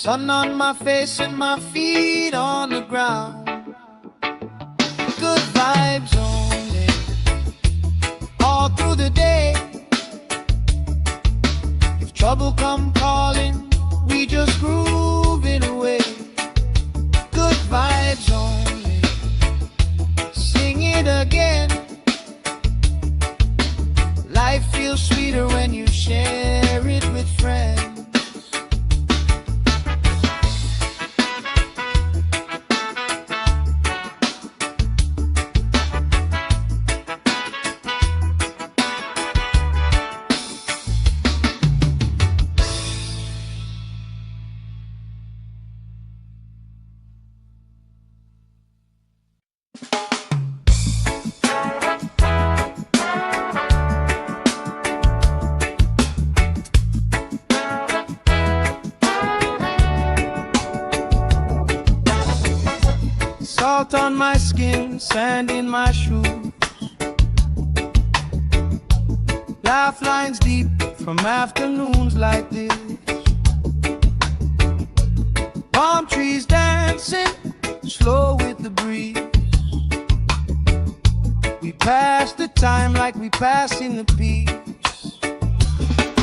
Sun on my face and my feet on the ground. Good vibes only, all through the day. If trouble come calling, we just grooving away. Good vibes only, sing it again. Life feels sweeter when you share it with friends. Salt on my skin, sand in my shoes. Laugh lines deep from afternoons like this. Palm trees dancing, slow with the breeze. We pass the time like we pass in the peace.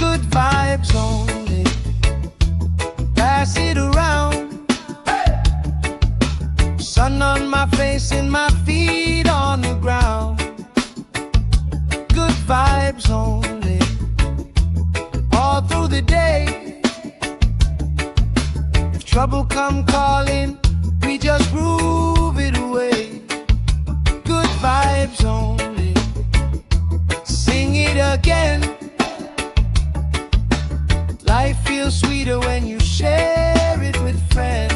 Good vibes only, pass it around. Sun on my face and my feet on the ground. Good vibes only, all through the day. If trouble come calling, we just groove it away. Good vibes only, sing it again. Life feels sweeter when you share it with friends.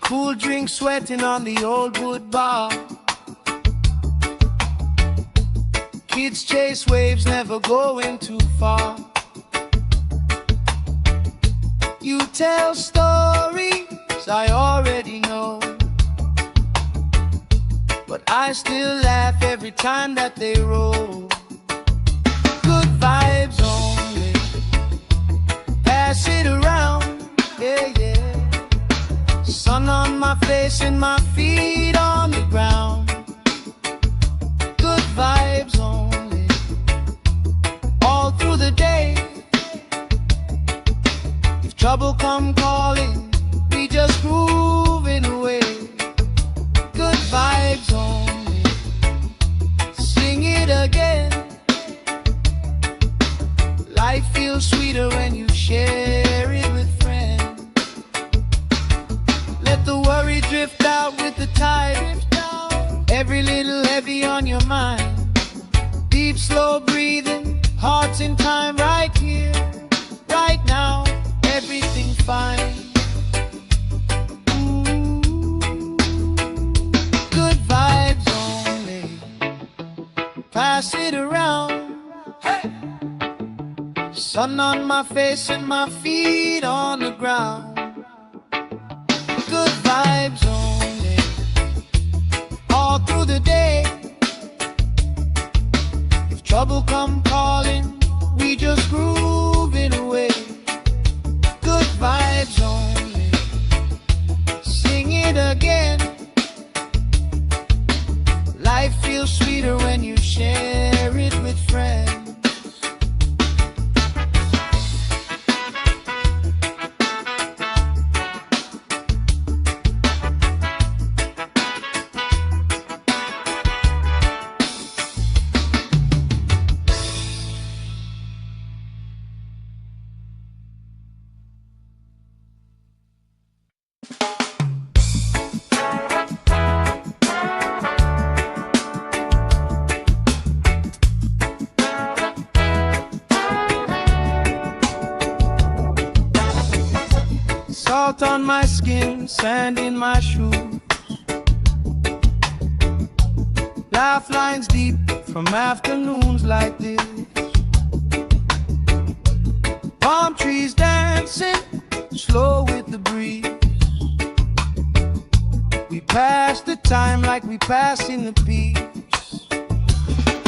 Cool drink sweating on the old wood bar. Kids chase waves, never going too far. You tell stories I already know, but I still laugh every time that they roll. Good vibes only, pass it around, yeah, yeah. Sun on my face and my feet on the ground. Good vibes only, all through the day. If trouble come calling, we just grooving away. Good vibes only, sing it again. Life feels sweeter when you share it with friends. Let the worry drift out with the tide. Every little heavy on your mind. Deep, slow breathing, hearts in time, right here, right now. Everything fine. Ooh. Good vibes only, pass it around. Hey. Sun on my face and my feet on the ground. Good vibes only, all through the day. If trouble come calling, we just grooving away. Good vibes only, sing it again. Life feels sweeter when you share it with friends. Salt on my skin, sand in my shoes. Laugh lines deep from afternoons like this. Palm trees dancing, slow with the breeze. We pass the time like we pass in the peace.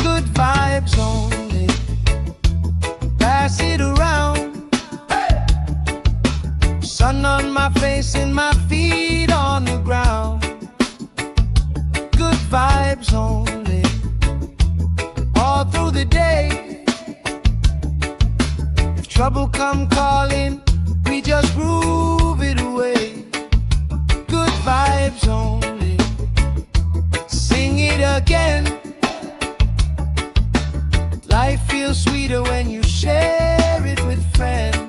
Good vibes only, pass it around. Sun on my face and my feet on the ground. Good vibes only, all through the day. If trouble come calling, we just groove it away. Good vibes only, sing it again. Life feels sweeter when you share it with friends.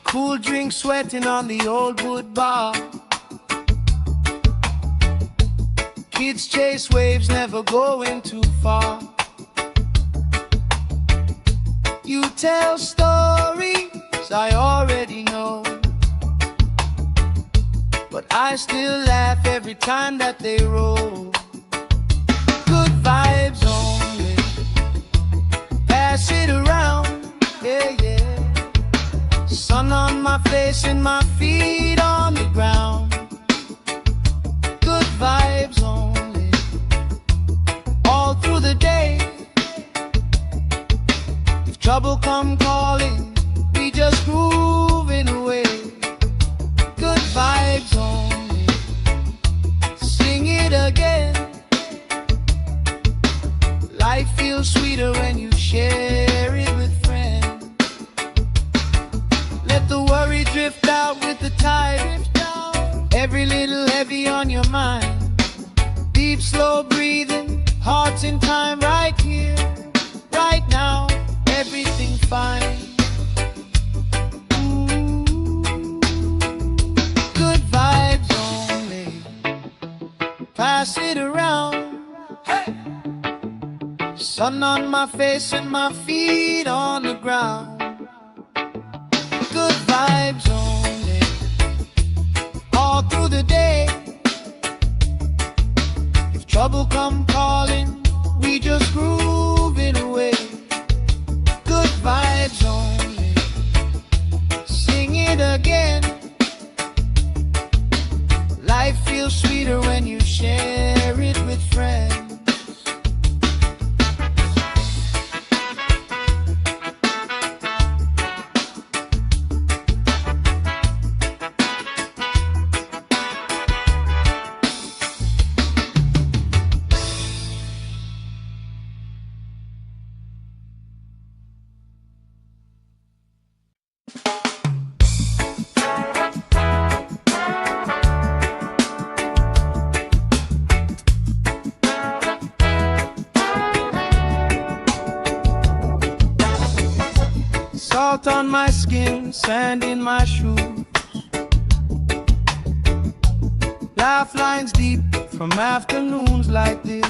Cool drink sweating on the old wood bar. Kids chase waves, never going too far. You tell stories I already know, but I still laugh every time that they roll. Good vibes only, pass it around, yeah, yeah. Sun on my face and my feet on the ground. Good vibes only, all through the day. If trouble come calling, we just grooving away. Good vibes only, sing it again. Life feels sweeter when you share it with friends. Let the worry drift out with the tide. Every little heavy on your mind. Deep, slow breathing, hearts in time, right here, right now. Everything fine. Ooh. Good vibes only, pass it around. Hey. Sun on my face and my feet on the ground. Good vibes only, all through the day. If trouble come calling, we just groove it away. Good vibes only, sing it again. Life feels sweeter when you share it with friends. Salt on my skin, sand in my shoes. Laugh lines deep from afternoons like this.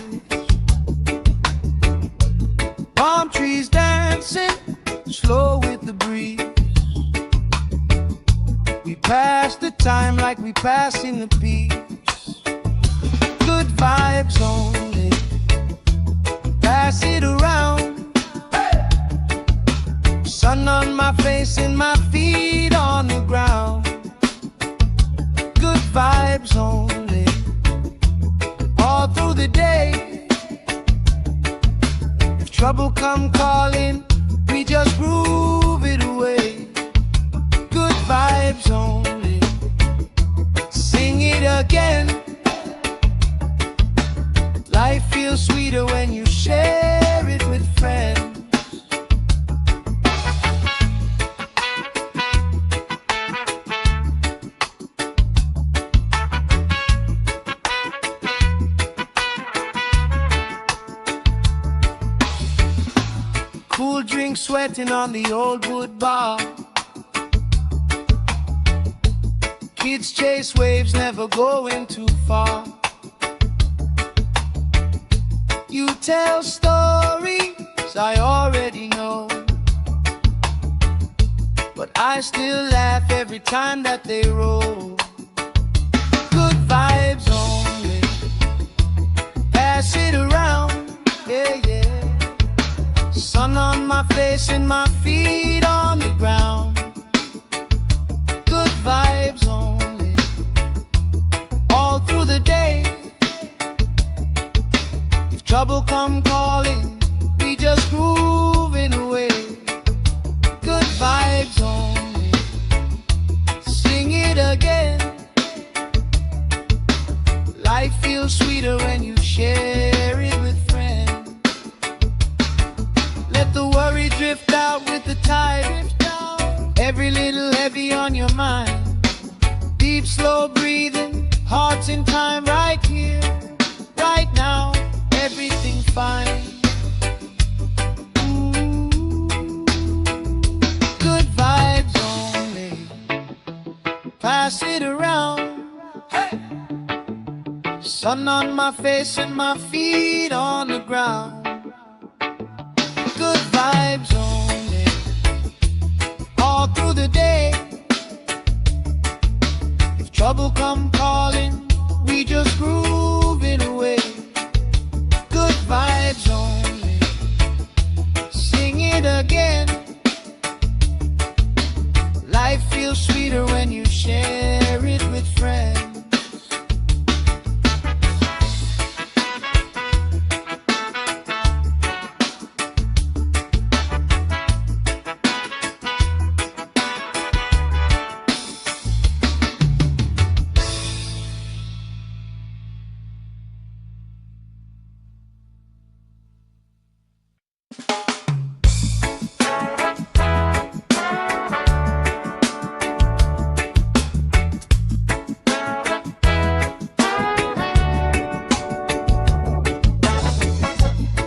Palm trees dancing, slow with the breeze. We pass the time like we pass in the peace. Good vibes only, pass it around. Sun on my face and my feet on the ground. Good vibes only, all through the day. If trouble come calling, we just groove it away. Good vibes only, sing it again. Life feels sweeter when you share it with friends. Cool drink sweating on the old wood bar. Kids chase waves, never going too far. You tell stories I already know, but I still laugh every time that they roll. Good vibes only, pass it around, yeah, yeah. Sun on my face and my feet on the ground. Good vibes only, all through the day. If trouble come calling, we just grooving away. Good vibes only, sing it again. Life feels sweeter when you share it with friends. Let the worry drift out with the tide. Every little heavy on your mind. Deep, slow breathing, hearts in time, right here, right now. Everything fine. Good vibes only, pass it around. Hey! Sun on my face and my feet on the ground. Good vibes only, all through the day. If trouble come calling, we just grooving away. Good vibes only, sing it again. Life feels sweeter when you share it with friends.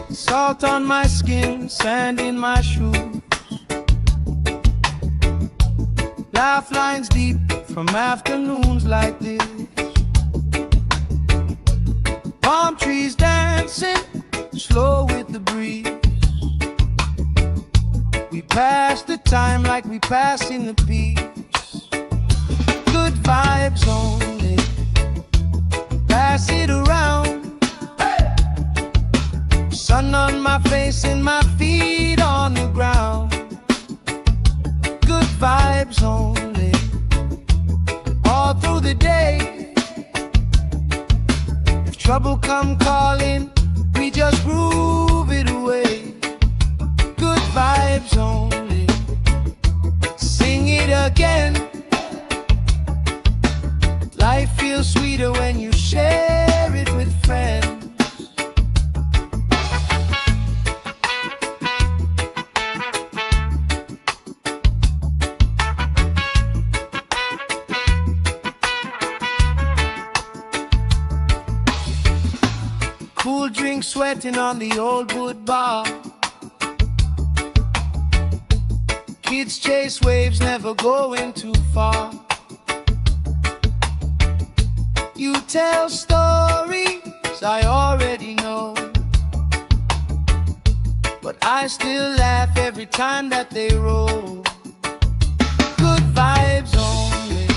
Salt on my skin, sand in my shoes. Laugh lines deep from afternoons like this. Palm trees dancing, slow with the breeze. We pass the time like we passing the peace. Good vibes only, pass it around. Sun on my face and my feet on the ground. Good vibes only, all through the day. If trouble come calling, we just groove it away. Good vibes only, sing it again. Life feels sweeter when you share it with friends. Cool drink sweating on the old wood bar. Kids chase waves, never going too far. You tell stories I already know, but I still laugh every time that they roll. Good vibes only,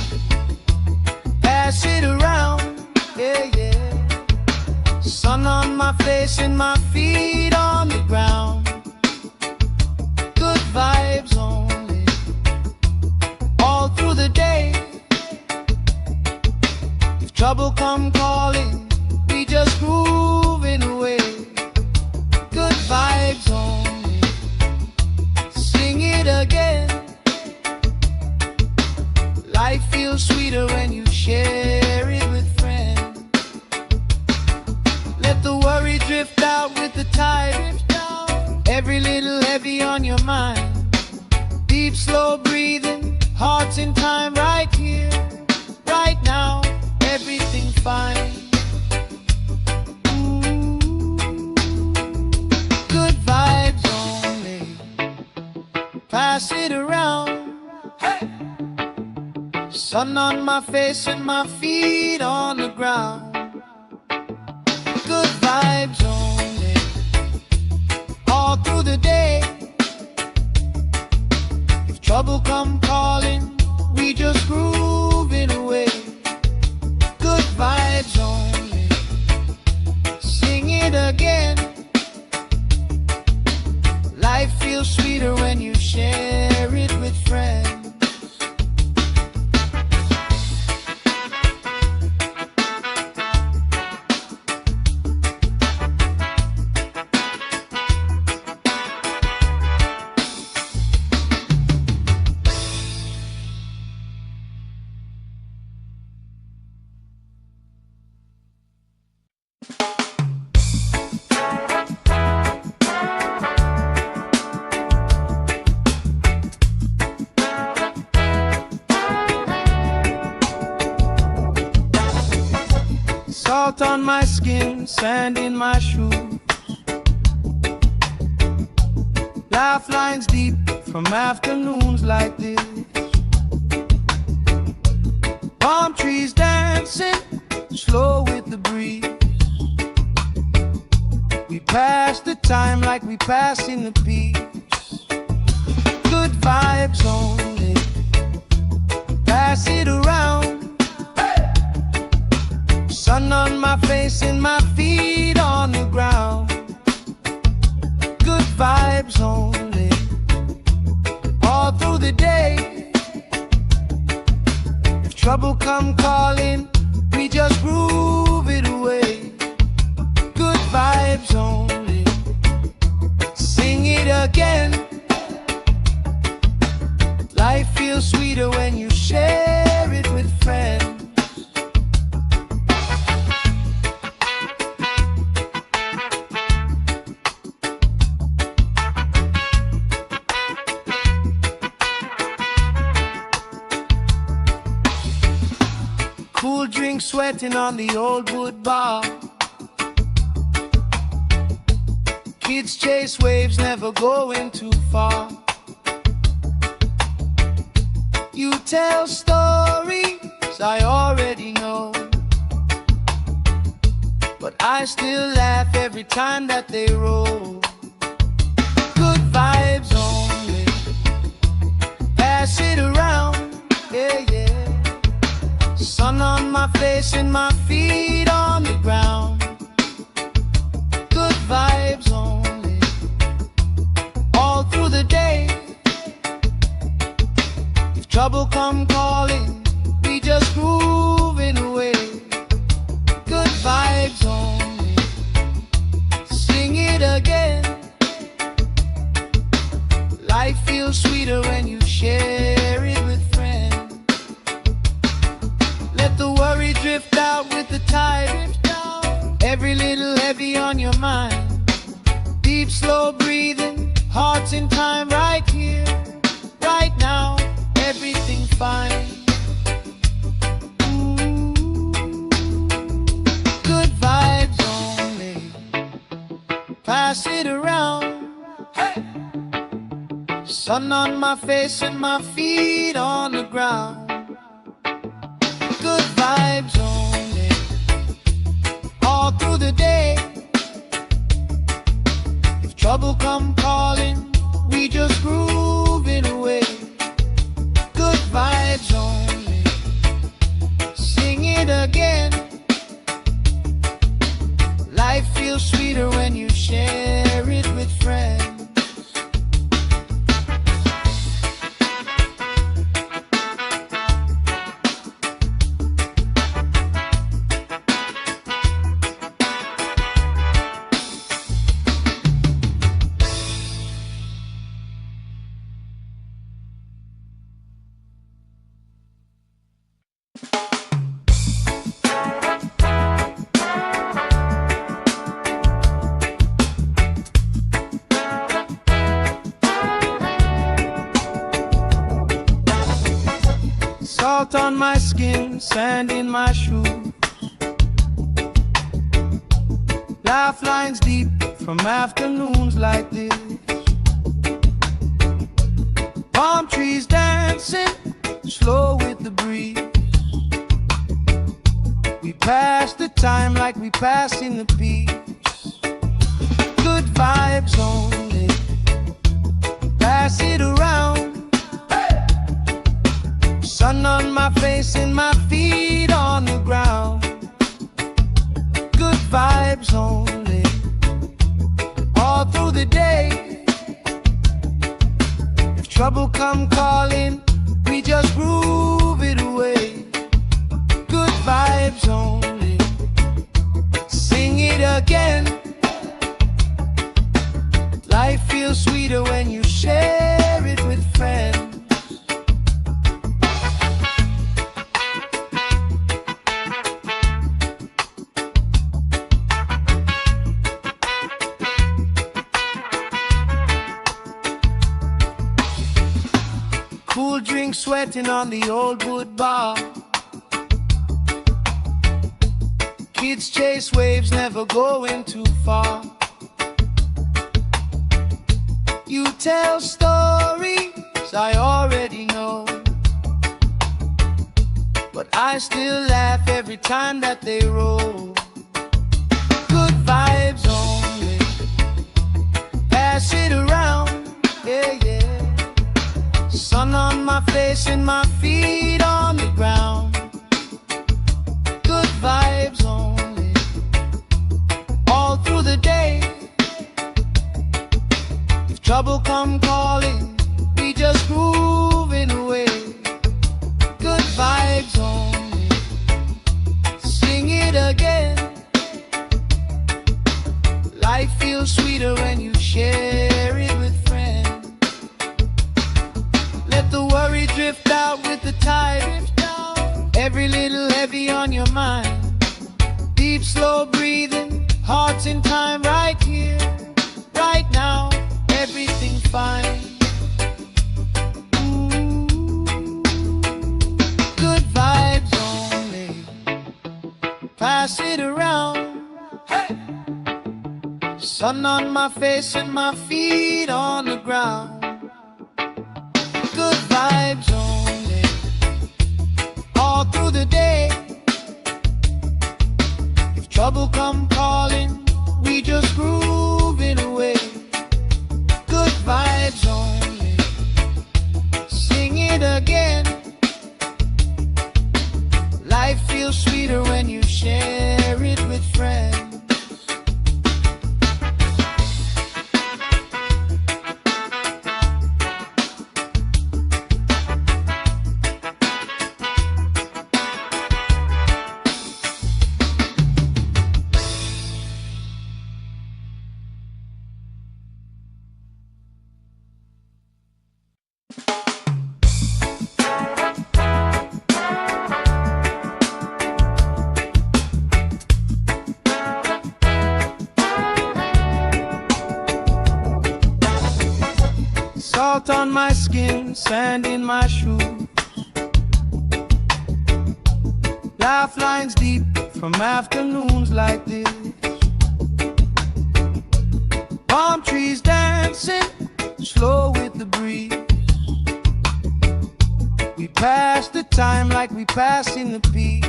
pass it around, yeah, yeah. Sun on my face and my feet on the ground. Good vibes only, all through the day. If trouble come calling, we just grooving away. Good vibes only, sing it again. Life feels sweeter when you share it with friends. Let the worry drift out with the tide. Every little heavy on your mind. Deep, slow breathing, hearts in time, right here, right now. Everything fine. Good vibes only, pass it around. Hey! Sun on my face and my feet on the ground. Good vibes only, all through the day. If trouble come calling, we just grooving away. Good vibes only. Sing it again. Life feels sweeter when you share it with friends. Salt on my skin, sand in my shoes. Laugh lines deep from afternoons like this. Palm trees dancing, slow with the breeze. We pass the time like we passing the peace. Good vibes only. Pass it around. Sun on my face and my feet on the ground. Good vibes only. All through the day. If trouble come calling, we just groove it away. Good vibes only. Sing it again. Life feels sweeter when you share it with friends. Cool drink sweating on the old wood bar. Kids chase waves, never going too far. You tell stories I already know, but I still laugh every time that they roll. Good vibes only. Pass it around, yeah, yeah. Sun on my face and my feet on the ground. Good vibes only. All through the day. If trouble come calling, we just grooving away. Good vibes only. Sing it again. Life feels sweeter when you share it with friends. Let the worry drift out with the tide. Every little heavy on your mind. Deep, slow breathing, hearts in time right here, right now. Everything fine. Ooh. Good vibes only. Pass it around. Hey. Sun on my face and my feet on the ground. Good vibes only. All through the day. If trouble come calling, we just grooving away. Good vibes only. Sing it again. Life feels sweeter when you share it with friends. Salt on my skin, sand in my shoes. Laugh lines deep from afternoons like this. Palm trees dancing, slow with the breeze. We pass the time like we passing the peace. vibes only. Pass it around. Hey! trouble come calling, we just groove it away. Good vibes only. Sing it again. Life feels sweeter when you share it with friends. Cool drink sweating on the old wood bar. Kids chase waves, never going too far. You tell stories I already know, but I still laugh every time that they roll. Good vibes only. Pass it around, yeah, yeah. Sun on my face and my feet on the ground. Good vibes only. All through the day. If trouble come calling, we just grooving away. Good vibes only. Sing it again. Life feels sweeter when you share it with friends. Let the worry drift out with the tide. Every little heavy on your mind. Deep, slow breathing, hearts in time, right here, right now. Everything fine. Ooh. Good vibes only. Pass it around. Hey. Sun on my face and my feet on the ground. Good vibes only. All through the day. If trouble come calling, we just groove it away. Good vibes only. Sing it again. Life feels sweeter when you share it with friends. Salt on my skin, sand in my shoes. Laugh lines deep from afternoons like this. Palm trees dancing, slow with the breeze. We pass the time like we passing the peace.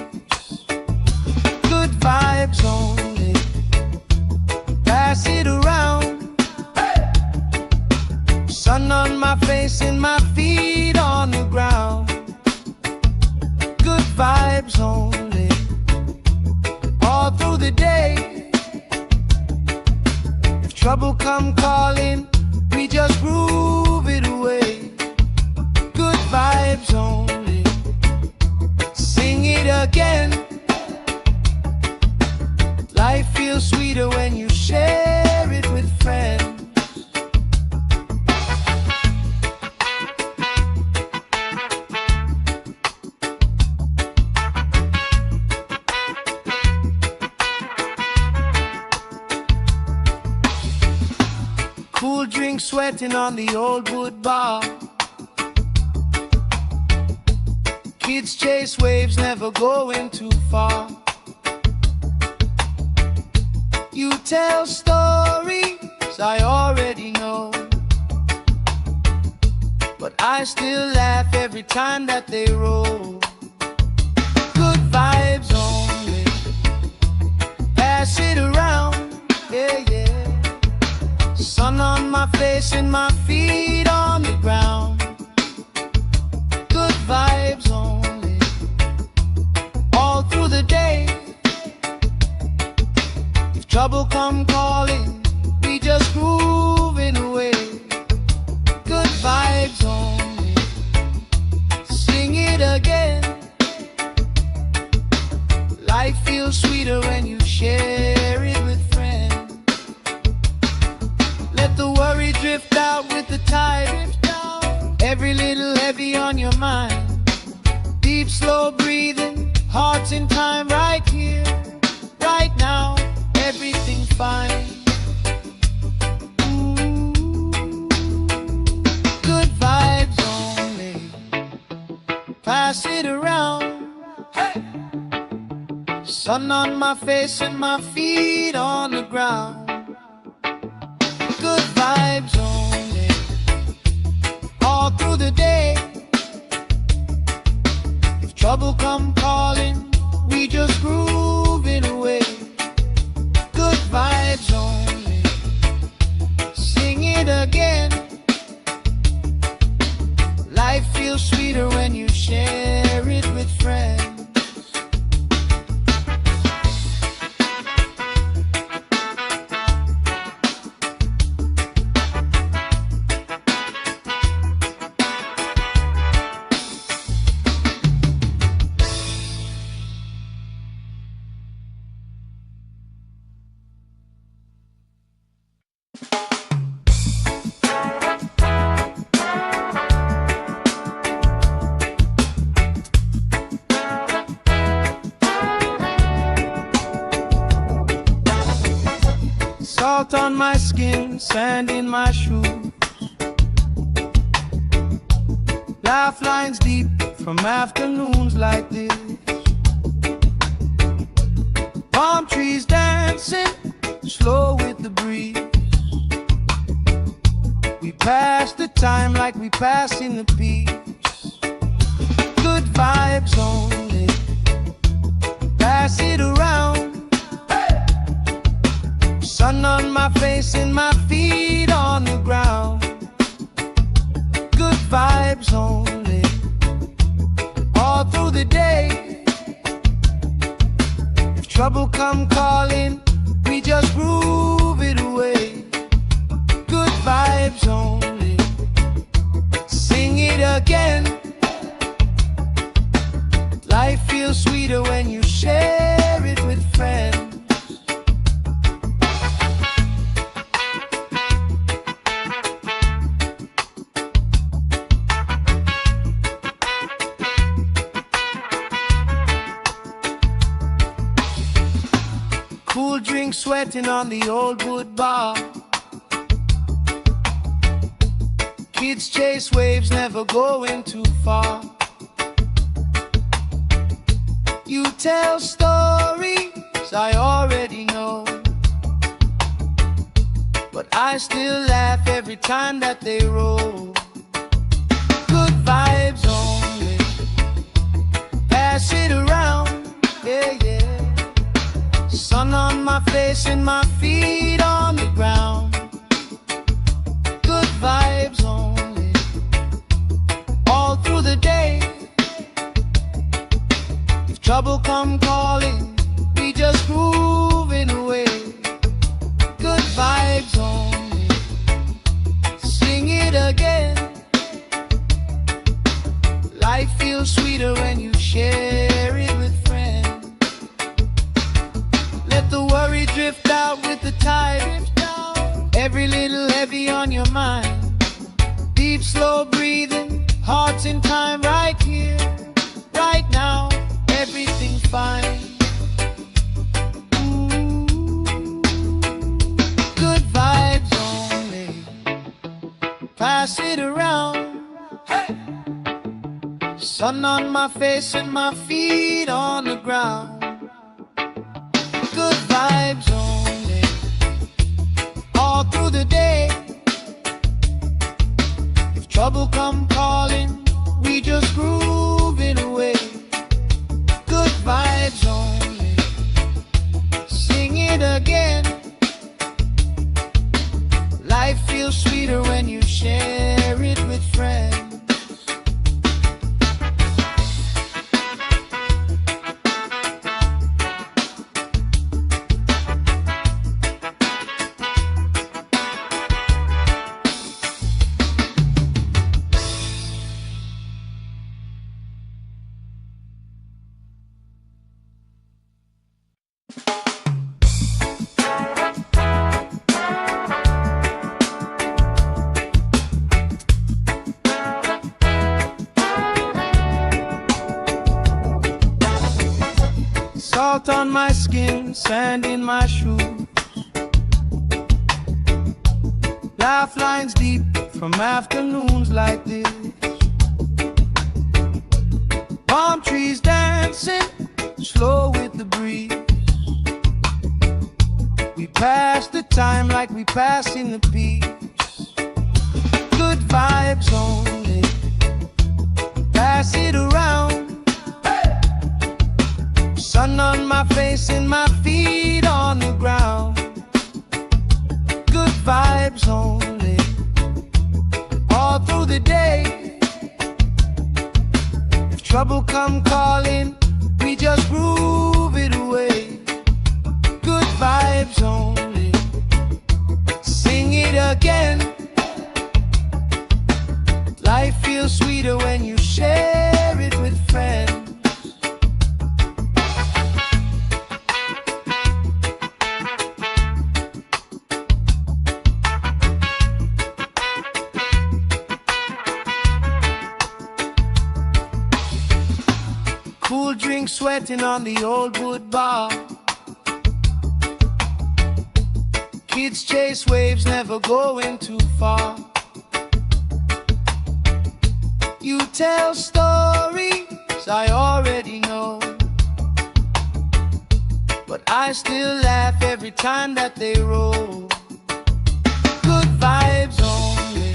Good vibes only. Pass it around. Sun on my face and my feet on the ground. Good vibes only. All through the day. If trouble come calling, we just groove it away. Good vibes only. Sing it again. Life feels sweeter when you share it with friends. Cool drink sweating on the old wood bar. Kids chase waves, never going too far. You tell stories I already know, but I still laugh every time that they roll. Good vibes only. Pass it around, yeah, yeah. Sun on my face and my feet on the ground. Good vibes only. All through the day. If trouble come calling, we just grooving away. Good vibes only. Sun on my face and my feet on the ground. Good vibes only, all through the day. If trouble come calling, we just groove it away. Good vibes only, sing it again. Life feels sweeter when you share it with friends. Salt on my skin, sand in my shoes. Laugh lines deep from afternoons like this. Palm trees dancing, slow with the breeze. We pass the time like we passing the peace. Good vibes only, pass it around. Sun on my face and my feet on the ground. Good vibes only, all through the day. If trouble come calling, we just groove it away. Good vibes only, sing it again. Life feels sweeter when you share it with friends. Cool drink sweating on the old wood bar. Kids chase waves, never going too far. You tell stories I already know, but I still laugh every time that they roll. Good vibes only, pass it around, yeah, yeah. Sun on my face and my feet on the ground. Good vibes only, all through the day. If trouble come calling, we just groove it away. Good vibes only, sing it again. Life feels sweeter when you share it with friends. Let the worry drift out with the tide. Every little heavy on your mind. Deep, slow breathing, hearts in time, right here, right now. Everything's fine. Ooh. Good vibes only, pass it around. Hey! Sun on my face and my feet on the ground. Good vibes only, all through the day. If trouble come calling, we just groove it away. Good vibes only, sing it again. Life feels sweeter when you share it with friends. Salt on my skin, sand in my shoes. Laugh lines deep from afternoons like this. Palm trees dancing, slow with the breeze. We pass the time like we pass in the peace. Good vibes only, pass it around. Sun on my face and my feet on the ground. Good vibes only, all through the day. If trouble come calling, we just groove it away. Good vibes only, sing it again. Life feels sweeter when you share it with friends. Cool drink sweating on the old wood bar. Kids chase waves, never going too far. You tell stories I already know, but I still laugh every time that they roll. Good vibes only,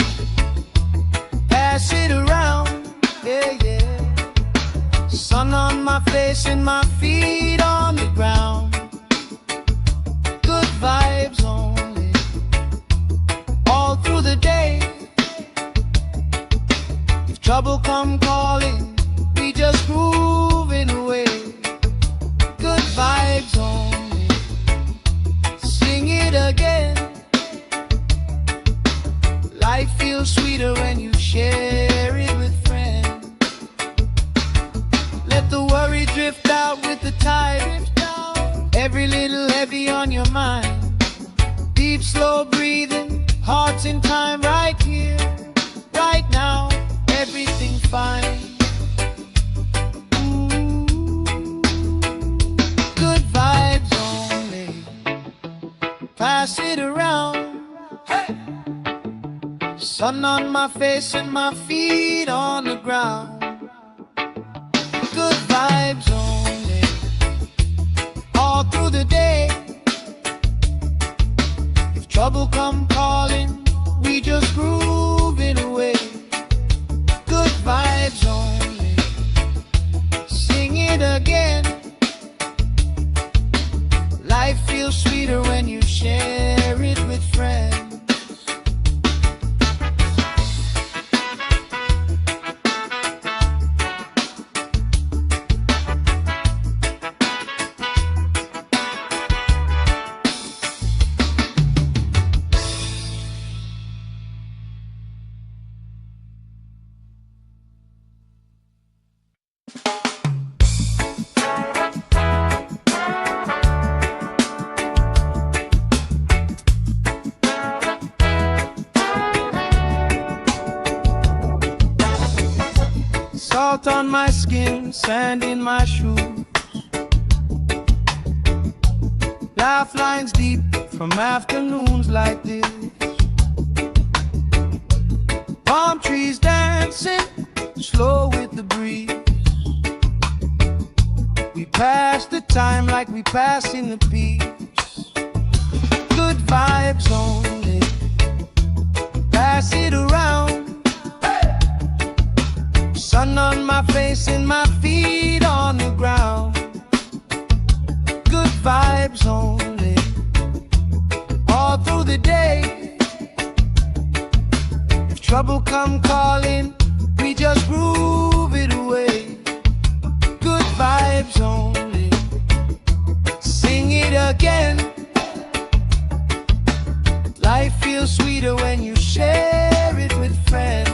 pass it around, yeah, yeah. Sun on my face and my feet on the ground. Good vibes only, all through the day. If trouble come calling, we just moving away. Good vibes only, sing it again. Life feels sweeter when you share it with friends. Let the worry drift out with the tide. Every little heavy on your mind. Deep, slow breathing, hearts in time, right here, right now. Everything fine. Ooh. Good vibes only, pass it around. Hey. Sun on my face and my feet on the ground. Good vibes only, all through the day. If trouble come calling, we just groove it away. Good vibes only, sing it again. Life feels sweeter when you share it with friends. Salt on my skin, sand in my shoes. Laugh lines deep from afternoons like this. Palm trees dancing, slow with the breeze. We pass the time like we pass in the peace. Good vibes only, pass it around. Sun on my face and my feet on the ground. Good vibes only, all through the day. If trouble come calling, we just groove it away. Good vibes only, sing it again. Life feels sweeter when you share it with friends.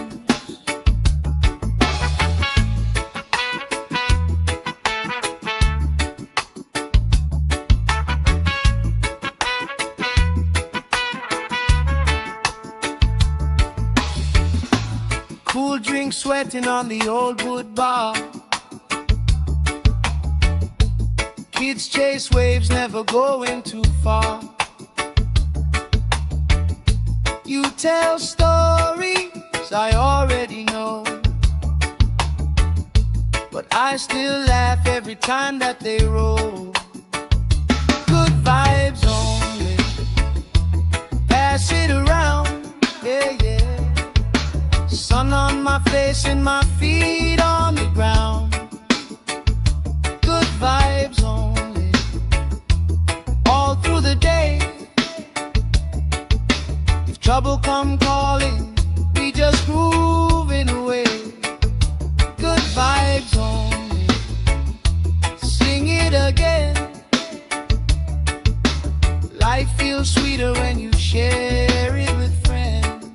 Cool drink sweating on the old wood bar. Kids chase waves, never going too far. You tell stories I already know, but I still laugh every time that they roll. Good vibes only, pass it around, yeah, yeah. Sun on my face and my feet on the ground. Good vibes only, all through the day. If trouble come calling, we just grooving away. Good vibes only, sing it again. Life feels sweeter when you share it with friends.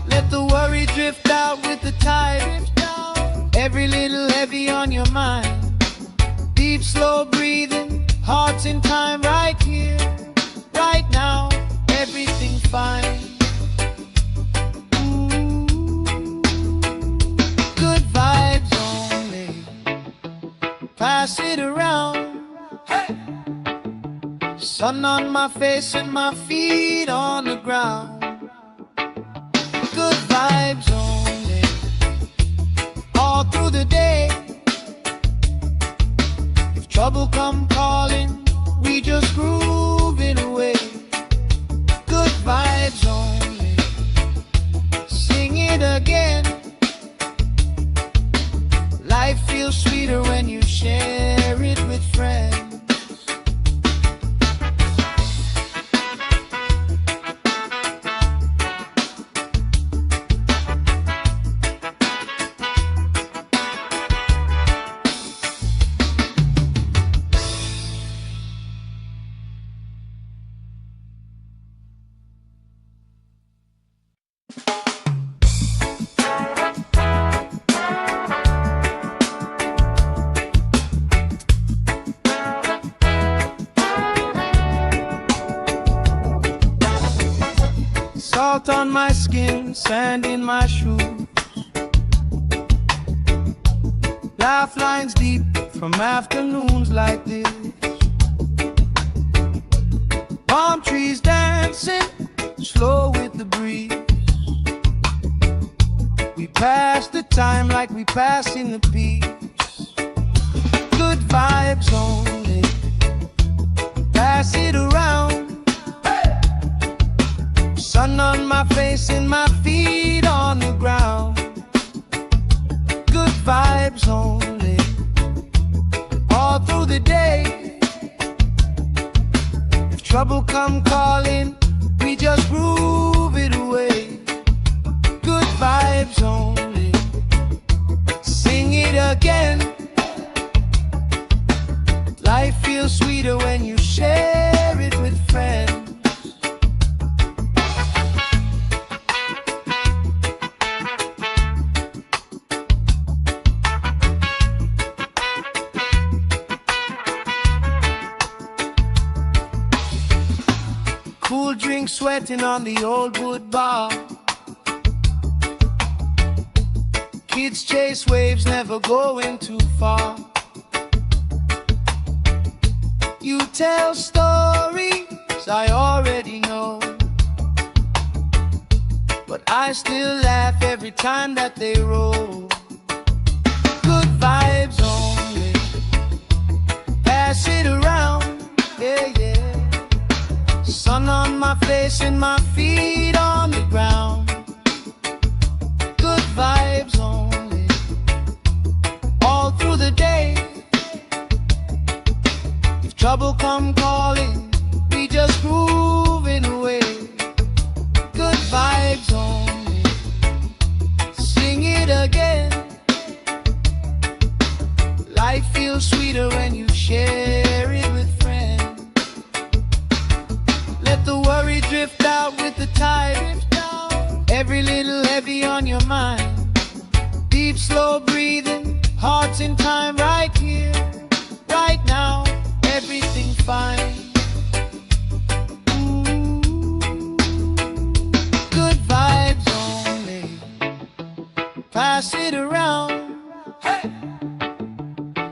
Let the worry drift out with the tide. Every little heavy on your mind. Deep slow breathing, hearts in time, right here, right now. Everything fine. Good vibes only, pass it around. Hey! Sun on my face and my feet on the ground. Good vibes only, all through the day. If trouble come calling, we just grooving away. Good vibes only, sing it again. Life feels sweeter when you share it with friends. Salt on my skin, sand in my shoes. Laugh lines deep from afternoons like this. Palm trees dancing, slow with the breeze. We pass the time like we pass in the peace. Good vibes only, pass it around. Sun on my face and my feet on the ground. Good vibes only, all through the day. If trouble come calling, we just groove it away. Good vibes only, sing it again. Life feels sweeter when you share it with friends. Cool drink sweating on the old wood bar. Kids chase waves, never going too far. You tell stories I already know, but I still laugh every time that they roll. Good vibes only, pass it around, yeah, yeah. Sun on my face and my feet on the ground. Good vibes only, all through the day. If trouble come calling, we just grooving away. Good vibes only, sing it again. Life feels sweeter when you share it with friends. Let the worry drift out with the tide. Every little heavy on your mind. Deep slow breathing, hearts in time, right here, right now. Everything fine. Good vibes only, pass it around. Hey!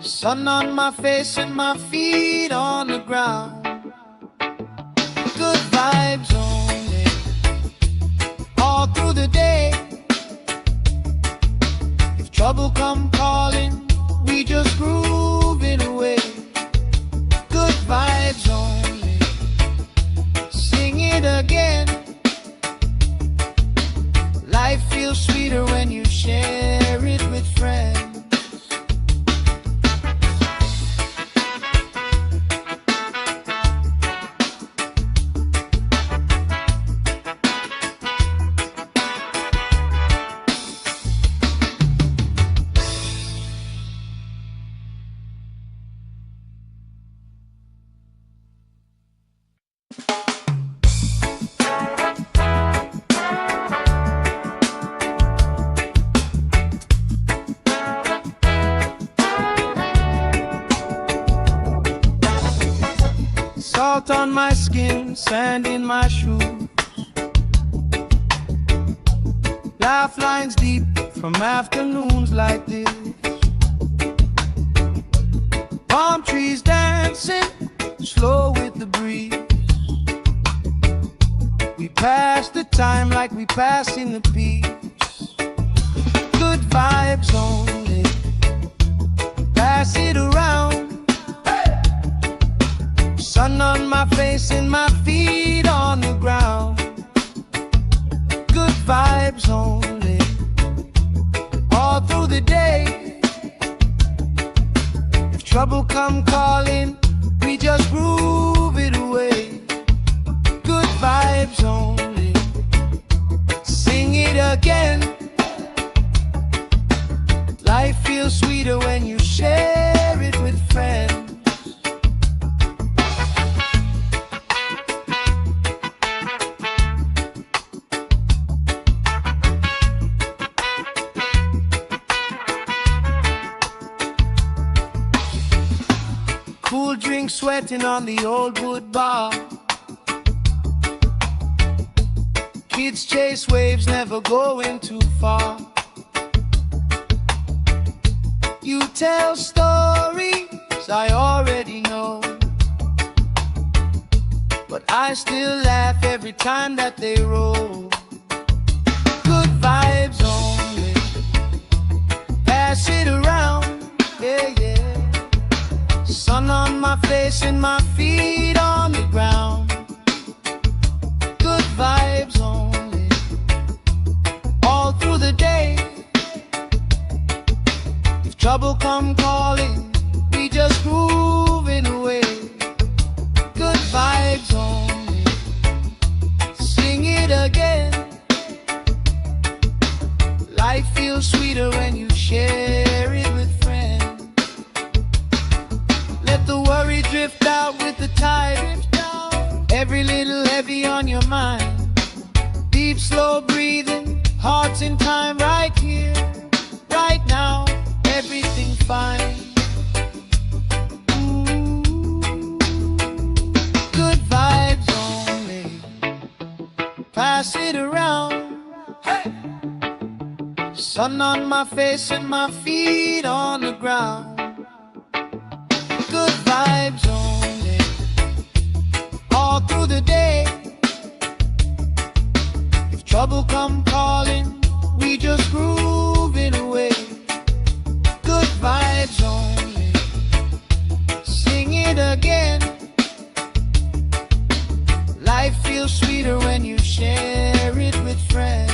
Sun on my face and my feet on the ground. Good vibes only, all through the day. If trouble come calling, feels sweeter when you share it with friends. Salt on my skin, sand in my shoes, laugh lines deep from afternoons like this. Palm trees dancing slow with the breeze. We pass the time like we pass in the peace. Good vibes only, pass it around. Sun on my face and my feet on the ground. Good vibes only, all through the day. If trouble come calling, we just groove it away. Good vibes only, sing it again. Life feels sweeter when you share it with friends. Cool drink sweating on the old wood bar. Kids chase waves, never going too far. You tell stories I already know, but I still laugh every time that they roll. Good vibes only, pass it around, yeah, yeah. Sun on my face and my feet on the ground. Good vibes only, all through the day. If trouble come calling, we just groove it away. Good vibes only, sing it again. Life feels sweeter when you share it with friends. Let the worry drift out with the tide. Every little heavy on your mind. Deep, slow breathing, hearts in time, right here, right now. Everything fine. Ooh. Good vibes only, pass it around. Hey. Sun on my face and my feet on the ground. Good vibes only, all through the day. If trouble come calling, we just groove it away. Good vibes only, sing it again. Life feels sweeter when you share it with friends.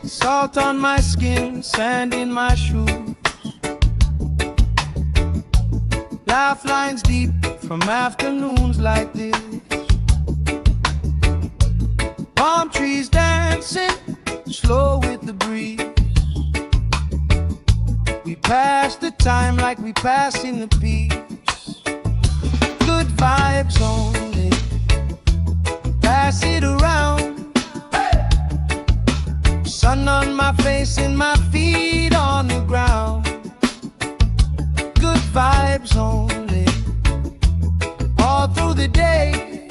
Salt on my skin, sand in my shoes, laugh lines deep from afternoons like this. Palm trees dancing slow with the breeze. We pass the time like we pass in the peace. Good vibes only, pass it around. Sun on my face and my feet on the ground. Good vibes only, all through the day.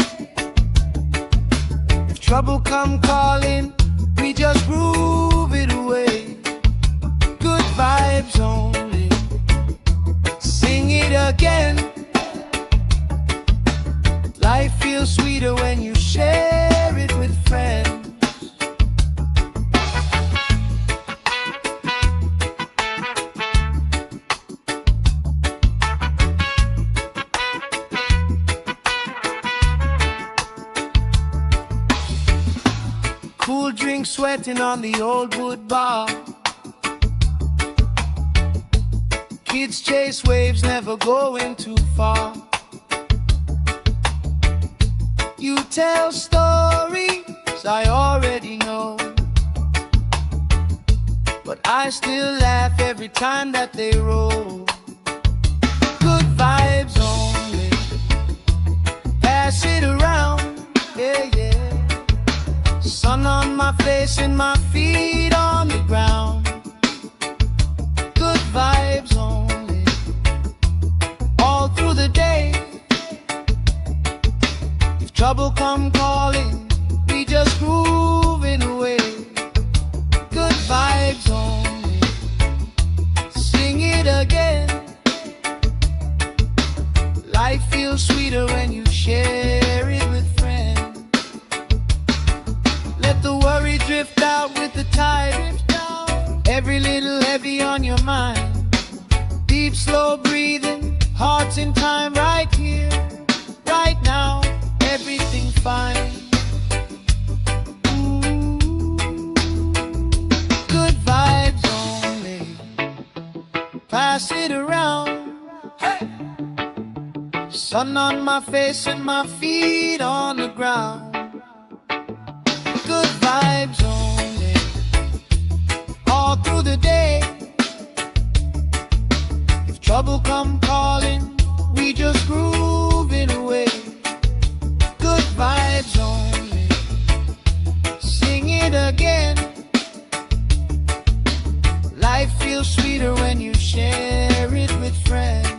trouble come calling, we just groove it away. Good vibes only. Sing it again. Life feels sweeter when you share it with friends. Cool drink sweating on the old wood bar. Kids chase waves, never going too far. You tell stories I already know, but I still laugh every time that they roll. Good vibes only. Pass it around, yeah, yeah. Sun on my face and my feet on the ground. Good vibes only. All through the day. If trouble come calling, we just grooving away. Good vibes only. Sing it again. Life feels sweeter when you share it with friends. Let the worry drift out with the tide. Every little heavy on your mind. Deep, slow breathing, hearts in time, right here, right now. Everything's fine. Ooh. Good vibes only. Pass it around. Hey. Sun on my face and my feet on the ground. Good vibes only. All through the day. If trouble come calling, we just groove it away. Good vibes only. Sing it again. Life feels sweeter when you share it with friends.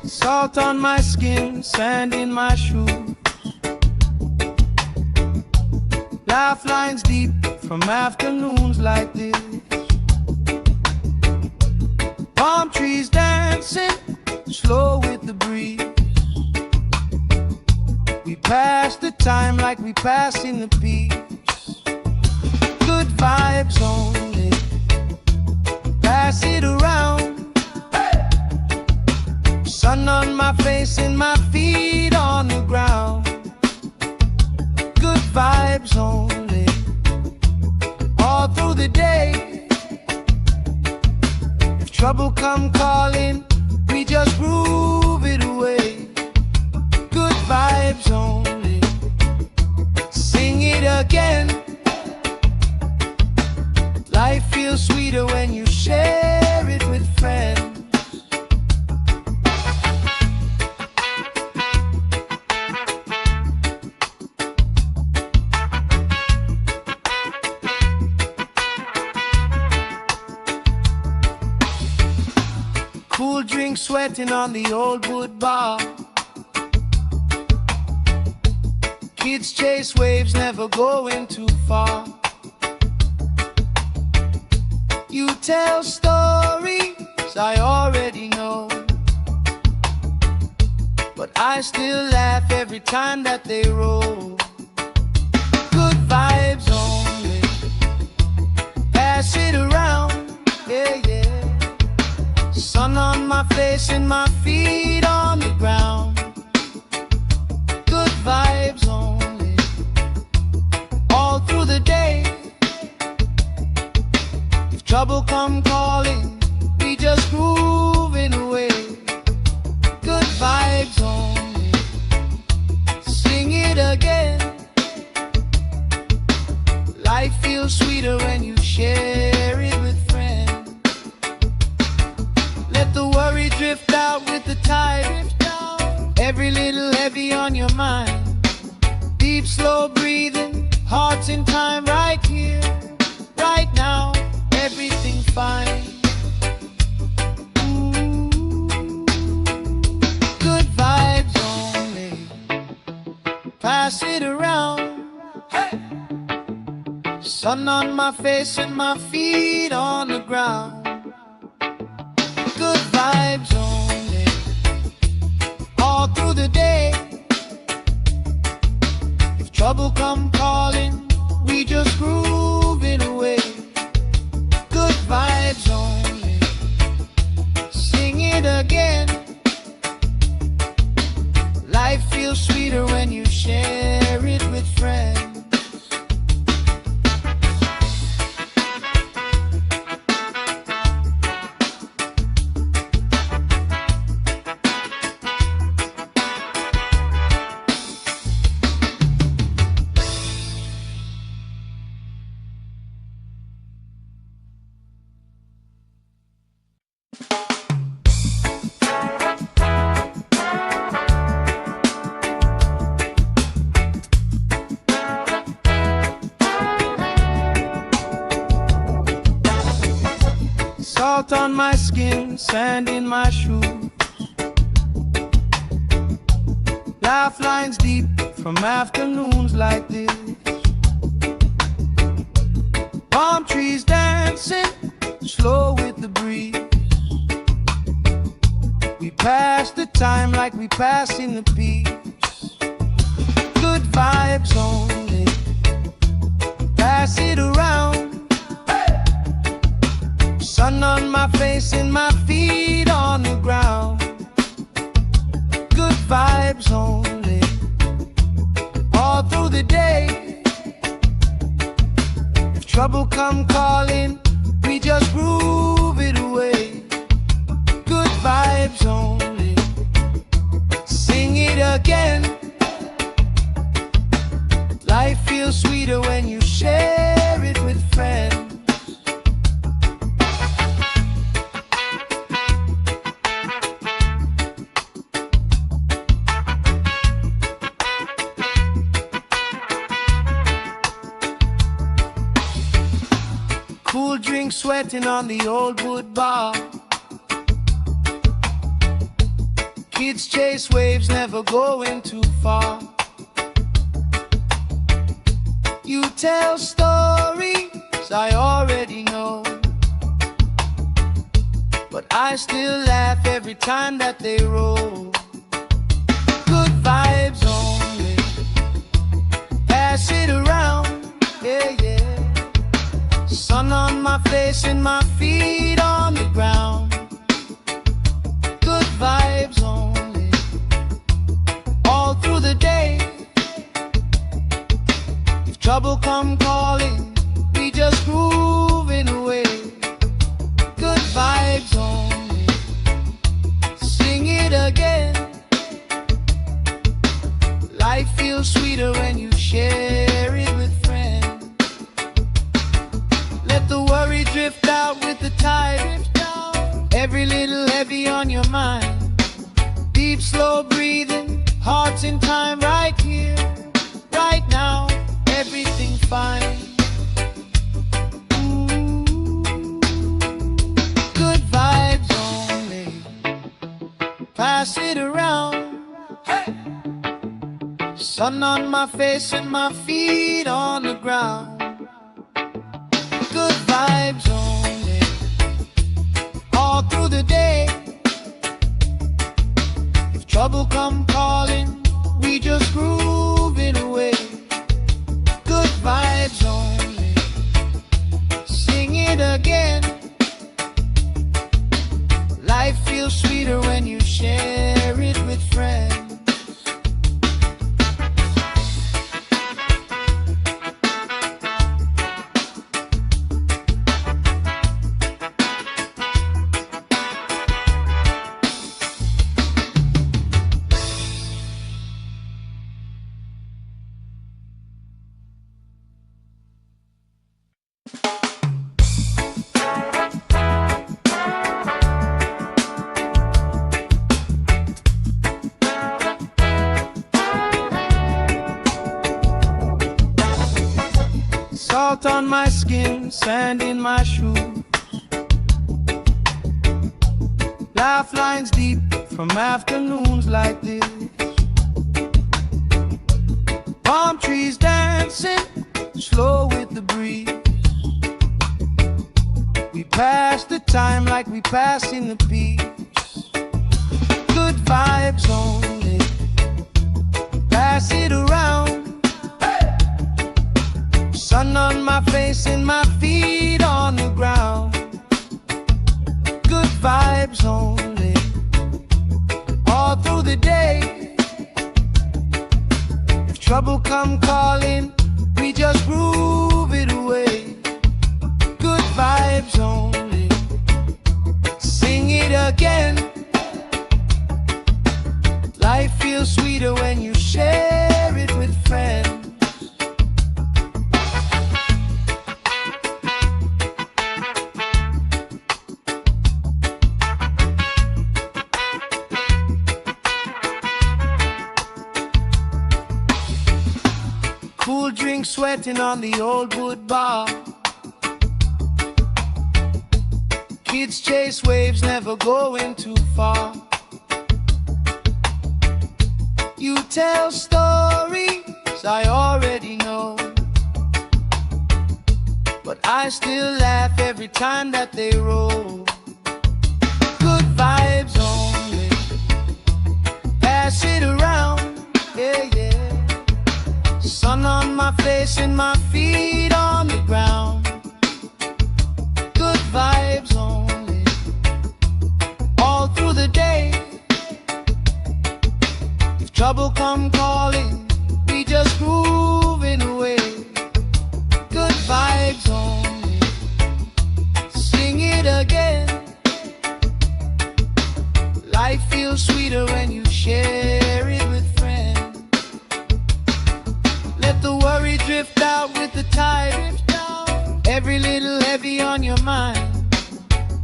Salt on my skin, sand in my shoes. Laugh lines deep from afternoons like this. Palm trees dancing, slow with the breeze. We pass the time like we passing the peace. Good vibes only. Pass it around. Sun on my face and my feet on the ground. Good vibes only. All through the day. If trouble come calling, we just groove it away. Good vibes only. Sing it again. Life feels sweeter when you share it with friends. Cool drink sweating on the old wood bar. Kids chase waves, never going too far. You tell stories I already know, but I still laugh every time that they roll. Good vibes only. Pass it around, yeah, yeah. Sun on my face and my feet on the ground. Good vibes only. All through the day. If trouble come calling, we just grooving away. Good vibes only. drift out with the tide. Every little heavy on your mind. Deep, slow breathing, hearts in time, right here, right now, everything fine. Ooh, good vibes only. Pass it around. Hey! Sun on my face and my feet on the ground. Good vibes only. All through the day. If trouble come calling, we just groove it away. Good vibes only. Sing it again. Life feels sweeter when you share it with friends. Salt on my skin, sand in my shoes. Laugh lines deep from afternoons like this. Palm trees dancing, slow with the breeze. We pass the time like we passing the peace. Good vibes only. Pass it around. Sun on my face and my feet on the ground. Good vibes only. All through the day. If trouble come calling, we just groove it away. Good vibes only. Sing it again. Life feels sweeter when you share it with friends. Cool drink sweating on the old wood bar. Kids chase waves, never going too far. You tell stories I already know, but I still laugh every time that they roll. Good vibes only. Pass it around, yeah, yeah. Sun on my face and my feet on the ground. Good vibes only. All through the day. If trouble come calling, we just groove it away. Good vibes only. Sing it again. Life feels sweeter when you share it with friends. Let the worry drift out with the tide. Every little heavy on your mind. Deep, slow breathing, hearts in time, right here, right now, everything fine. Ooh, good vibes only. Pass it around. Hey! Sun on my face and my feet on the ground. Good vibes only. All through the day. If trouble come calling, we just groove it away. Good vibes only. Sing it again. Life feels sweeter when you share it with friends. Salt on my skin, sand in my shoes. Laugh lines deep from afternoons like this. Palm trees dancing slow with the breeze. We pass the time like we pass in the peace. Good vibes only, pass it around. Sun on my face and my feet on the ground. Good vibes only, all through the day. If trouble come calling, we just groove it away. Good vibes only, sing it again. Life feels sweeter when you share it with friends. Cool drink sweating on the old wood bar. Kids chase waves, never going too far. You tell stories I already know, but I still laugh every time that they roll. Good vibes only, pass it around, yeah, yeah. Sun on my face and my feet on the ground. Good vibes only, all through the day. If trouble come calling, we just groove it away. Good vibes only, sing it again. Life feels sweeter when you share it with friends. Let the worry drift out with the tide. Every little heavy on your mind.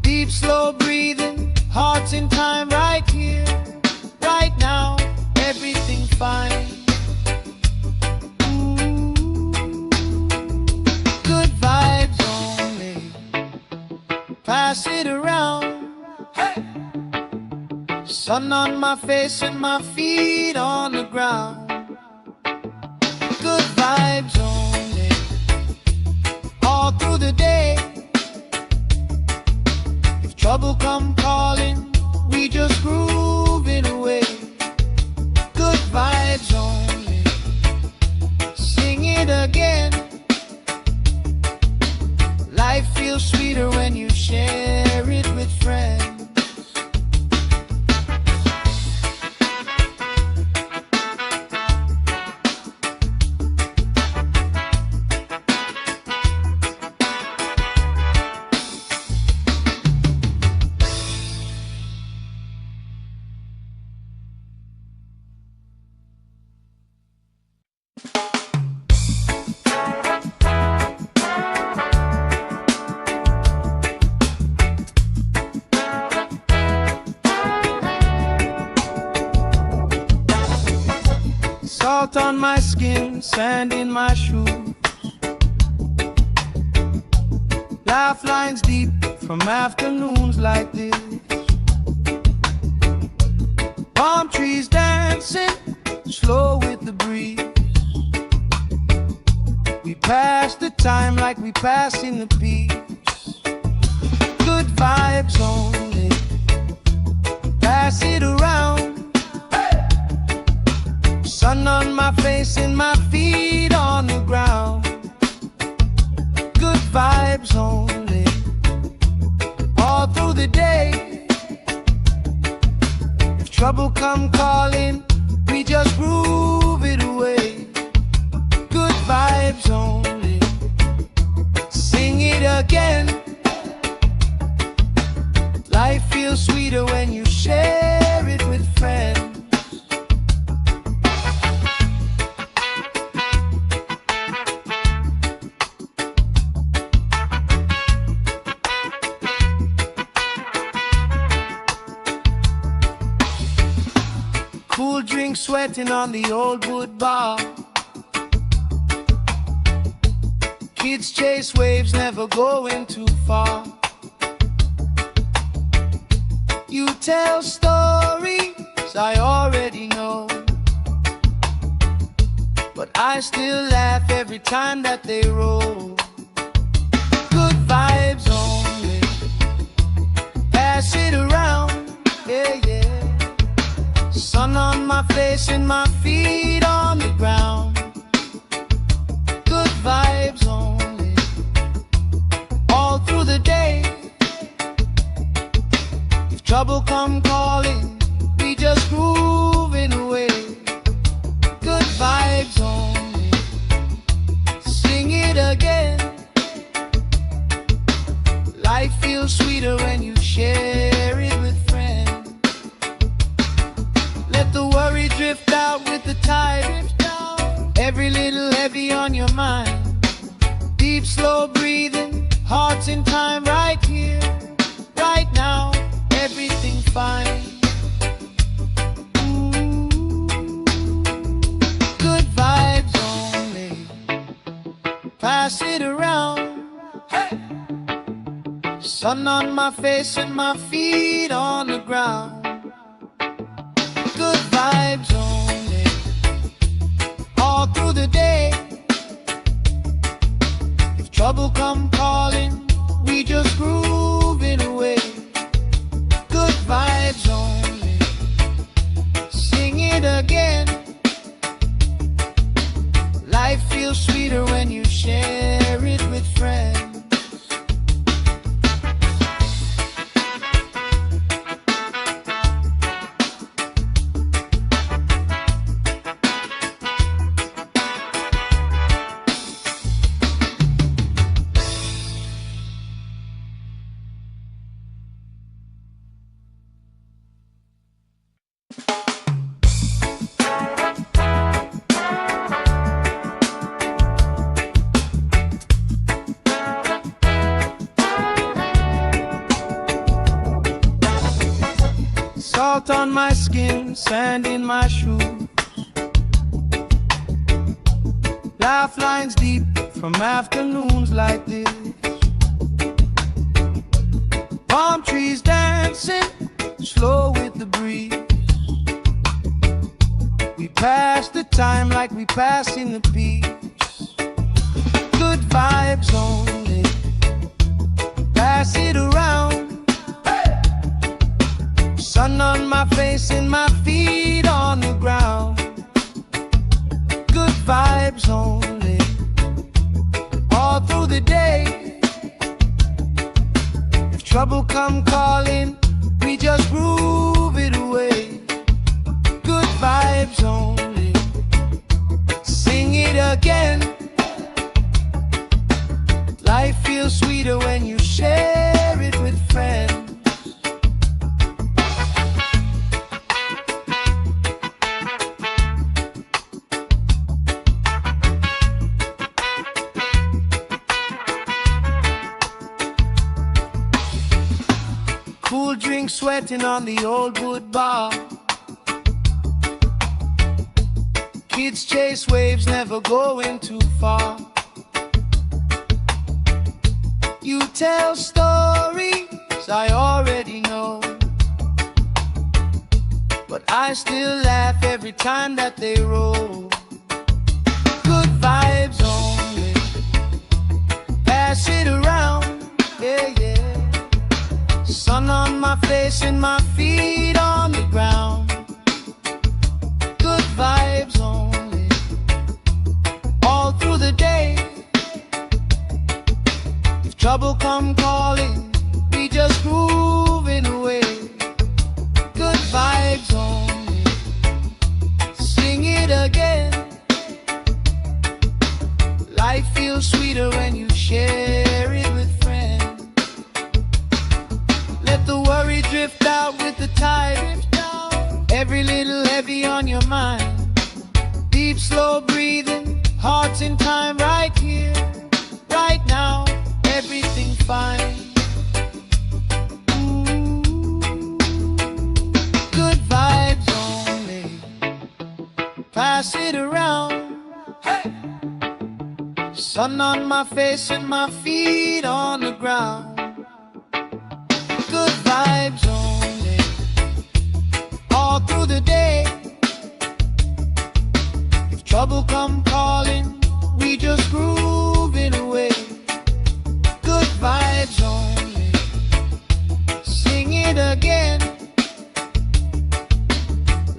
Deep, slow breathing, hearts in time, right here, right now. Everything fine. Ooh, good vibes only, pass it around. Hey! Sun on my face and my feet on the ground. Good vibes only, all through the day. If trouble come calling, we just groove it away. Good vibes only, sing it again. Life feels sweeter when you share it with friends. Salt on my skin, sand in my shoes. Laugh lines deep from afternoons like this. Palm trees dancing slow with the breeze. We pass the time like we pass in the peace. Good vibes only, pass it around. Sun on my face and my feet on the ground. Good vibes only, all through the day. If trouble come calling, we just groove it away. Good vibes only, sing it again. Life feels sweeter when you share it with friends. Cool drink sweating on the old wood bar. Kids chase waves, never going too far. You tell stories I already know, but I still laugh every time that they roll. Good vibes only, pass it around, yeah, yeah. Sun on my face and my feet on the ground. Good vibes only, all through the day. If trouble come calling, we just grooving away. Good vibes only, sing it again. Life feels sweeter when you share it with friends. Let the worry drift out with the tide. Every little heavy on your mind. Deep, slow breathing, hearts in time, right here, right now. Everything fine. Good vibes only, pass it around. Hey! Sun on my face and my feet on the ground. Good vibes only, all through the day. If trouble come calling, we just grooving away. Good vibes only, sing it again. Life feels sweeter when you share it with friends. Salt on my skin, sand in my shoes. Laugh lines deep from afternoons like this. Palm trees dancing, slow with the breeze. We pass the time like we passing the peace. Good vibes only, pass it around. Sun on my face and my feet on the ground. Good vibes only, all through the day. If trouble come calling, we just groove it away. Good vibes only, sing it again. Life feels sweeter when you share it with friends. Cool drink sweating on the old wood bar. Kids chase waves, never going too far. You tell stories I already know, but I still laugh every time that they roll. Good vibes only, pass it around, yeah, yeah. Sun on my face and my feet on the ground. Good vibes only, all through the day. If trouble come calling, we just grooving away. Good vibes only, sing it again. Life feels sweeter when you share it with friends. Let the worry drift out with the tide. Every little heavy on your mind. Deep, slow breathing, hearts in time, right here, right now. Everything fine. Good vibes only, pass it around. Hey! Sun on my face and my feet on the ground. Good vibes only, all through the day. If trouble come calling, we just grooving away. Good vibes only, sing it again.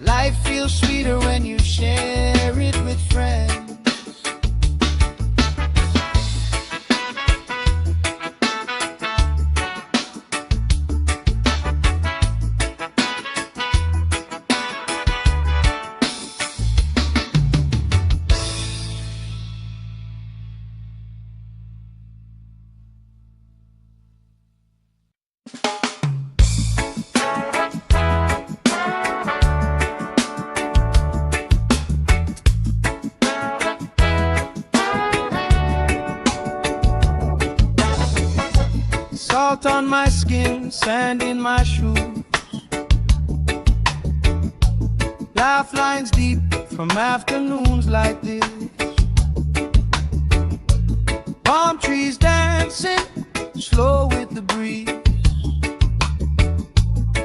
Life feels sweeter when you share it with friends. Salt on my skin, sand in my shoes. Laugh lines deep from afternoons like this. Palm trees dancing, slow with the breeze.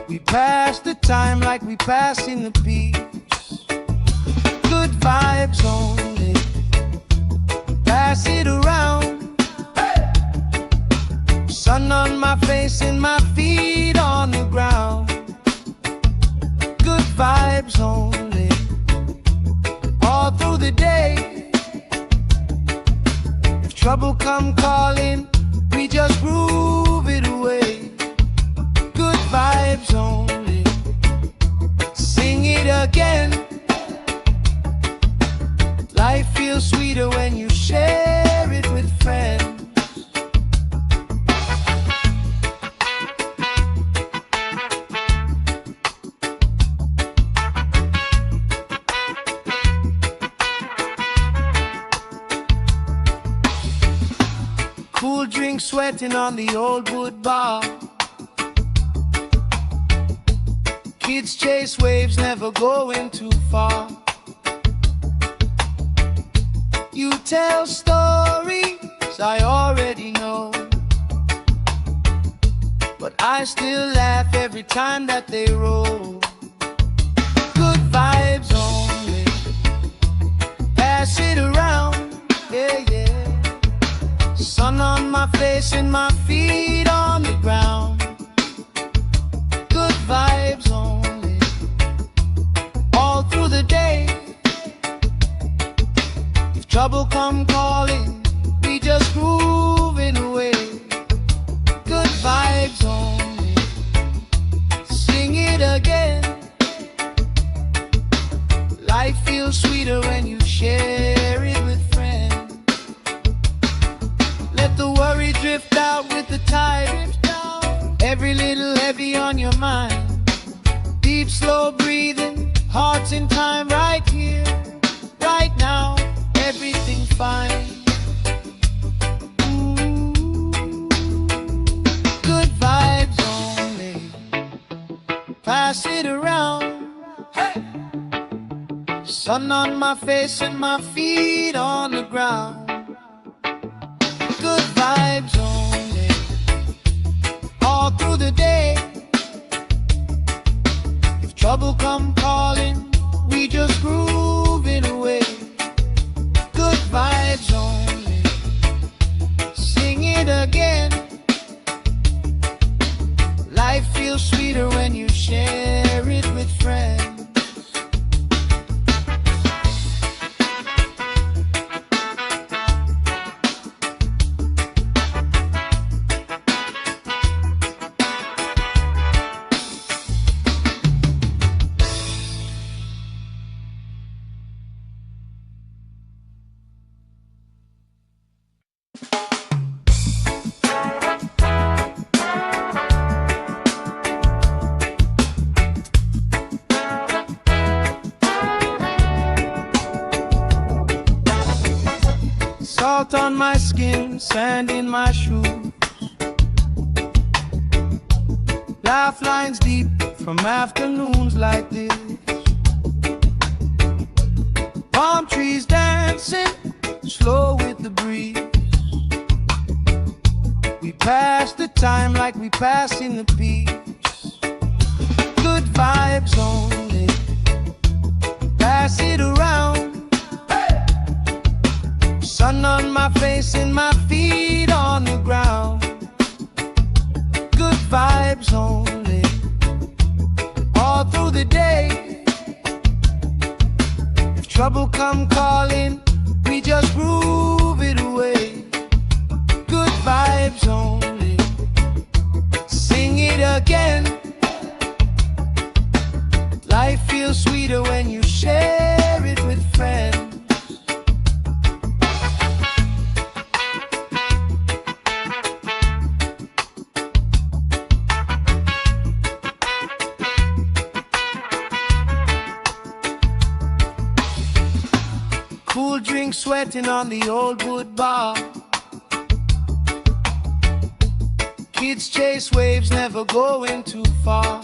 We pass the time like we passing the peace. Good vibes only, pass it around. Sun on my face and my feet on the ground. Good vibes only, all through the day. If trouble come calling, we just groove it away. Good vibes only, sing it again. Life feels sweeter when you share it with friends. Cool drink sweating on the old wood bar. Kids chase waves, never going too far. You tell stories I already know, but I still laugh every time that they roll. Good vibes only, pass it around, yeah, yeah. Sun on my face and my feet on the ground. Good vibes only, all through the day. If trouble come calling, we just grooving away. Good vibes only, sing it again. Life feels sweeter when you share it with friends. Let the worry drift out with the tide. Every little heavy on your mind. Deep, slow breathing, hearts in time, right here, right now. Everything fine. Ooh. Good vibes only, pass it around. Hey. Sun on my face and my feet on the ground. Good vibes only, all through the day. If trouble come calling, we just grooving away. Good vibes only, sing it again. Life feels sweeter when you share it with friends. Salt on my skin, sand in my shoes. Laugh lines deep from afternoons like this. Palm trees dancing, slow with the breeze. time like we passing the beach. Good vibes only. Pass it around. Sun on my face and my feet on the ground. Good vibes only. All through the day. If trouble come calling, we just groove it away. Good vibes only. Sing it again. Life feels sweeter when you share it with friends. Cool drink sweating on the old wood bar. Kids chase waves, never going too far.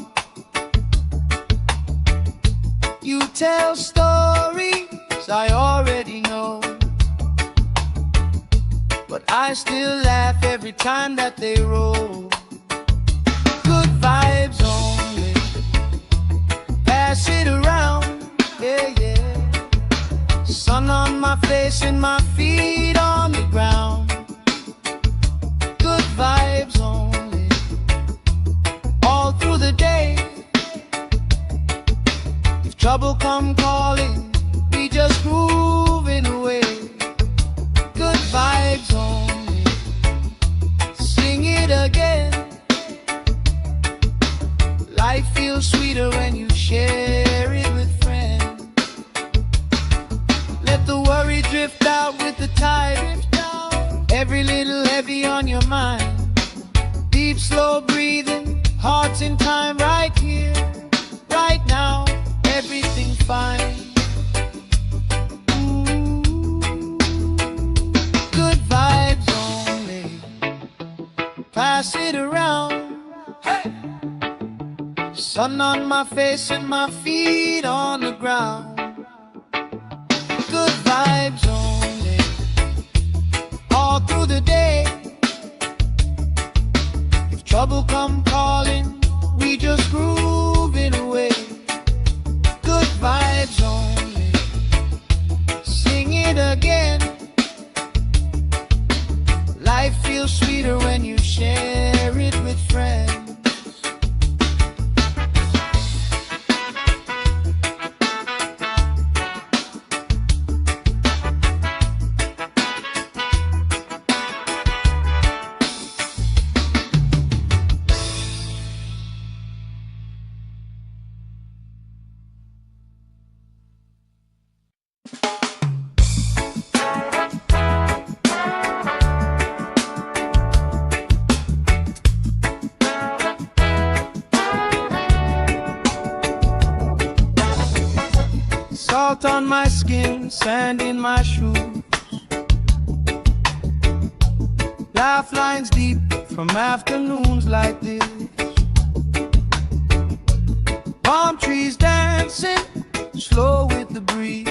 You tell stories I already know, but I still laugh every time that they roll. Good vibes only. Pass it around, yeah, yeah. Sun on my face and my feet on the ground. Good vibes only. All through the day. If trouble come calling, we just grooving away. Good vibes only. Sing it again. Life feels sweeter when you share it with friends. Let the worry drift out with the tide. Every little heavy on your mind. Deep, slow breathing, hearts in time right here, right now. Everything fine. Good vibes only. Pass it around. Hey! Sun on my face and my feet on the ground. Good vibes only. All through the day. If trouble come calling, we just grooving away. Good vibes only. Sing it again. Life feels sweeter when you share it with friends. Salt on my skin, sand in my shoes. Laugh lines deep from afternoons like this. Palm trees dancing, slow with the breeze.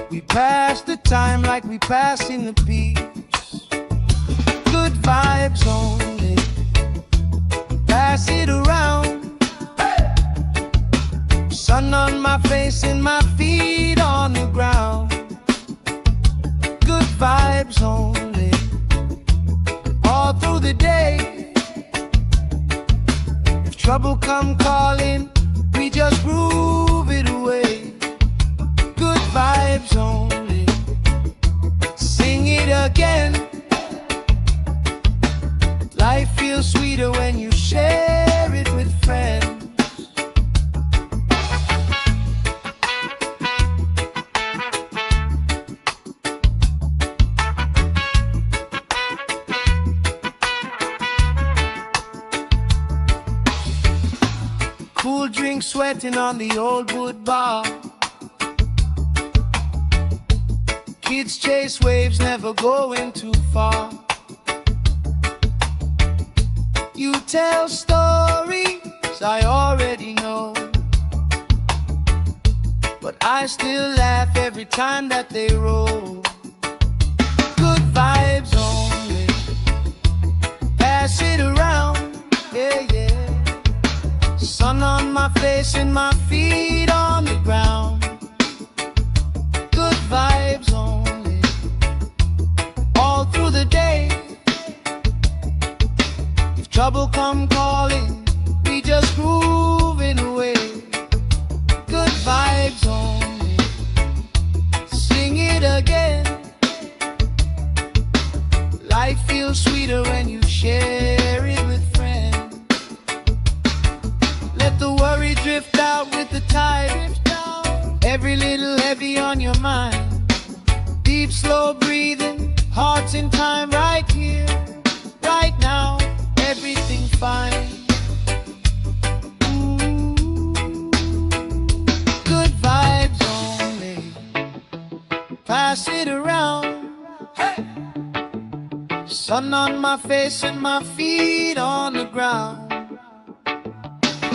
We pass the time like we passing the peace. Good vibes only. Pass it around. Sun on my face and my feet on the ground. Good vibes only. All through the day. If trouble come calling, we just groove it away. Good vibes only. Sing it again. Life feels sweeter when you share it with friends. Cool drink sweating on the old wood bar. Kids chase waves, never going too far. You tell stories I already know, but I still laugh every time that they roll. Good vibes only. pass it around, yeah, yeah. Sun on my face and my feet on the ground. Good vibes only, all through the day. If trouble come calling, we just grooving away. Good vibes only, sing it again. Life feels sweeter when you share it with friends. Let the worry drift out with the tide. Every little heavy on your mind. Deep, slow breathing, hearts in time, right here, right now. Everything fine. Ooh, good vibes only. Pass it around. Hey! Sun on my face and my feet on the ground.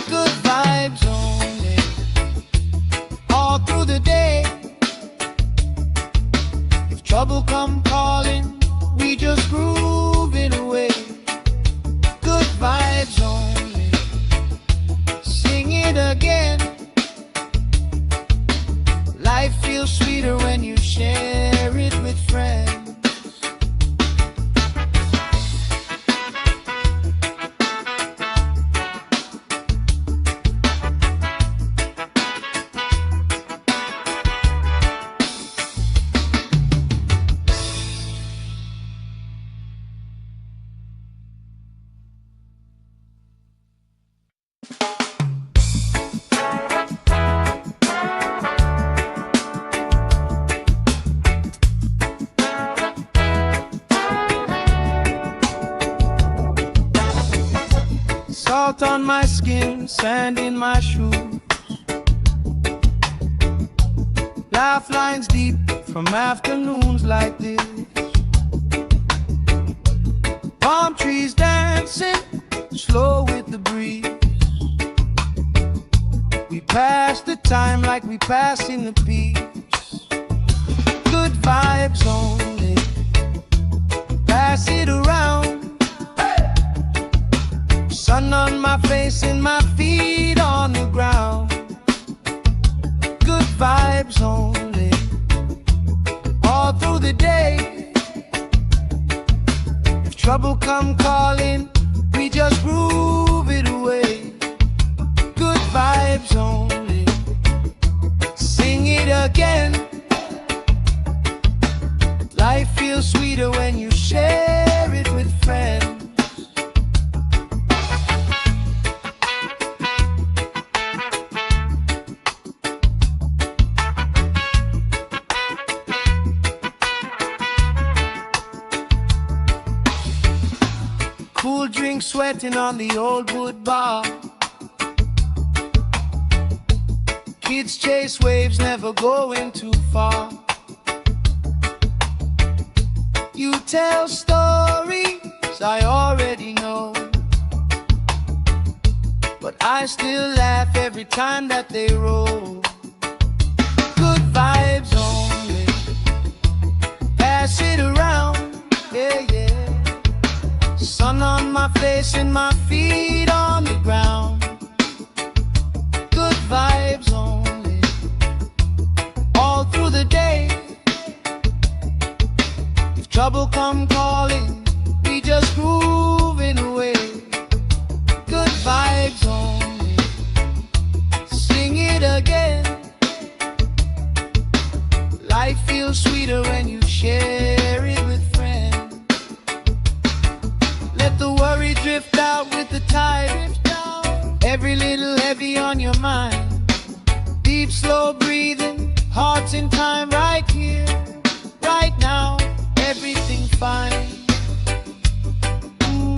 Good vibes only, all through the day. If trouble come calling, we just grooving away. Good vibes only, sing it again. Life feels sweeter when you share it with friends. Salt on my skin, sand in my shoes. Laugh lines deep from afternoons like this. Palm trees dancing, slow with the breeze. We pass the time like we passing the peace. Good vibes only, pass it around. Sun on my face and my feet on the ground. Good vibes only, all through the day. If trouble come calling, we just groove it away. Good vibes only, sing it again. Life feels sweeter when you share it with friends. Cool drink sweating on the old wood bar. Kids chase waves, never going too far. You tell stories I already know, but I still laugh every time that they roll. Good vibes only, pass it around, yeah, yeah. Sun on my face and my feet on the ground. Good vibes only, all through the day. If trouble come calling, we just grooving away. Good vibes only, sing it again. Life feels sweeter when you share it with friends. Let the worry drift out with the tide. Every little heavy on your mind. Deep, slow breathing, hearts in time, right here, right now. Everything fine. Ooh,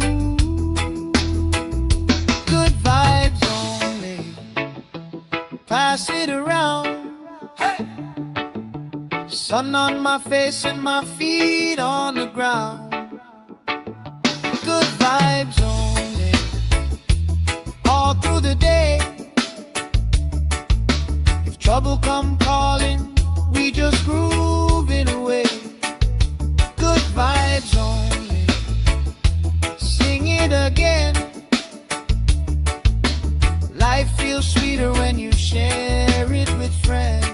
good vibes only, pass it around. Hey! Sun on my face and my feet on the ground. Good vibes only, all through the day. If trouble come calling, we just grooving away. Good vibes only, sing it sweeter when you share it with friends.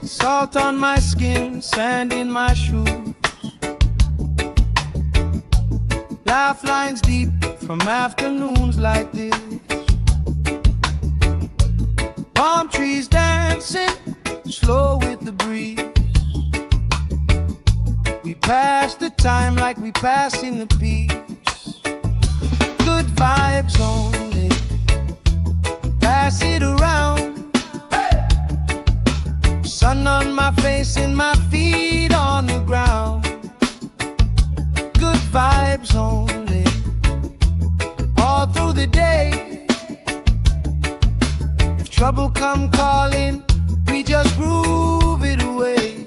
Salt on my skin, sand in my shoes, lifelines deep from afternoons like this. Palm trees dancing slow with the breeze. We pass the time like we pass in the peace. Good vibes only, pass it around. Sun on my face and my feet on the ground. Good vibes only, all through the day. If trouble come calling, we just groove it away.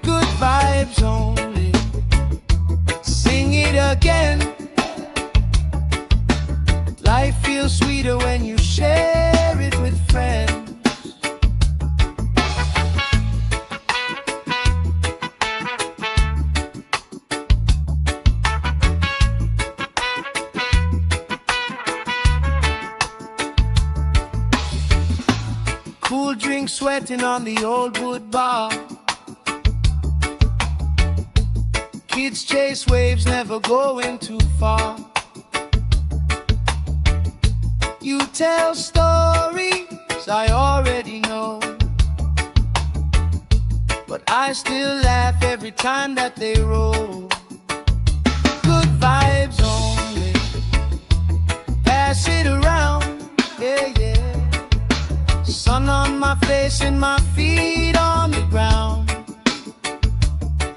Good vibes only, sing it again. Life feels sweeter when you share it with friends. Cool drink sweating on the old wood bar. Kids chase waves, never going too far. You tell stories I already know, but I still laugh every time that they roll. Good vibes only, pass it around, yeah, yeah. Sun on my face and my feet on the ground.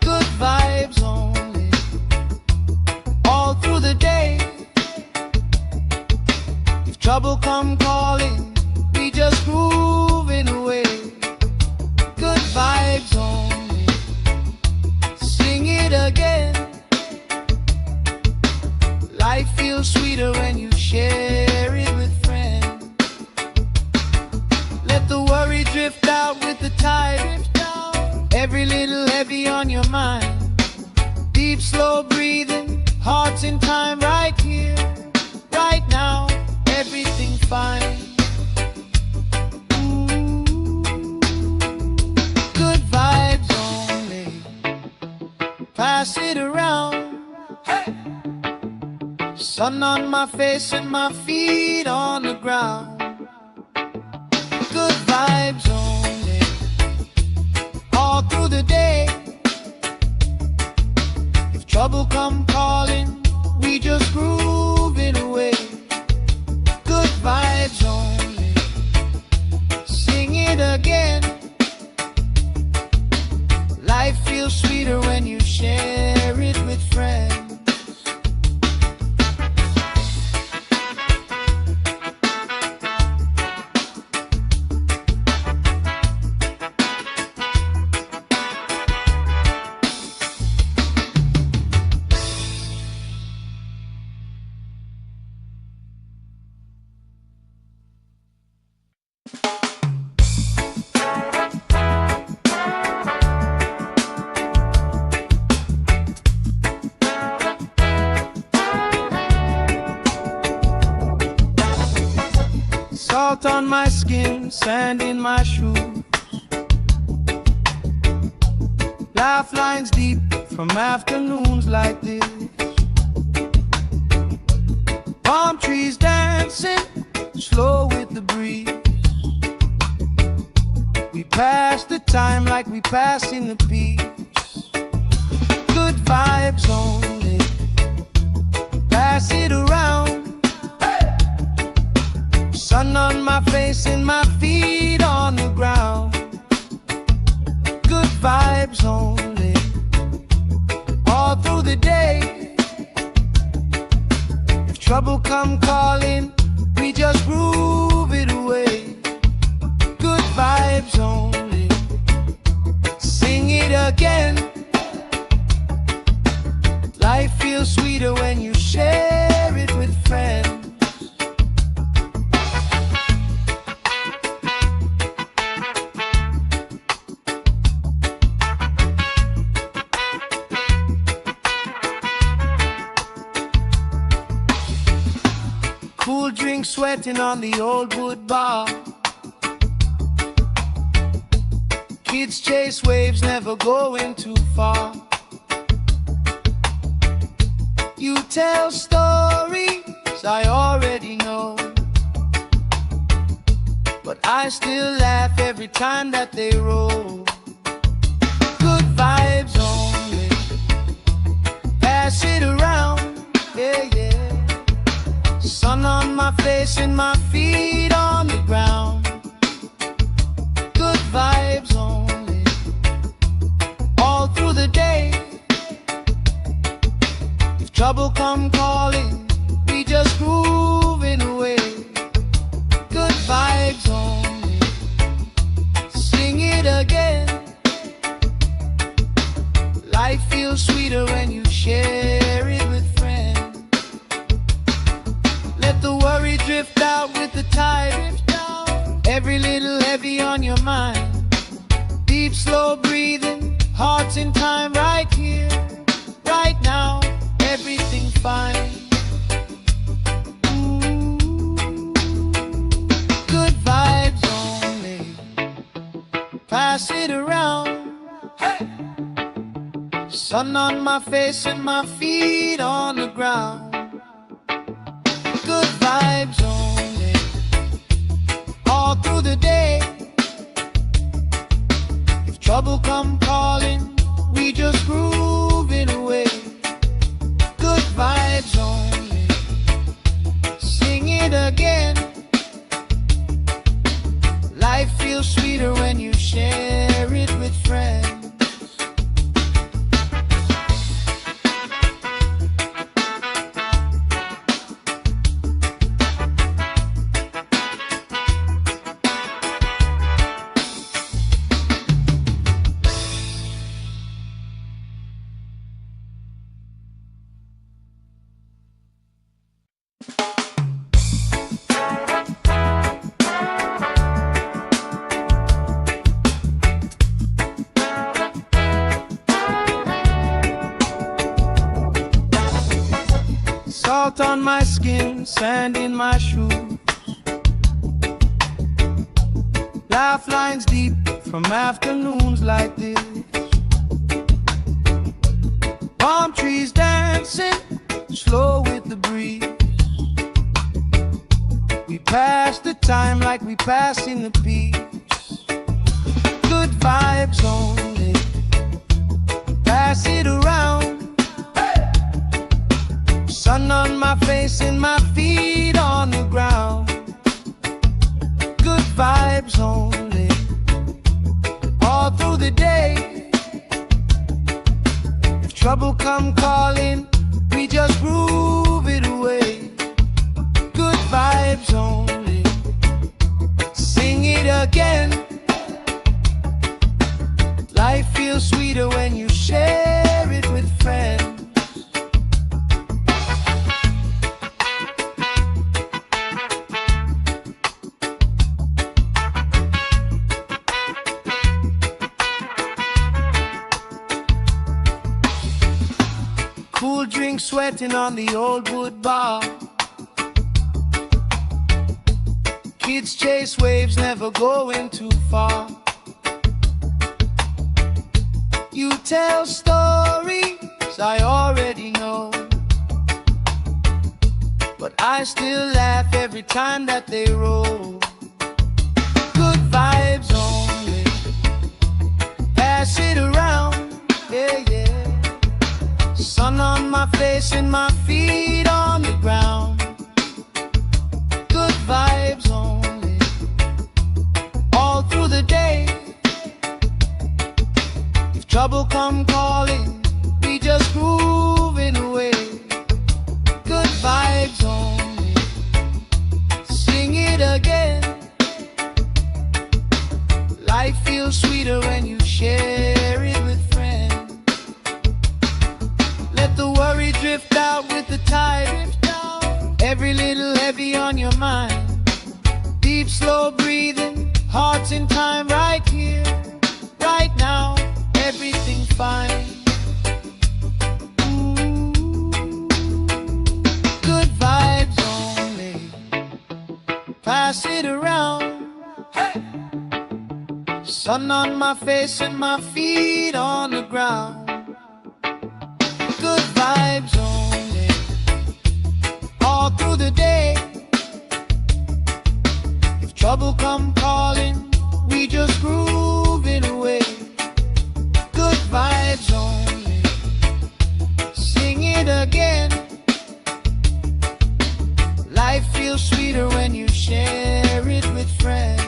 Good vibes only, all through the day. If trouble come calling, we just groove it away. Good vibes only, sing it again. Life feels sweeter when you share it with friends. Let the worry drift out with the tide. Every little heavy on your mind. Deep, slow breathing, hearts in time, right here, right now. Everything fine. Ooh. Good vibes only, pass it around. Hey. Sun on my face and my feet on the ground. Good vibes only, all through the day. If trouble come calling, we just groove it away. Good vibes only, sing it again. Life feels sweeter when you share it with friends. Salt on my skin, sand in my shoes, lifelines deep from afternoons like this. Palm trees dancing slow with the breeze. We pass the time like we pass in the peace. Good vibes only, pass it around. Sun on my face and my feet on the ground. Good vibes only, all through the day. trouble come calling, we just groove it away. Good vibes only. Sing it again. Life feels sweeter when you share it with friends. Cool drink sweating on the old wood bar. Kids chase waves, never going too far. You tell stories I already know, but I still laugh every time that they roll. Good vibes only. Pass it around, yeah, yeah. Sun on my face and my feet on the ground. Good vibes only. All through the day. If trouble come calling, we just grooving away. Good vibes only. Sing it again. Life feels sweeter when you share it with friends. Let the worry drift out with the tide. Every little heavy on your mind. Deep, slow breathing, hearts in time, right here, right now. Everything fine. Good vibes only. Pass it around. Hey! Sun on my face and my feet on the ground. Good vibes only. All through the day. If trouble come calling, we just groove it away. Good vibes only. Sing it again. Life feels sweeter when you share it with friends. Salt on my skin, sand in my shoes. Laugh lines deep from afternoons like this. Palm trees dancing, slow with the breeze. We pass the time like we passing the peace. Good vibes only. Pass it around. Sun on my face and my feet on the ground. Good vibes only. All through the day. If trouble come calling, we just groove it away. Good vibes only. Sing it again. Life feels sweeter when you share it with friends. Cool drink sweating on the old wood bar. Kids chase waves, never going too far. You tell stories I already know, but I still laugh every time that they roll. Good vibes only. Pass it around, yeah, yeah. Sun on my face and my feet on the ground. Good vibes only. All through the day. If trouble come calling, we just grooving away. Good vibes only. every little heavy on your mind. Deep, slow breathing, hearts in time, right here, right now, everything fine. Good vibes only, pass it around. Hey! Sun on my face and my feet on the ground. Good vibes only, all through the day. If trouble come calling, we just groove it away. Good vibes only, sing it again. Life feels sweeter when you share it with friends.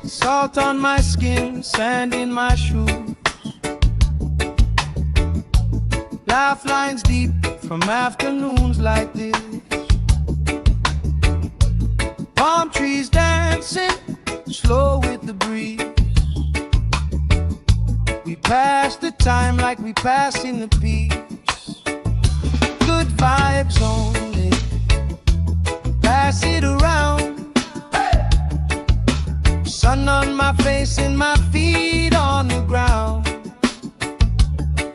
Salt on my skin, sand in my shoes. Laugh lines deep from afternoons like this. Palm trees dancing, slow with the breeze. We pass the time like we pass in the peace. Good vibes only, pass it around. Sun on my face and my feet on the ground.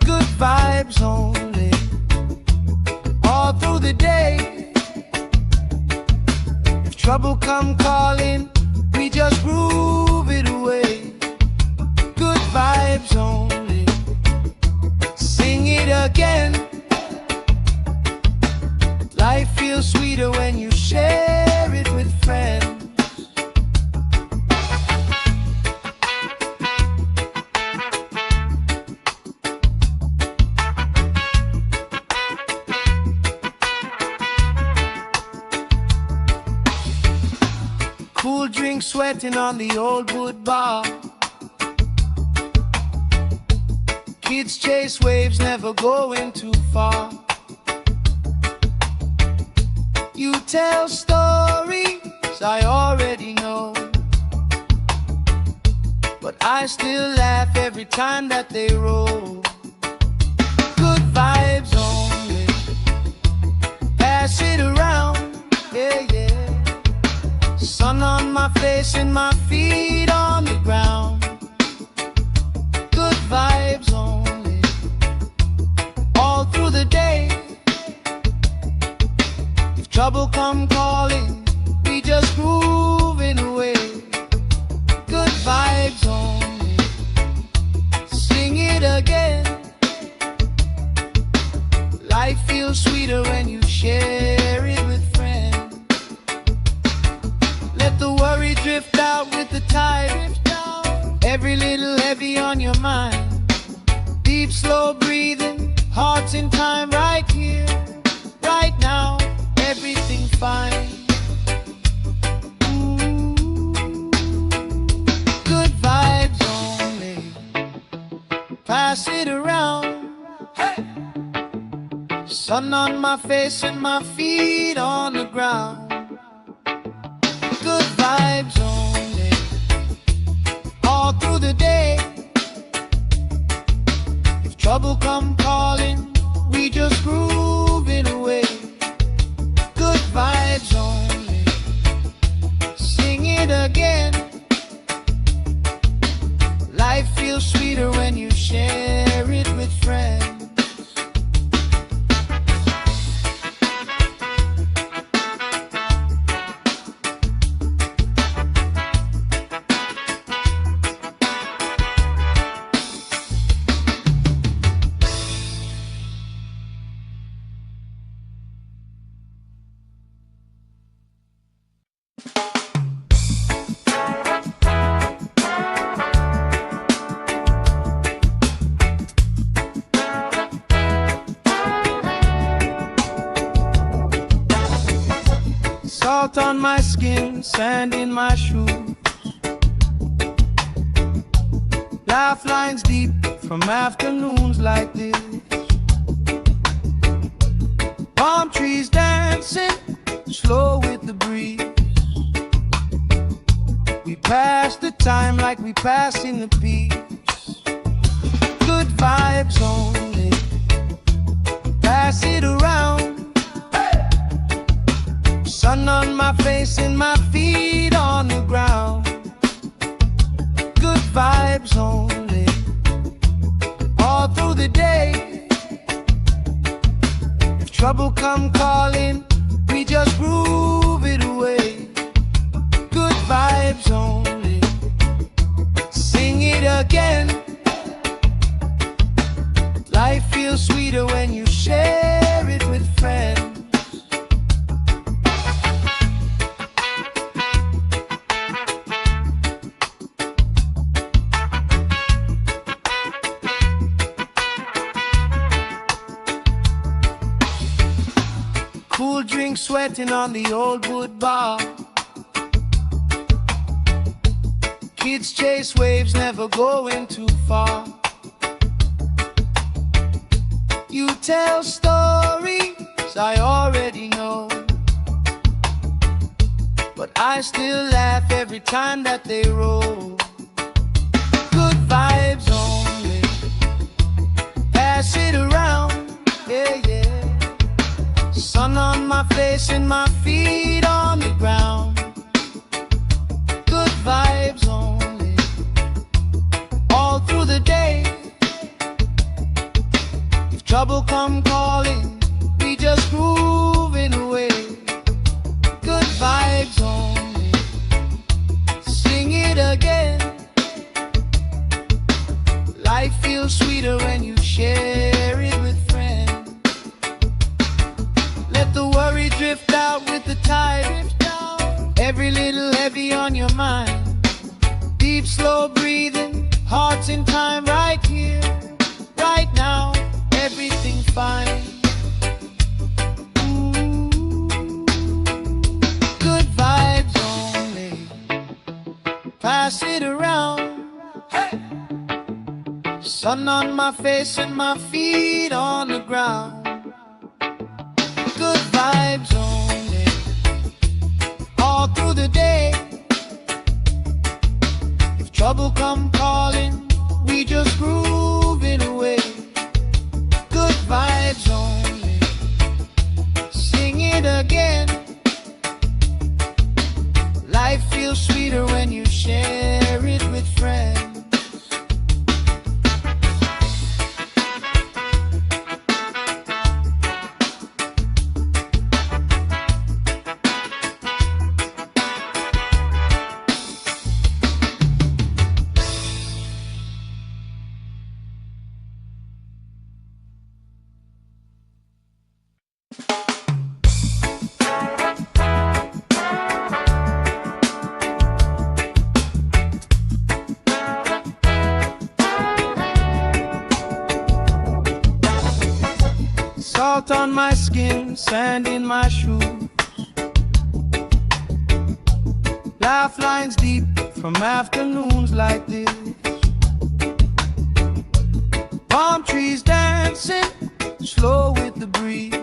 Good vibes only, all through the day. If trouble come calling, we just groove it away. Good vibes only, sing it again. Life feels sweeter when you share it with friends. Cool drink sweating on the old wood bar. Kids chase waves, never going too far. You tell stories I already know, but I still laugh every time that they roll. Good vibes only, pass it around, yeah, yeah. Sun on my face and my feet on the ground. Good vibes only, all through the day. If trouble come calling, we just groove it away. Good vibes only, sing it again. Life feels sweeter when you share it with friends. Let the worry drift out with the tide. Every little heavy on your mind. Deep, slow breathing, hearts in time, right here, right now, everything fine. Good vibes only, pass it around. Hey! Sun on my face and my feet on the ground. Good vibes only, all through the day. If trouble come calling, we just groove it away. Good vibes only, sing it again. Life feels sweeter when you share it with friends. Salt on my skin, sand in my shoes, lifelines deep from afternoons like this. Palm trees dancing slow with the breeze. We pass the time like we pass in the peace. Good vibes only, pass it around. Sun on my face and my feet on the ground. Good vibes only, all through the day. If trouble come calling, we just groove it away. Good vibes only, sing it again. Life feels sweeter when you share it with friends. Cool drink sweating on the old wood bar. Kids chase waves, never going too far. You tell stories I already know, but I still laugh every time that they roll. Good vibes only, pass it around, yeah, yeah. Sun on my face and my feet on the ground. Good vibes only, all through the day. If trouble come calling, we just grooving away. Good vibes only, sing it again. Life feels sweeter when you share it with friends. Let the worry drift out with the tide. Every little heavy on your mind. Deep, slow breathing, hearts in time, right here, right now. Everything fine. Ooh, good vibes only, pass it around. Hey! Sun on my face and my feet on the ground. Good vibes only, all through the day. If trouble come calling, we just grooving away. Good vibes only, sing it again. Life feels sweeter when you share it with friends. Salt on my skin, sand in my shoes, lifelines deep from afternoons like this. Palm trees dancing slow with the breeze.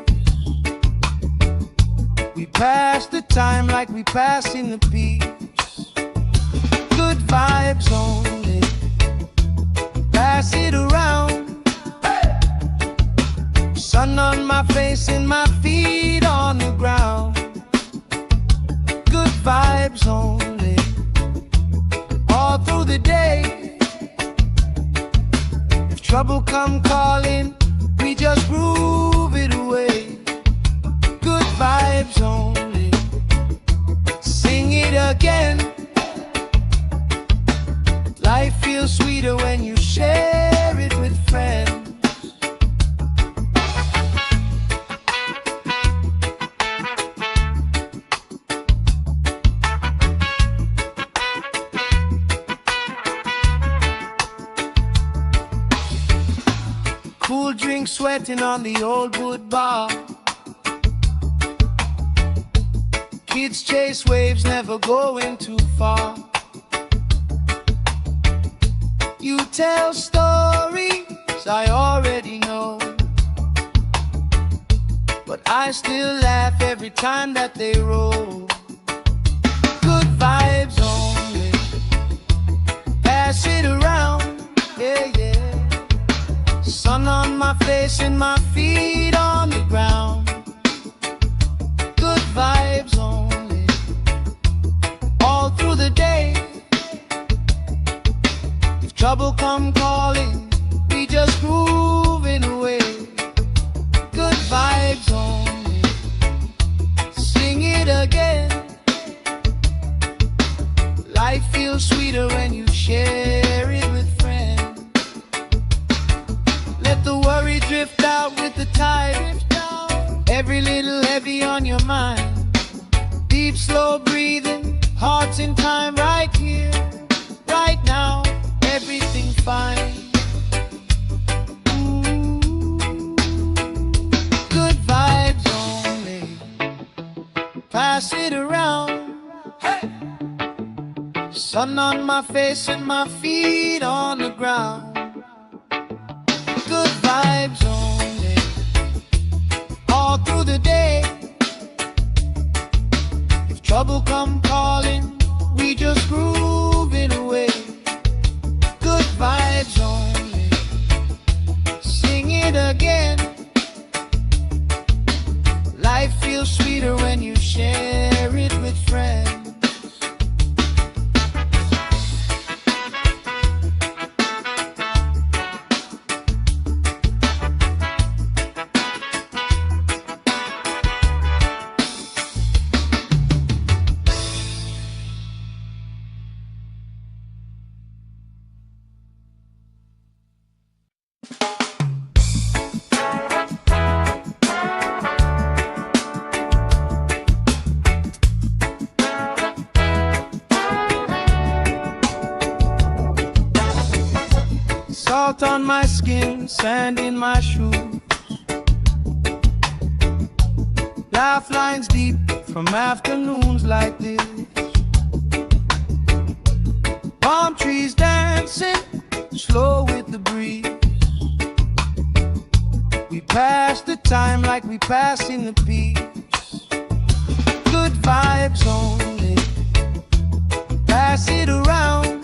We pass the time like we pass in the peace. Good vibes only, pass it around. Sun on my face and my feet on the ground. Good vibes only, all through the day. If trouble come calling, we just groove it away. Good vibes only, sing it again. Life feels sweeter when you share it with friends. Cool drink sweating on the old wood bar. Kids chase waves, never going too far. You tell stories I already know, but I still laugh every time that they roll. Good vibes only, pass it around, yeah, yeah. Sun on my face and my feet on the ground. Good vibes only, all through the day. If trouble come calling, we just grooving away. Good vibes only, sing it again. Life feels sweeter when you share it with friends. Let the worry drift out with the tide. Every little heavy on your mind. Deep, slow breathing, hearts in time, right here, right now. Everything fine. Good vibes only, pass it around. Hey! Sun on my face and my feet on the ground. Good vibes only, all through the day. If trouble come calling, we just grooving away. Good vibes only, sing it again. Life feels sweeter when you share it with friends. Salt on my skin, sand in my shoes. Laugh lines deep from afternoons like this. Palm trees dancing, slow with the breeze. We pass the time like we passing the peace. Good vibes only, pass it around.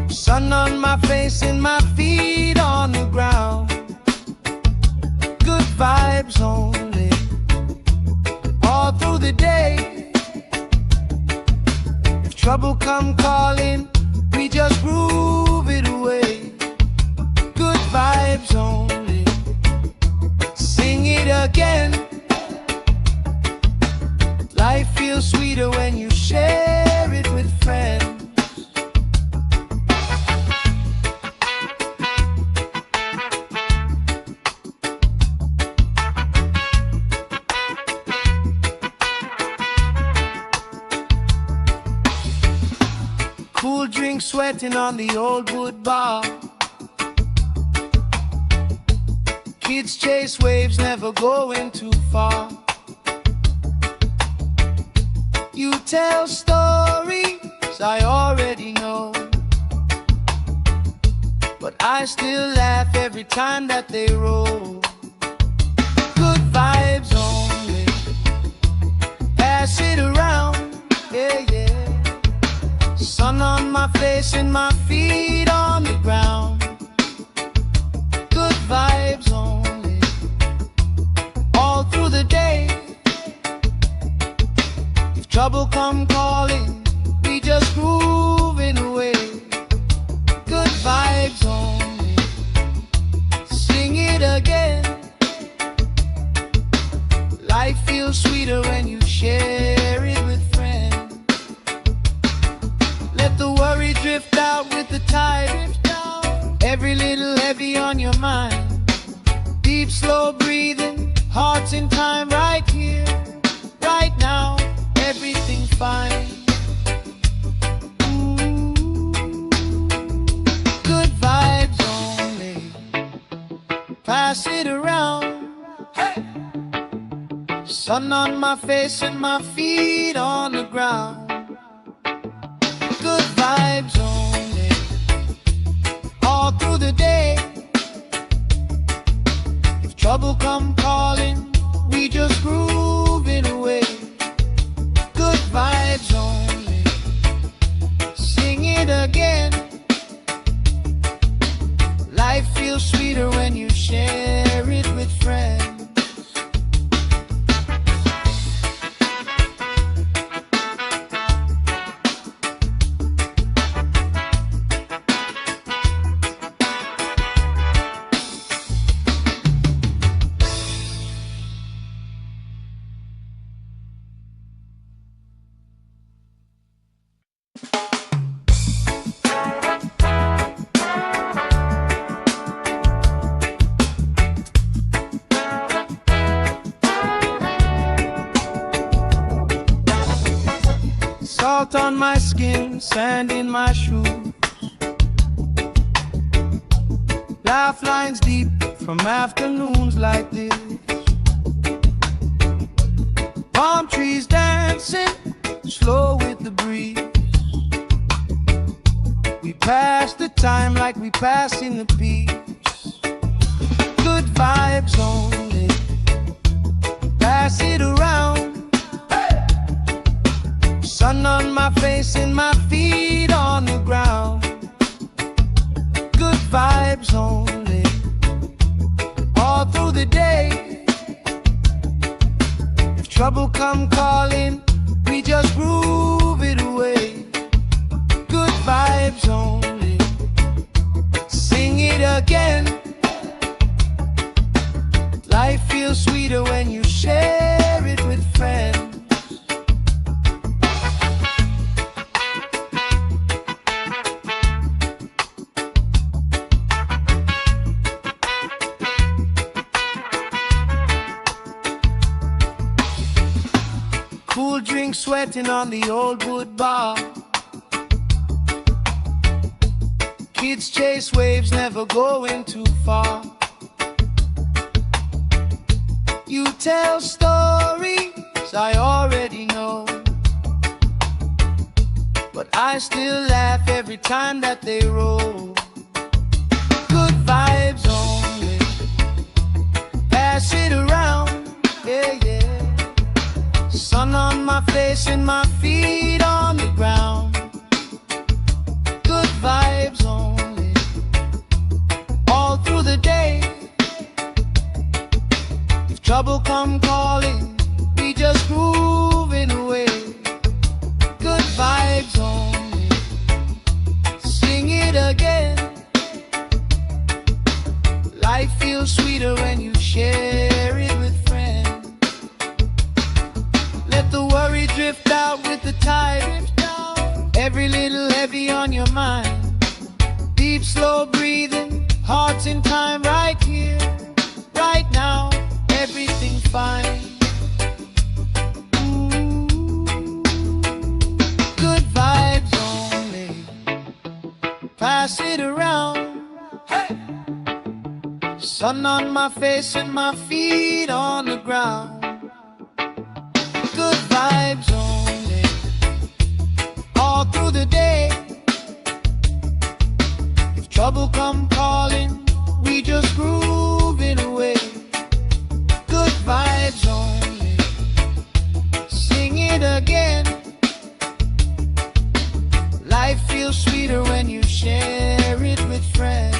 Sun on my face and my feet on the ground. Good vibes only, all through the day. If trouble come calling, we just groove it away. Good vibes only, sing it again. Life feels sweeter when you share it with friends. Cool drink sweating on the old wood bar. Kids chase waves, never going too far. You tell stories I already know, but I still laugh every time that they roll. Good vibes only, pass it around, yeah, yeah. Sun on my face and my feet on the ground. Good vibes only, all through the day. If trouble come calling, we just grooving away. Good vibes only, sing it again. Life feels sweeter when you share it with friends. Let the worry drift out with the tide. Every little heavy on your mind. Deep, slow breathing, hearts in time, right here, right now. Everything fine. Good vibes only, pass it around. Hey! Sun on my face and my feet on the ground. Good vibes only, all through the day. If trouble come calling, we just grooving away. Good vibes only, sing it again. Life feels sweeter when you share it with friends. Salt on my skin, sand in my shoes. Laugh lines deep from afternoons like this. Palm trees dancing, slow with the breeze. We pass the time like we pass in the peace. Good vibes only, pass it around. Sun on my face and my feet on the ground. Good vibes only, all through the day. If trouble come calling, we just groove it away. Good vibes only, sing it again. Life feels sweeter when you share it with friends. Cool drink sweating on the old wood bar. Kids chase waves, never going too far. You tell stories I already know, but I still laugh every time that they roll. Good vibes only, pass it around, yeah, yeah. Sun on my face and my feet on the ground. Good vibes only, all through the day. If trouble come calling, we just grooving away. Good vibes only, sing it again. Life feels sweeter when you share it with friends. Let the worry drift out with the tide. Every little heavy on your mind. Deep, slow breathing, hearts in time, right here, right now. Everything fine. Good vibes only, pass it around. Hey! Sun on my face and my feet on the ground. Good vibes only, all through the day. If trouble come calling, we just grooving away. Good vibes only, sing it again. Life feels sweeter when you share it with friends.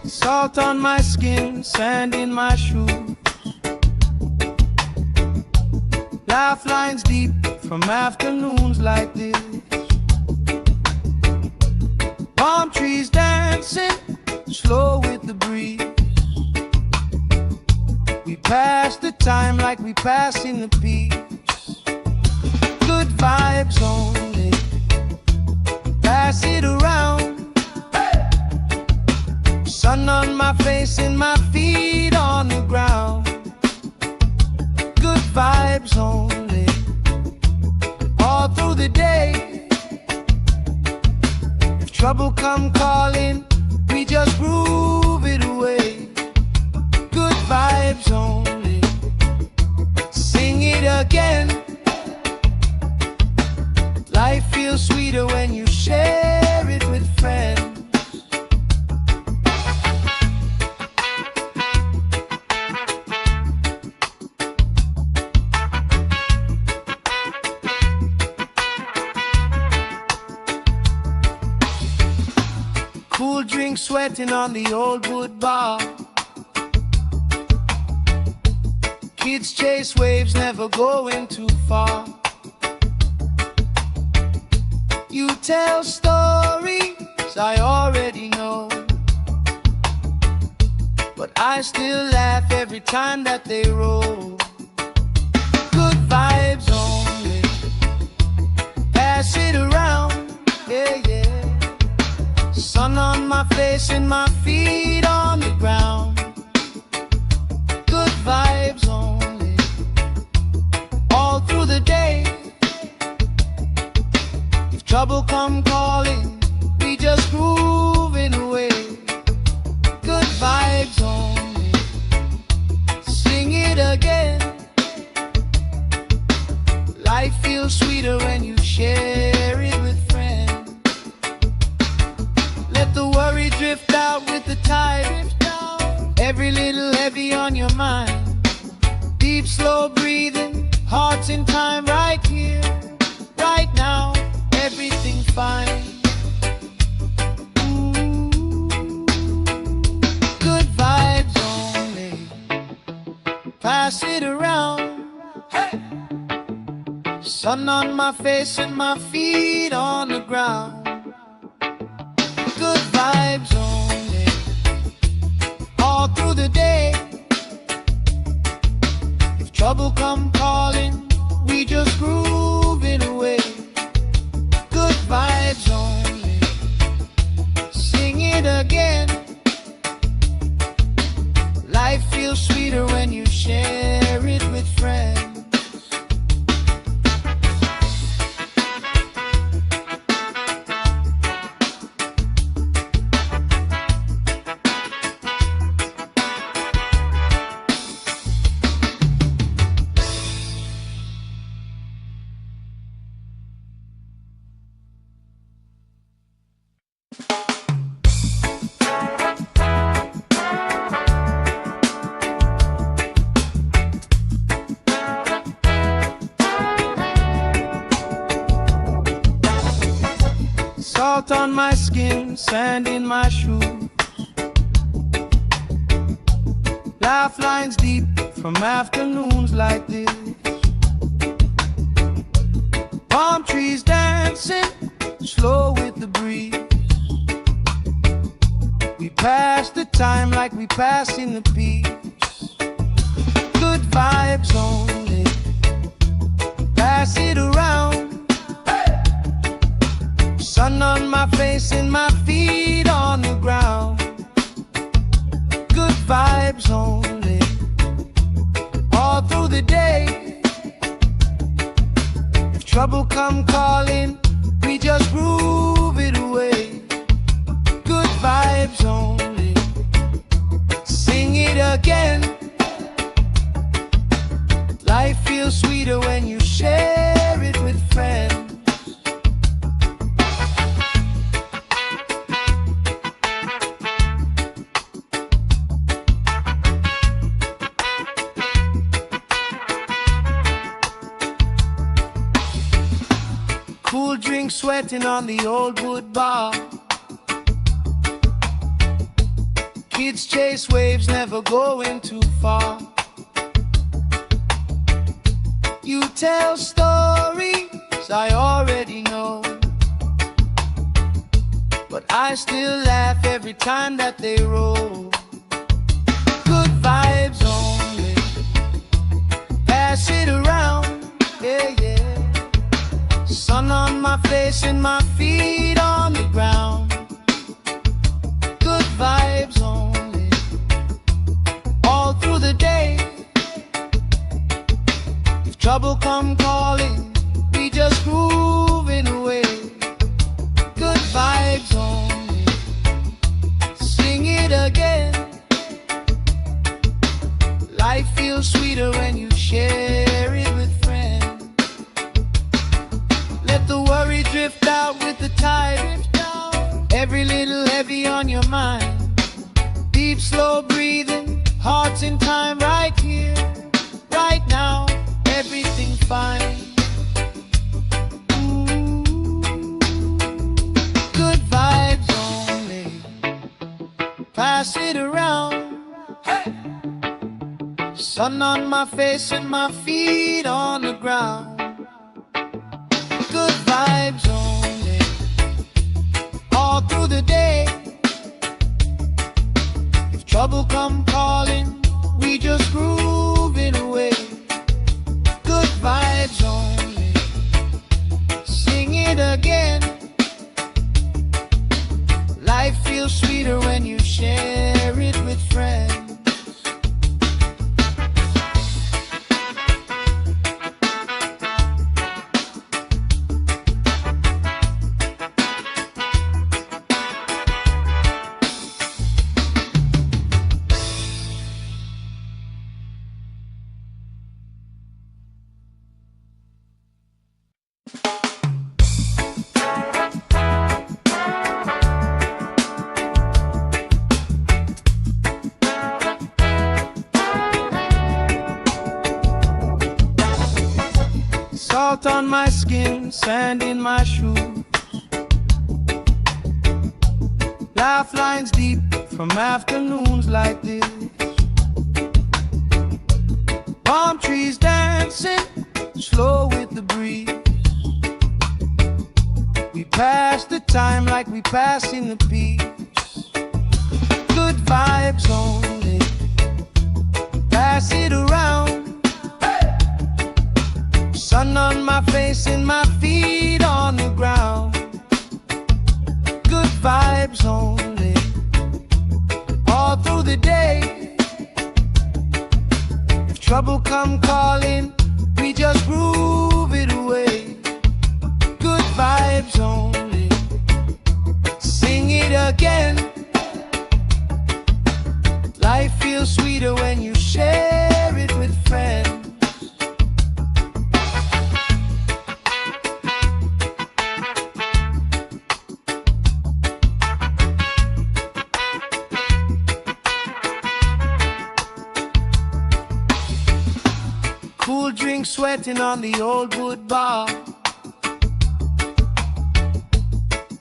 Salt on my skin, sand in my shoes. Laugh lines deep from afternoons like this. Palm trees dancing, slow with the breeze. We pass the time like we passing the peace. Good vibes only, pass it around. Sun on my face and my feet on the ground. Good vibes only, all through the day. If trouble come calling, we just groove it away. Good vibes only, sing it again. Life feels sweeter when you share it with friends. Cool drink sweating on the old wood bar. Kids chase waves, never going too far. You tell stories I already know, but I still laugh every time that they roll. Good vibes only, pass it around, yeah, yeah. Sun on my face and my feet on the ground. Good vibes only, all through the day. If trouble come calling, we just grooving away. Good vibes only, sing it again. Life feels sweeter when you share it with friends. Let the worry drift out with the tide. Every little heavy on your mind. Deep, slow breathing, hearts in time, right here, right now. Everything fine. Ooh. Good vibes only, pass it around. Hey. Sun on my face and my feet on the ground. Good vibes only, all through the day. If trouble come calling, we just groove it away. Good vibes only, sing it again. Life feels sweeter when you share it with friends. Salt on my skin, sand in my shoes. Laugh lines deep from afternoons like this. Palm trees dancing, slow with the breeze. We pass the time like we passing the peace. Good vibes only, pass it around. Sun on my face and my feet on the ground. Good vibes only, all through the day. If trouble come calling, we just groove it away. Good vibes only, sing it again. Life feels sweeter when you share it with friends. Cool drink sweating on the old wood bar. Kids chase waves, never going too far. You tell stories I already know, but I still laugh every time that they roll. my face and my feet on the ground. Good vibes only, all through the day. If trouble come calling, we just grooving away. Good vibes only, sing it again. Life feels sweeter when you share it with friends. Let the worry drift out with the tide. Every little heavy on your mind. Deep, slow breathing, hearts in time, right here, right now. Everything fine. Good vibes only, pass it around. Hey! Sun on my face and my feet on the ground. Good vibes only, all through the day. If trouble come calling, we just grooving away. Good vibes only, sing it again. Life feels sweeter when you share it with friends. Salt on my skin, sand in my shoes. Laugh lines deep from afternoons like this. Palm trees dancing, slow with the breeze. We pass the time like we pass in the peace. Good vibes only, pass it around. Sun on my face and my feet on the ground. Good vibes only, all through the day. If trouble come calling, we just groove it away. Good vibes only, sing it again. Life feels sweeter when you share it with friends. Cool drink sweating on the old wood bar.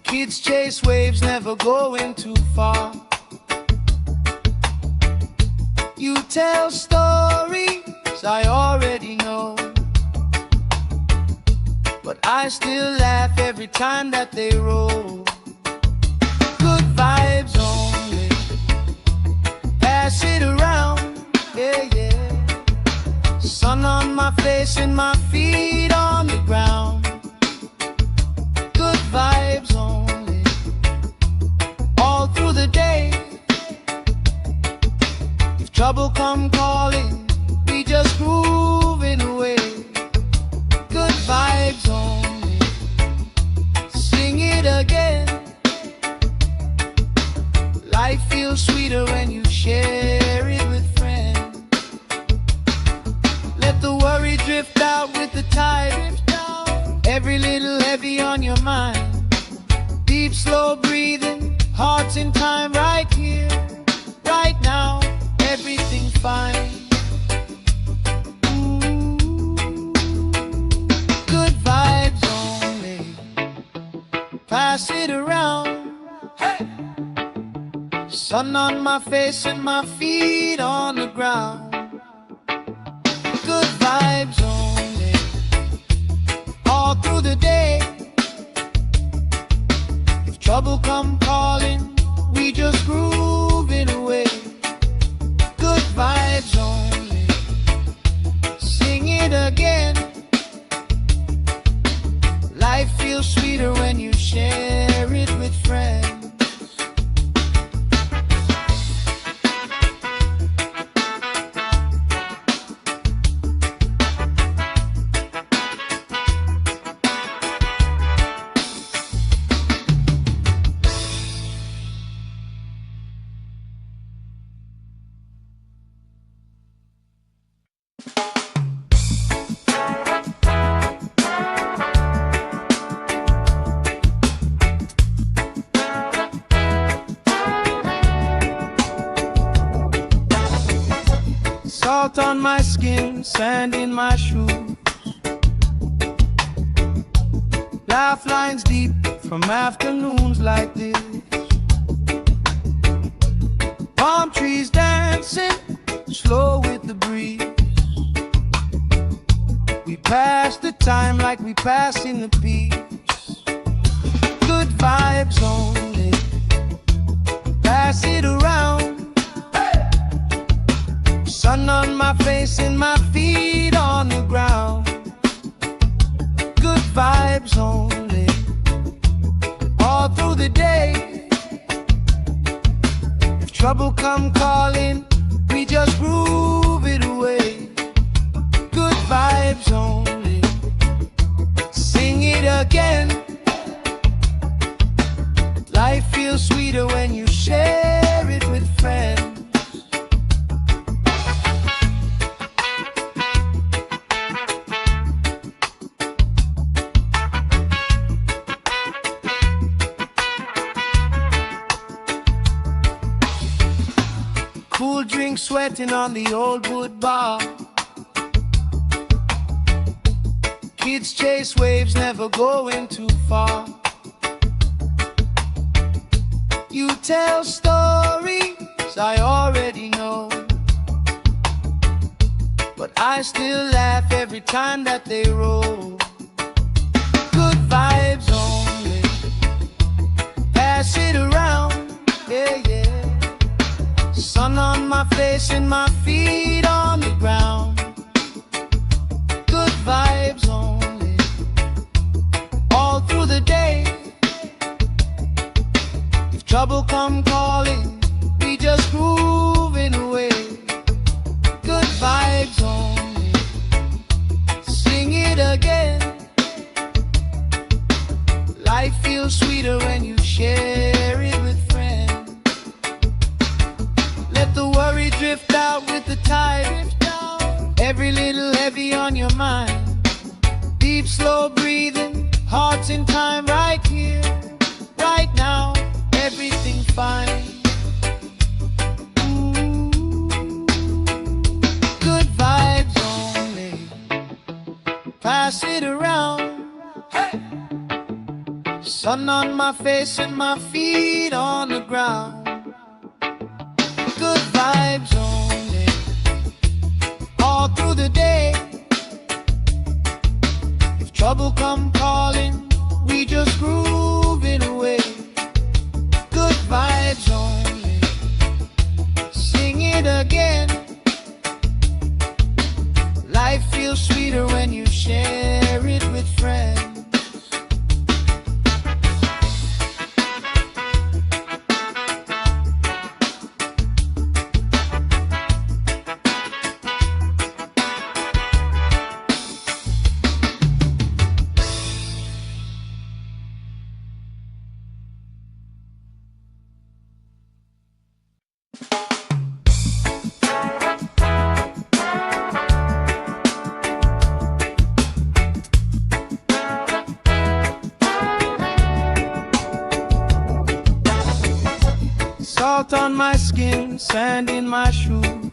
Kids chase waves, never going too far. You tell stories I already know, but I still laugh every time that they roll. Good vibes only, pass it around, yeah, yeah. Sun on my face and my feet on the ground. Good vibes only, all through the day. If trouble come calling, we just grooving away. Good vibes only, sing it again. Life feels sweeter when you share it with friends. Let the worry drift out with the tide. Every little heavy on your mind. Deep, slow breathing, hearts in time, right here, right now. Everything fine. Good vibes only, pass it around. Hey! Sun on my face and my feet on the ground. Good vibes only, all through the day. If trouble come calling, we just grooving away. Good vibes only, sing it again. Life feels feels sweeter when you share it with friends. Salt on my skin, sand in my shoes, laugh lines deep from afternoons like this. Palm trees dancing slow with the breeze. We pass the time like we pass in the peace. Good vibes only, pass it around. Sun on my face and my feet on the ground. Good vibes only, all through the day. If trouble come calling, we just groove it away. Good vibes only, sing it again. Life feels sweeter when you share it with friends. Cool drink sweating on the old wood bar. Kids chase waves, never going too far. You tell stories I already know, but I still laugh every time that they roll. Good vibes only, pass it around, yeah, yeah. Sun on my face and my feet on the ground. Good vibes only, all through the day. If trouble come calling, we just grooving away. Good vibes only, sing it again. Life feels sweeter when you share it with friends. Let the worry drift out with the tide. Every little heavy on your mind. Deep, slow breathing, hearts in time, right here, right now. Everything fine. Ooh. Good vibes only, pass it around. Hey. Sun on my face and my feet on the ground. Good vibes only, all through the day. If trouble come calling, we just groove it away. Good vibes only, sing it again. Life feels sweeter when you share it with friends. Salt on my skin, sand in my shoes,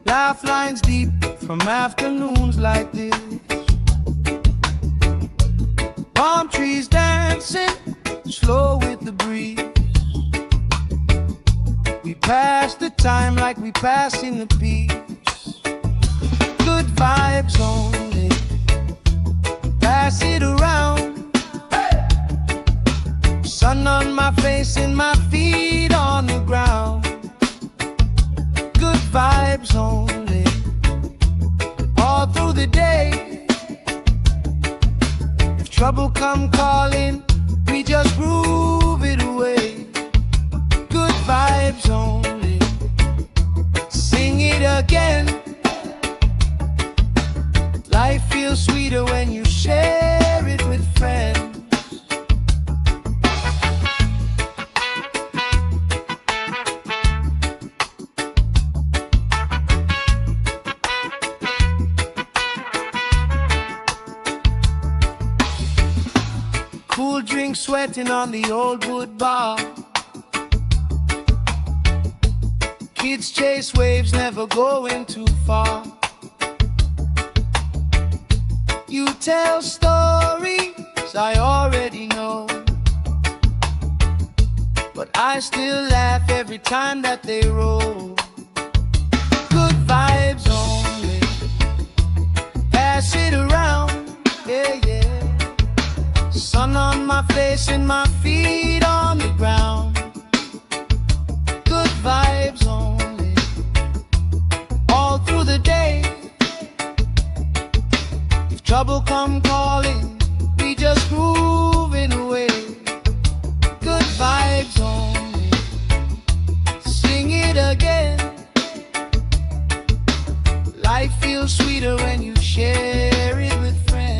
laugh lines deep from afternoons like this. Palm trees dancing slow with the breeze. We pass the time like we pass in the peace. Good vibes only, pass it around. Sun on my face and my feet on the ground. Good vibes only, all through the day. trouble come calling, we just groove it away. Good vibes only. Sing it again. Life feels sweeter when you share it with friends. Cool drink sweating on the old wood bar. Kids chase waves, never going too far. You tell stories I already know, but I still laugh every time that they roll. Good vibes only. Pass it around, yeah, yeah. Sun on my face and my feet on the ground. Good vibes only. All through the day. If trouble come calling, we just grooving away. Good vibes only. Sing it again. Life feels sweeter when you share it with friends.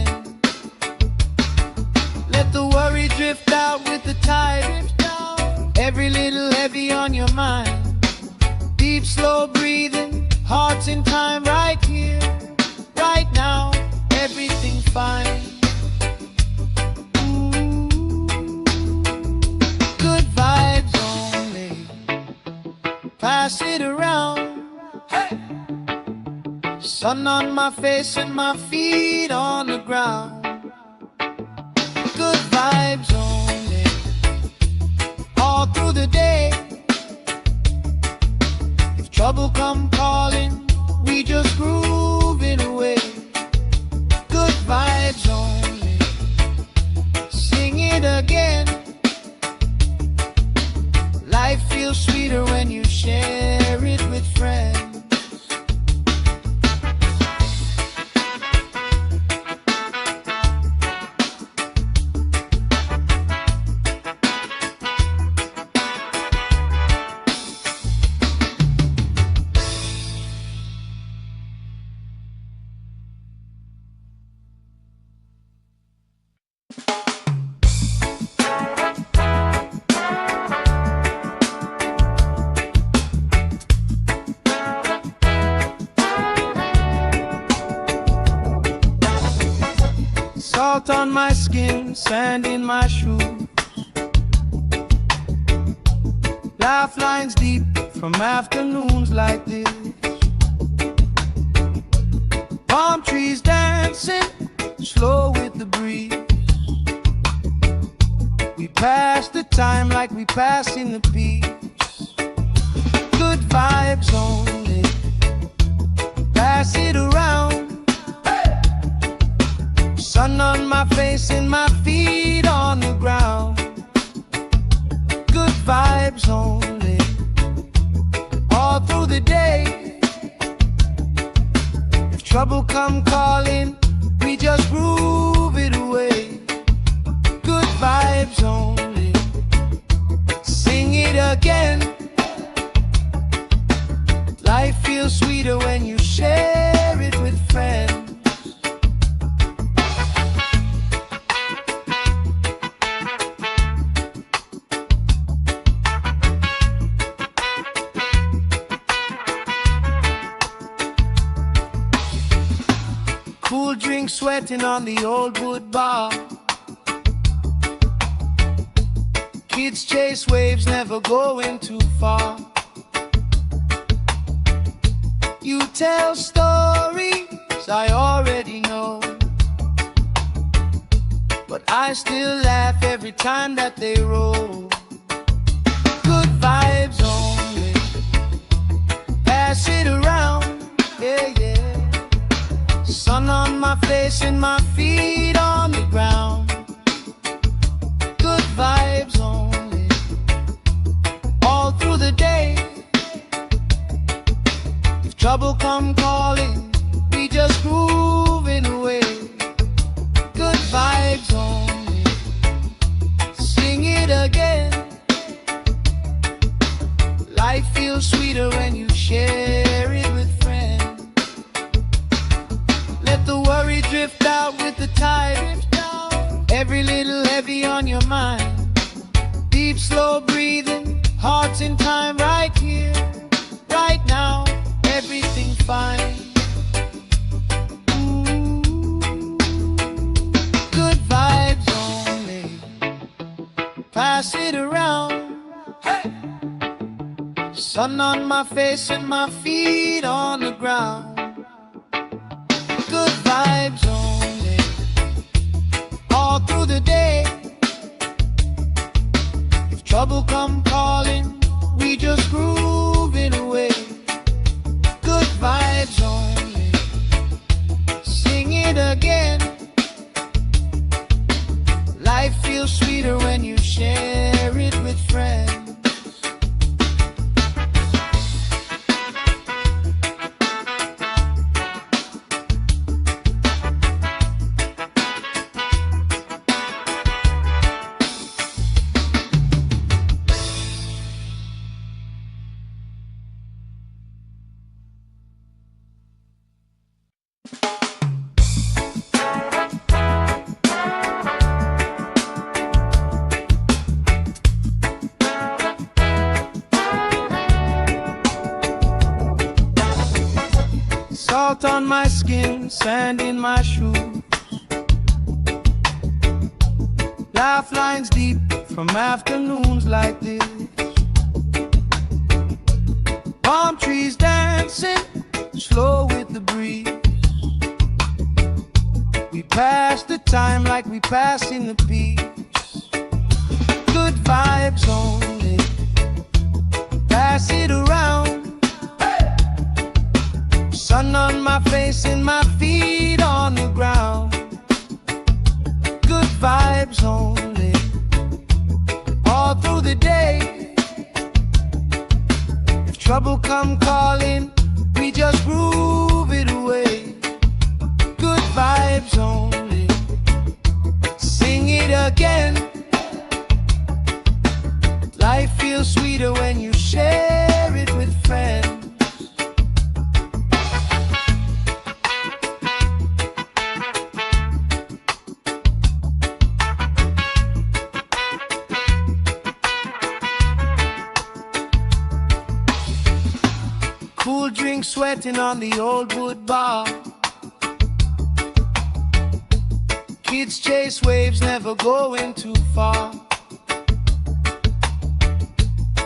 Let the worry drift out with the tide. Every little heavy on your mind. Deep, slow breathing, hearts in time, right here, right now. Everything's fine. Ooh. Good vibes only. Pass it around. Hey. Sun on my face and my feet on the ground. Good vibes only. All through the day. If trouble come calling, we just groove it away. Good vibes only. Sing it again. Life feels sweeter when you share it with friends. Salt on my skin, sand in my shoes. Laugh lines deep from afternoons like this. Palm trees dancing, slow with the breeze. We pass the time like we pass in the peace. Good vibes only. Pass it around. Sun on my face and my feet on the ground. Good vibes only. All through the day. If trouble come calling, we just groove it away. Good vibes only. Sing it again. Life feels sweeter when you share it with friends. Cool drink sweating on the old wood bar. Kids chase waves, never going too far. You tell stories I already know, but I still laugh every time that they roll. Good vibes only. Pass it around, yeah, yeah. Sun on my face and my feet on the ground. Good vibes only. All through the day. If trouble come calling, we just grooving away. Good vibes only. it again. Life feels sweeter when you share it with friends. Let the worry drift out with the tide. Every little heavy on your mind. Deep, slow breathing, hearts in time, right here, right now, everything fine. Good vibes only, pass it around. Hey! Sun on my face and my feet on the ground. Good vibes only, all through the day. If trouble come calling, we just groove it away. Good vibes only, sing it again. Life feels sweeter when you share it with friends. Salt on my skin, sand in my shoes. Laugh lines deep from afternoons like this. Palm trees dancing, slow with the breeze. We pass the time like we passing the peace. Good vibes only, pass it around. Sun on my face and my feet on the ground. Good vibes only, all through the day. If trouble come calling, we just groove it away. Good vibes only, sing it again. Life feels sweeter when you share it with friends. Cool drink sweating on the old wood bar. Kids chase waves, never going too far.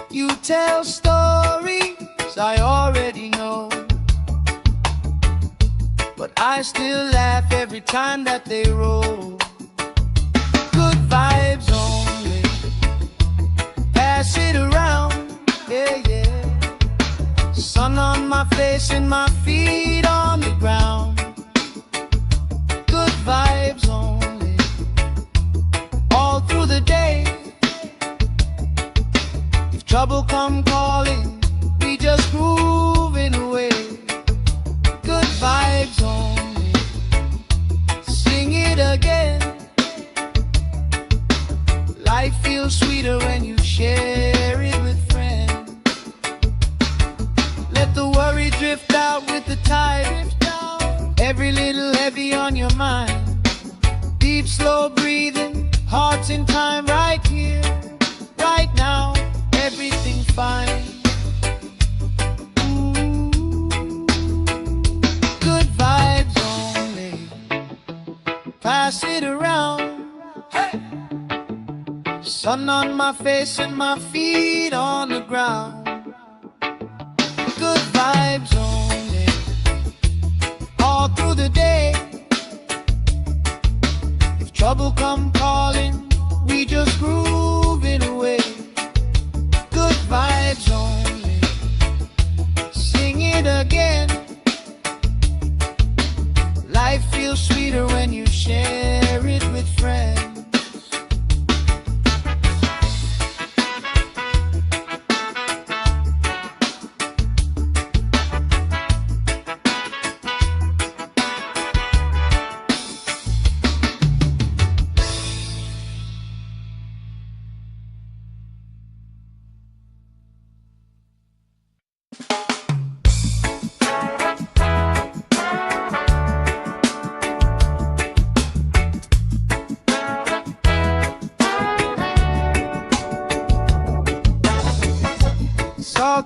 You tell stories I already know, but I still laugh every time that they roll. Good vibes only, pass it around, yeah, yeah. Sun on my face and my feet on the ground. Good vibes only, all through the day. If trouble come calling, we just groove it away. Good vibes only, sing it again. Life feels sweeter when you share it with friends. Let the worry drift out with the tide. Every little heavy on your mind. Deep, slow breathing, hearts in time, right here, right now, everything fine. Good vibes only, pass it around. Hey! Sun on my face and my feet on the ground. Good vibes only, all through the day. If trouble come calling, we just groove it away. Good vibes only, sing it again. Life feels sweeter when you share it with friends.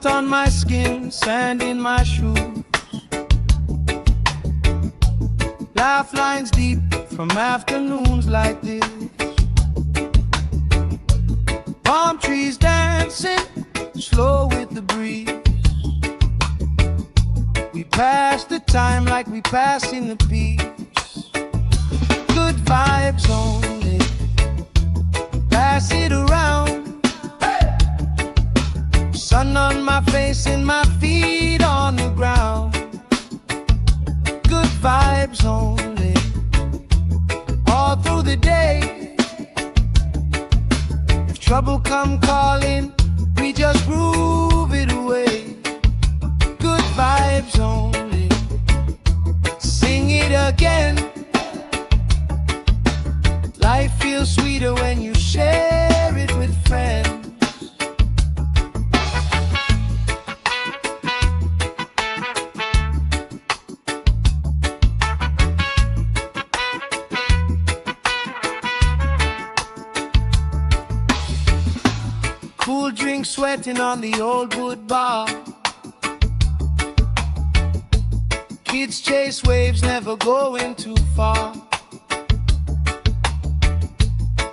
Salt on my skin, sand in my shoes. Laugh lines deep from afternoons like this. Palm trees dancing slow with the breeze. We pass the time like we pass in the peace. Good vibes only, pass it around. Sun on my face and my feet on the ground. Good vibes only, all through the day. If trouble come calling, we just groove it away. Good vibes only, sing it again. Life feels sweeter when you share it with friends. Cool drink sweating on the old wood bar. Kids chase waves, never going too far.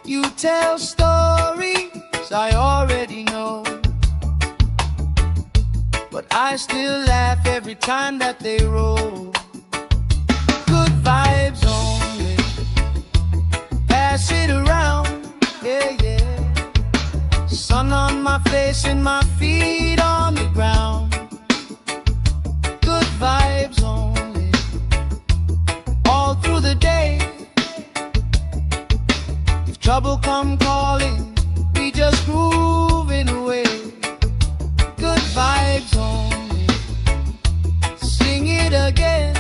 You tell stories I already know, but I still laugh every time that they roll. Good vibes only, pass it around, yeah, yeah. Sun on my face and my feet on the ground. Good vibes only, all through the day. If trouble come calling, we just groove it away. Good vibes only, sing it again.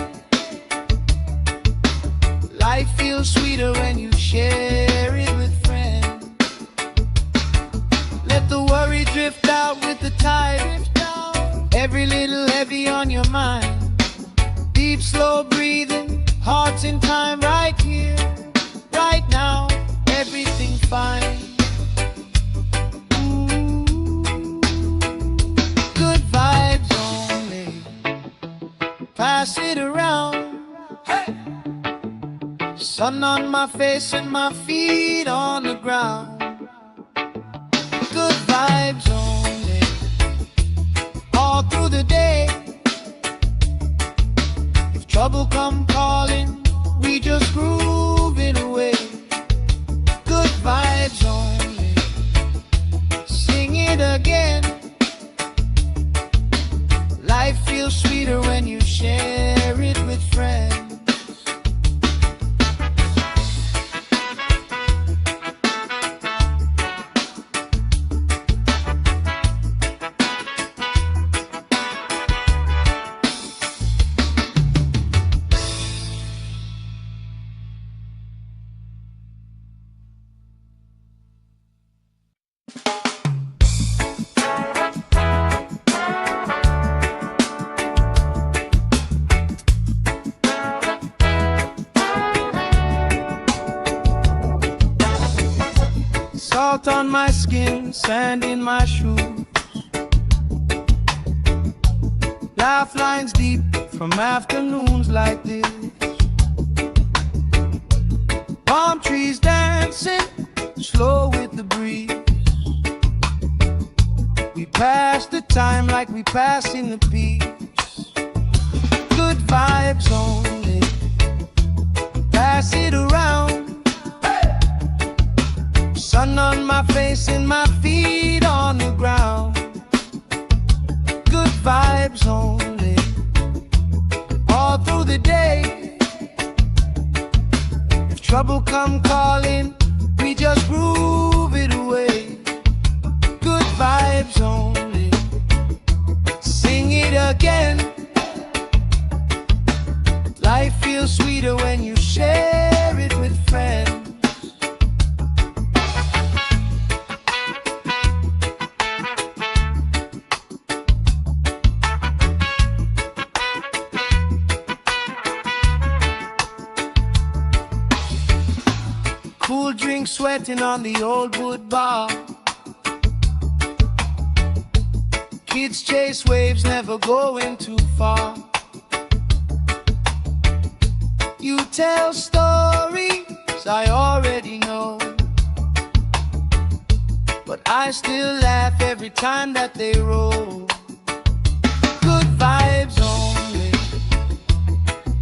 Life feels sweeter when you share it with friends. Let the worry drift out with the tide. Every little heavy on your mind. Deep, slow breathing, hearts in time, right here, right now. Everything fine. Ooh. Good vibes only, pass it around. Hey. Sun on my face and my feet on the ground. Good vibes only, all through the day. If trouble come calling, we just groove it away. Good vibes only, sing it again. Life feels sweeter when you share it with friends. Salt on my skin, sand in my shoes. Laugh lines deep from afternoons like this. Palm trees dancing slow with the breeze. We pass the time like we pass in the peace. Good vibes only, pass it around. Sun on my face and my feet on the ground. Good vibes only, all through the day. If trouble come calling, we just groove it away. Good vibes only, sing it again. Life feels sweeter when you share it with friends. Cool drink sweating on the old wood bar. Kids chase waves, never going too far. You tell stories I already know, but I still laugh every time that they roll. Good vibes only,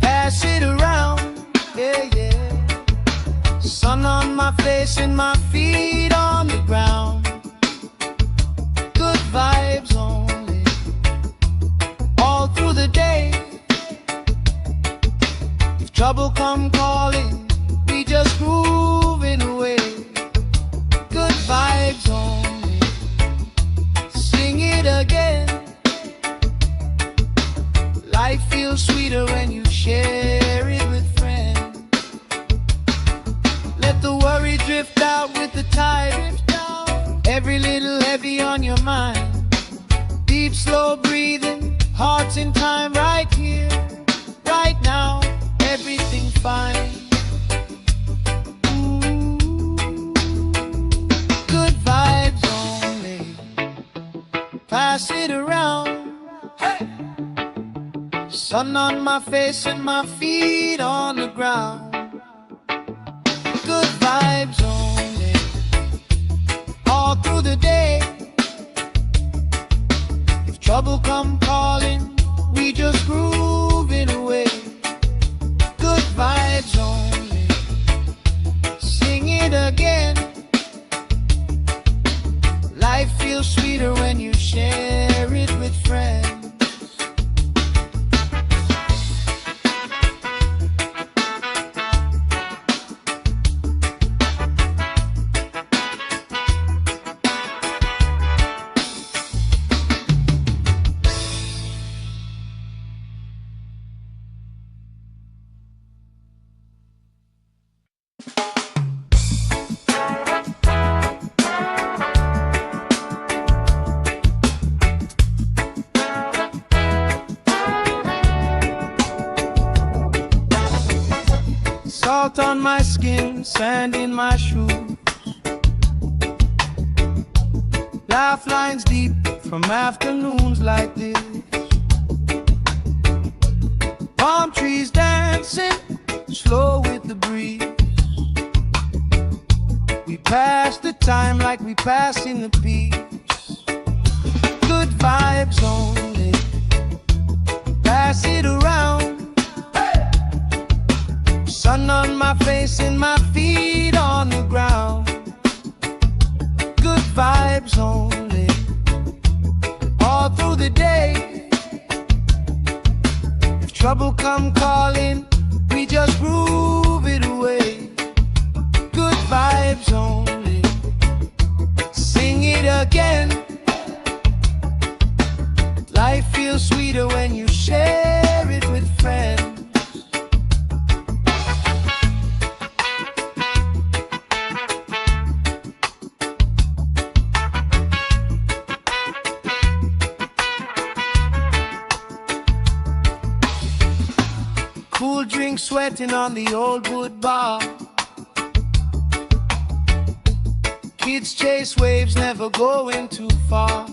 pass it around, yeah, yeah. Sun on my face and my feet on the ground. Good vibes only, all through the day. If trouble come calling, we just moving away. Good vibes only, sing it again. Life feels sweeter when you share it with friends. Let the worry drift out with the tide. Every little heavy on your mind. Deep, slow breathing, hearts in time, right here, right now. Everything fine. Good vibes only, pass it around. Hey! Sun on my face and my feet on the ground. Good vibes only, all through the day. If trouble come calling, we just grooving away. Good vibes only, sing it again. Life feels sweeter when you share it with friends. Salt on my skin, sand in my shoes. Laugh lines deep from afternoons like this. Palm trees dancing, slow with the breeze. We pass the time like we passing the peace. Good vibes only, pass it around. Sun on my face and my feet on the ground. Good vibes only, all through the day. If trouble come calling, we just groove it away. Good vibes only, sing it again. Life feels sweeter when you share it with friends. Cool drink sweating on the old wood bar. Kids chase waves, never going too far.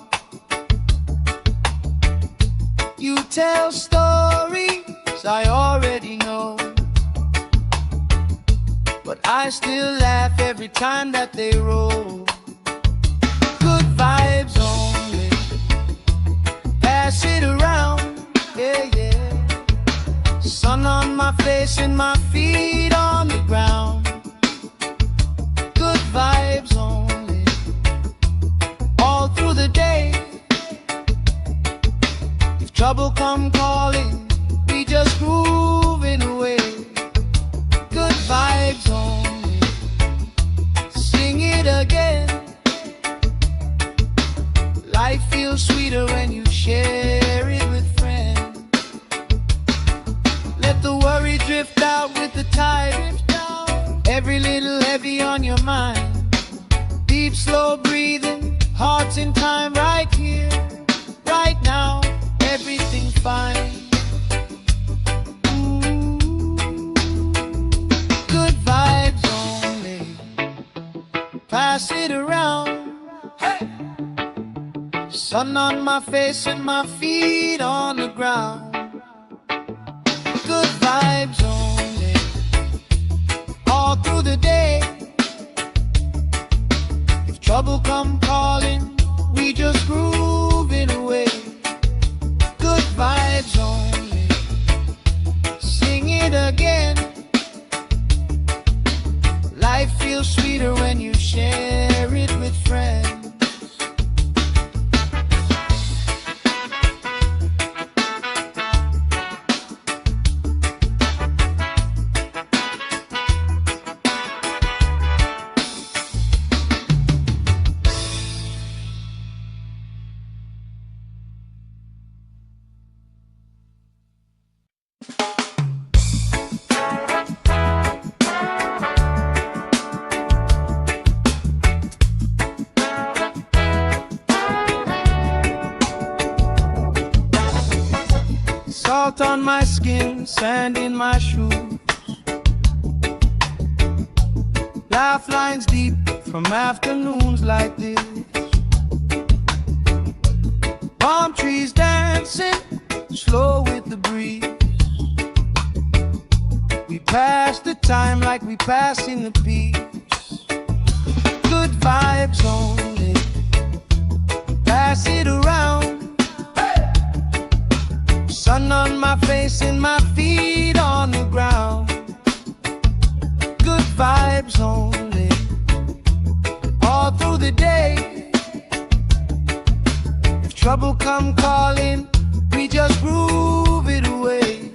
You tell stories I already know, but I still laugh every time that they roll. Good vibes only, pass it around, yeah, yeah. Sun on my face and my feet on the ground. Good vibes only, all through the day. If trouble come calling, we just grooving away. Good vibes only, sing it again. Life feels sweeter when you share it with friends. Let the worry drift out with the tide. Every little heavy on your mind. Deep, slow breathing, hearts in time, right here, right now. Everything fine. Good vibes only, pass it around. Hey! Sun on my face and my feet on the ground. Good vibes only, all through the day. If trouble come calling, we just grooving away. Good vibes only, sing it again. Life feels sweeter when you share it with friends. Salt on my skin, sand in my shoes. Laugh lines deep from afternoons like this. Palm trees dancing, slow with the breeze. We pass the time like we passing the peace. Good vibes only, pass it around. Sun on my face and my feet on the ground. Good vibes only, all through the day. If trouble come calling, we just groove it away.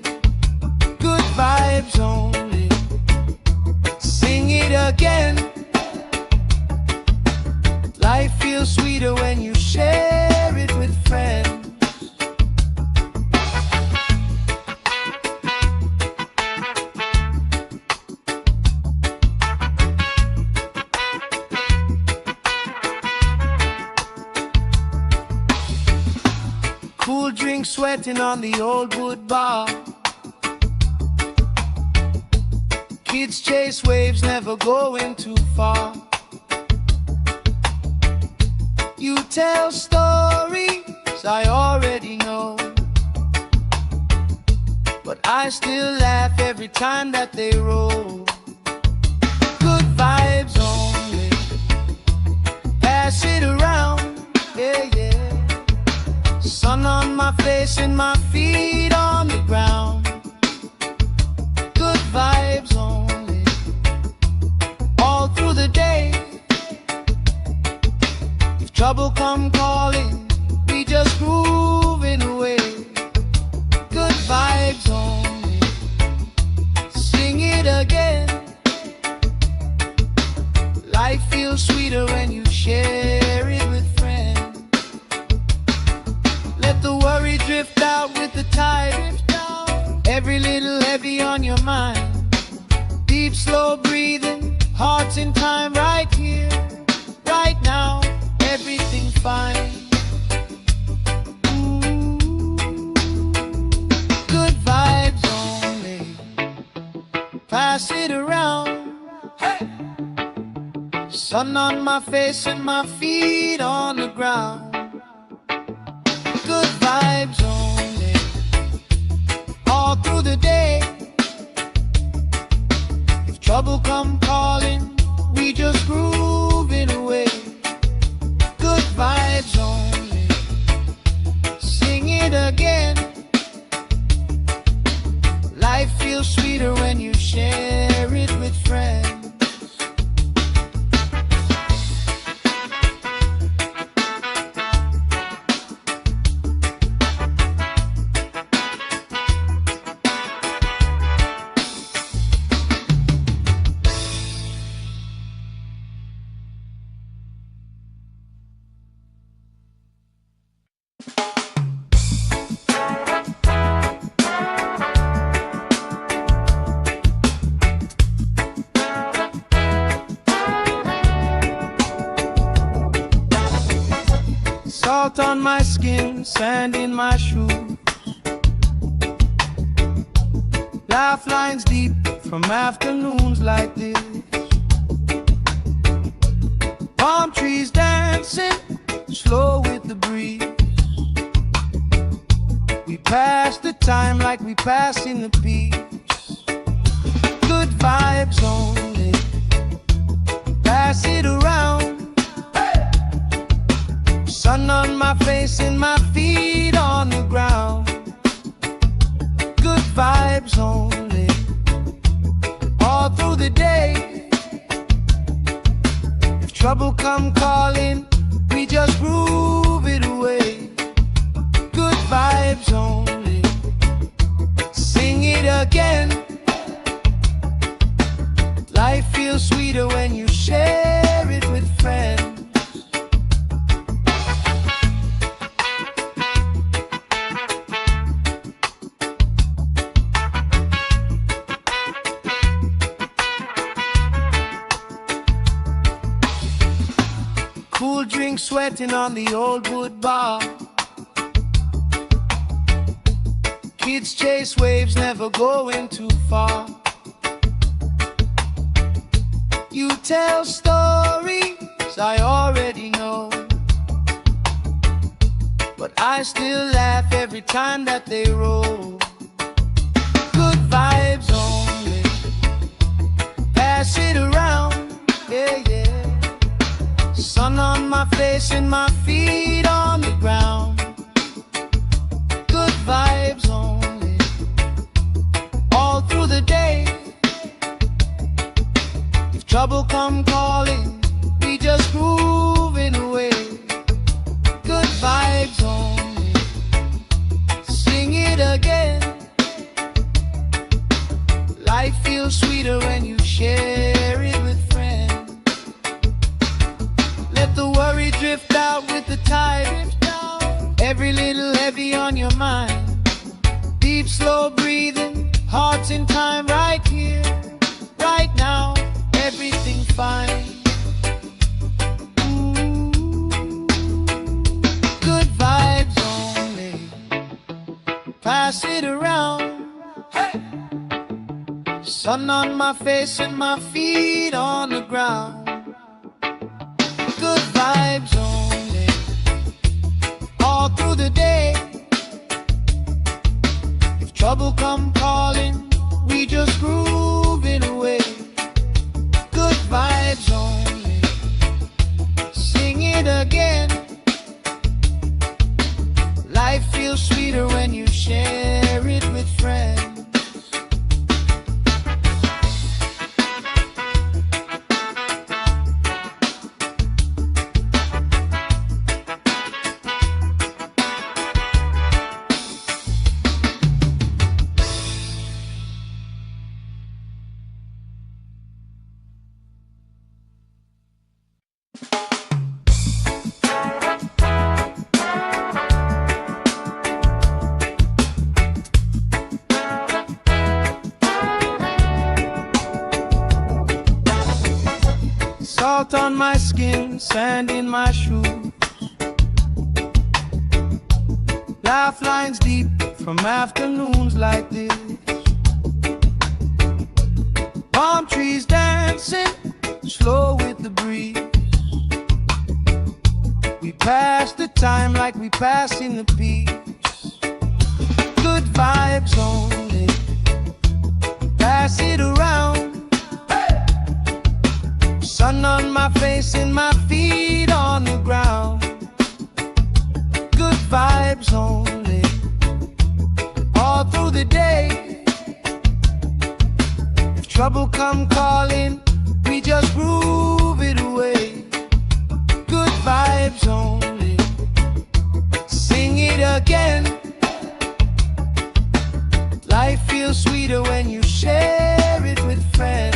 Good vibes only, sing it again. Life feels sweeter when you share it with friends. Cool drink sweating on the old wood bar. Kids chase waves, never going too far. You tell stories I already know, but I still laugh every time that they roll. Good vibes only, pass it around, yeah, yeah. Sun on my face and my feet on the ground. Good vibes only, all through the day. If trouble come calling, we just grooving away. Good vibes only, sing it again. Life feels sweeter when you share it with friends. Let the worry drift out with the tide. Every little heavy on your mind. Deep, slow breathing, hearts in time, right here, right now. Everything fine. Ooh. Good vibes only, pass it around. Hey. Sun on my face and my feet on the ground. Good vibes only, all through the day. If trouble come calling, we just grooving away. Good vibes only, sing it again. Life feels sweeter when you share it with friends. Salt on my skin, sand in my shoes. Laugh lines deep from afternoons like this. Palm trees dancing, slow with the breeze. passing the peace. Good vibes only. Pass it around. Sun on my face and my feet on the ground. Good vibes only. All through the day. If trouble come calling, we just groove it away. Good vibes only. Sing it again. Life feels sweeter when you share it with friends. Cool drink sweating on the old wood bar. Kids chase waves, never going too far. You tell stories I already know, but I still laugh every time that they roll. Good vibes only. Pass it around, yeah, yeah. Sun on my face and my feet on the ground. Good vibes only. All through the day. If trouble come calling, we just grooving away. Good vibes only. Sing it again. Life feels sweeter when you share it with friends. Let the worry drift out with the tide. Every little heavy on your mind. Deep, slow breathing, hearts in time, right here, right now. Everything fine. Ooh. Good vibes only. Pass it around. Hey. Sun on my face and my feet on the ground. Good vibes only. All through the day. If trouble come calling, we just grooving away. Good vibes only. Sing it again. Life feels sweeter when you share it with friends. Salt on my skin, sand in my shoes. Laugh lines deep from afternoons like this. Palm trees dancing, slow with the breeze. We pass the time like we passing the peace. Good vibes only. Pass it around. Sun on my face and my feet on the ground. Good vibes only. All through the day. If trouble come calling, we just groove it away. Good vibes only. Sing it again. Life feels sweeter when you share it with friends.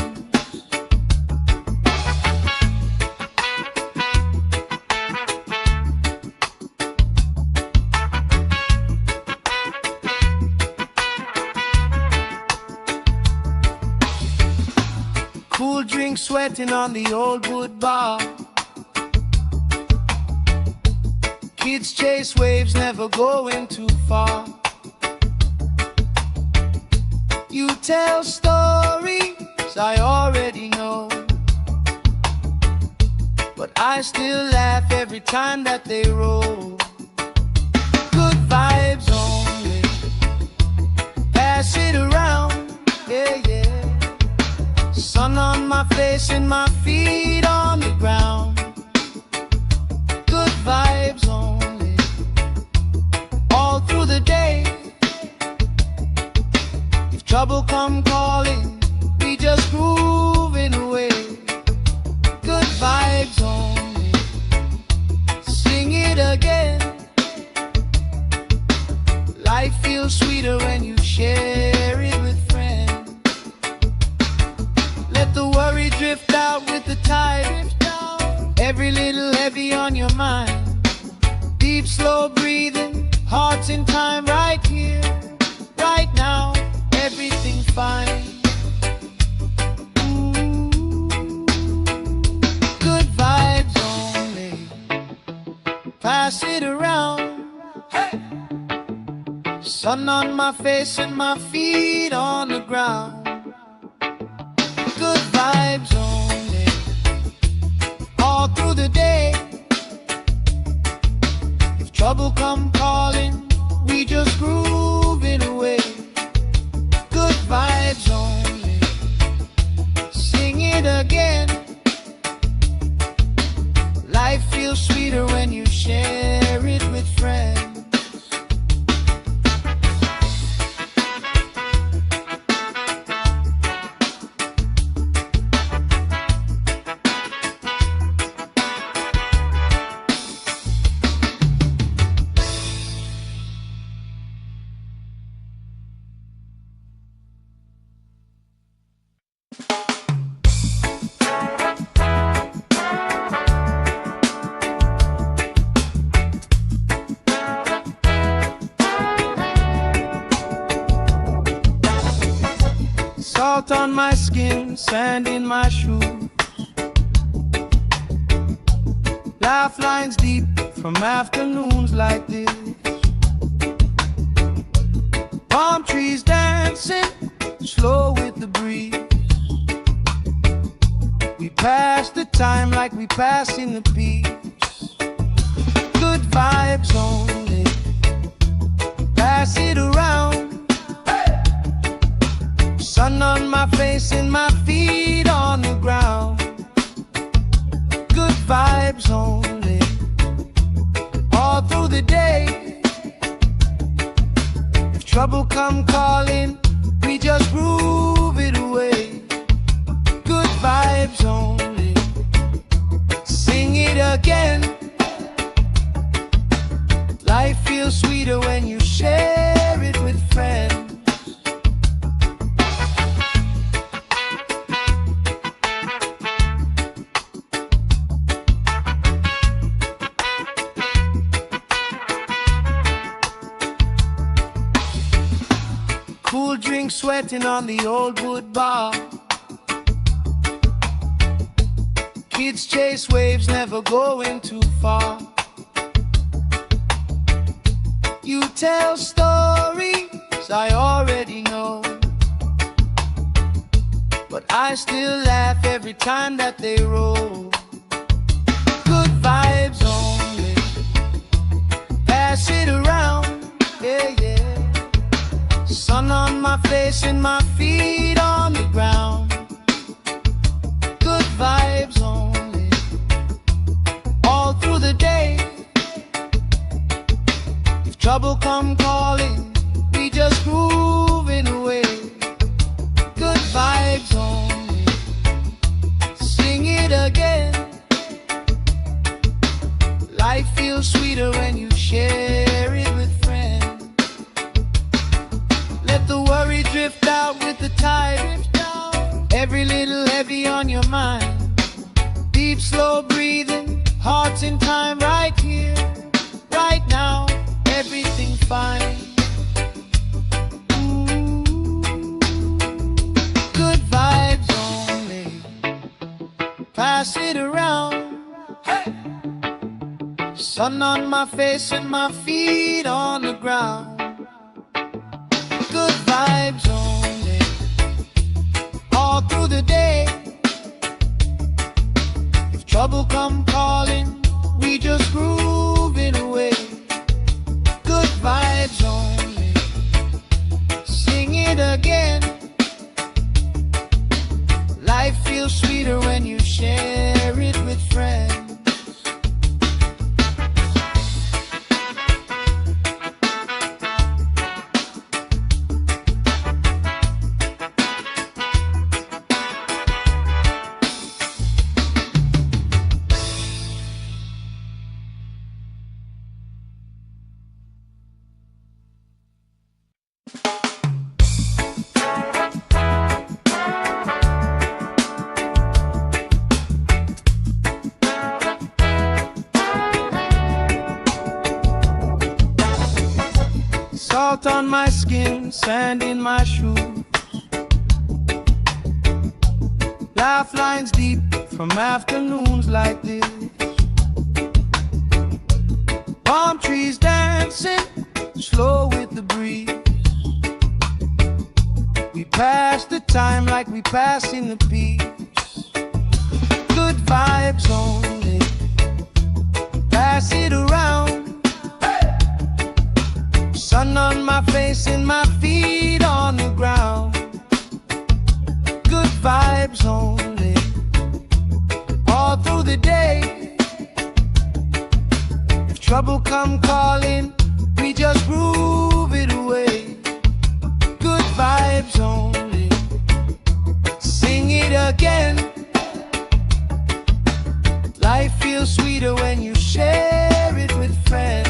Cool drink sweating on the old wood bar. Kids chase waves, never going too far. You tell stories I already know, but I still laugh every time that they roll. Good vibes only. pass it around, yeah, yeah. Sun on my face and my feet on the ground. Good vibes only, all through the day. If trouble come calling, we just grooving away. Good vibes only, sing it again. Life feels sweeter when you share it with friends. Let the worry drift out with the tide. Every little heavy on your mind. Deep, slow breathing, hearts in time, right here, right now. Everything fine. Good vibes only, pass it around. Hey! Sun on my face and my feet on the ground. Good vibes only, all through the day. If trouble come calling, we just grooving away. Good vibes only, sing it again. Life feels sweeter when you share it with friends. Salt on my skin, sand in my shoes. Laugh lines deep from afternoons like this. Palm trees dancing, slow with the breeze. We pass the time like we passing the peace. Good vibes only, pass it around. Sun on my face and my feet on the ground. Good vibes only, all through the day. If trouble come calling, we just groove it away. Good vibes only, sing it again. Life feels sweeter when you share it with friends. Cool drink sweating on the old wood bar. Kids chase waves, never going too far. You tell stories I already know, but I still laugh every time that they roll. Good vibes only, pass it around, yeah, yeah. Sun on my face and my feet on the ground. Good vibes only, all through the day. If trouble come calling, we just grooving away. Good vibes only, sing it again. Life feels sweeter when you share it with friends. Let the worry drift out with the tide. Every little heavy on your mind. Deep, slow breathing, hearts in time, right here, right now. Everything fine. Good vibes only, pass it around. Hey! Sun on my face and my feet on the ground. Good vibes only, all through the day. If trouble come calling, we just grooving away. Good vibes only, sing it Salt on my skin, sand in my shoes. Laugh lines deep from afternoons like this. Palm trees dancing slow with the breeze. We pass the time like we pass in the peace. Good vibes only, pass it around. Sun on my face and my feet on the ground. Good vibes only, all through the day. If trouble come calling, we just groove it away. Good vibes only, sing it again. Life feels sweeter when you share it with friends.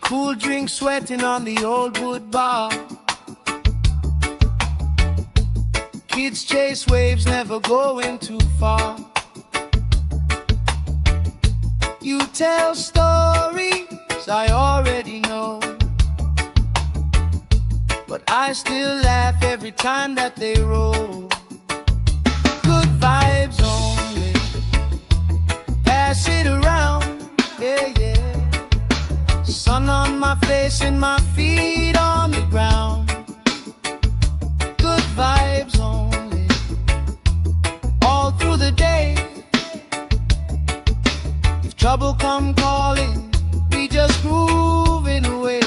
Cool drink sweating on the old wood bar. Kids chase waves, never going too far. You tell stories I already know, but I still laugh every time that they roll. Good vibes only, pass it around, yeah, yeah. Sun on my face and my feet on the ground. Good vibes only, all through the day. If trouble come calling, we just groove it away.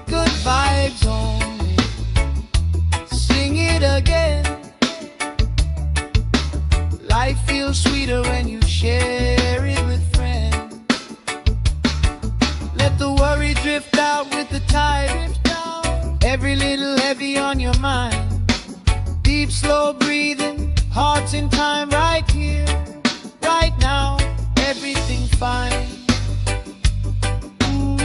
Good vibes only, sing it again. Life feels sweeter when you share it with friends. Let the worry drift out with the tide. Every little heavy on your mind. Deep, slow breathing, hearts in time, right here, right now. Everything fine. Ooh.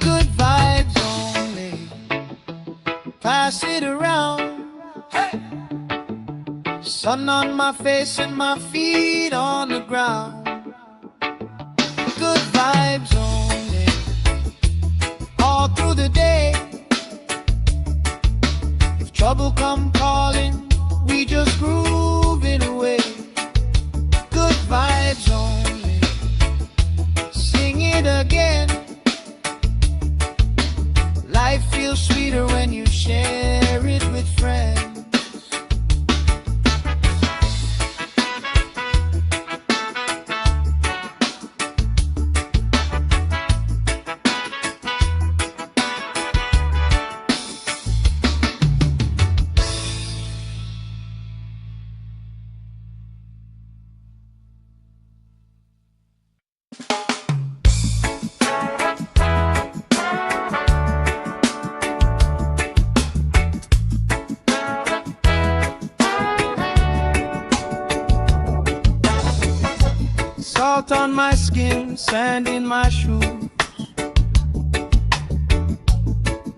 Good vibes only, pass it around. Hey. Sun on my face and my feet on the ground. Good vibes only, all through the day. If trouble come calling, we just groove it away. Good vibes only, sing it again. Life feels sweeter when you share it with friends. Salt on my skin, sand in my shoes.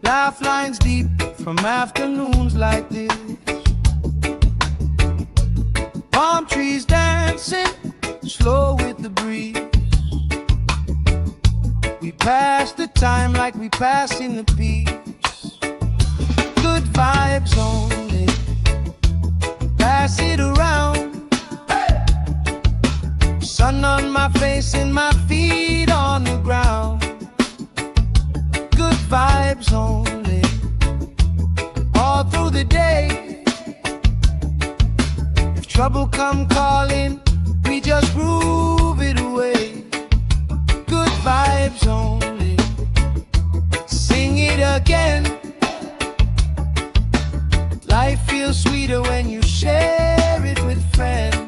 Laugh lines deep from afternoons like this. Palm trees dancing slow with the breeze. We pass the time like we pass in the peace. Good vibes only, pass it around. Sun on my face and my feet on the ground. Good vibes only, all through the day. If trouble come calling, we just groove it away. Good vibes only, sing it again. Life feels sweeter when you share it with friends.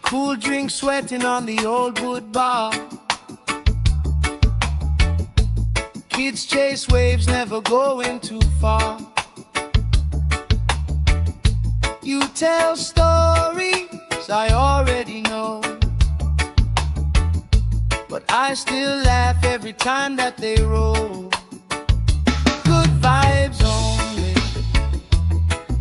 Cool drink sweating on the old wood bar. Kids chase waves, never going too far. You tell stories I already know, but I still laugh every time that they roll. Good vibes only,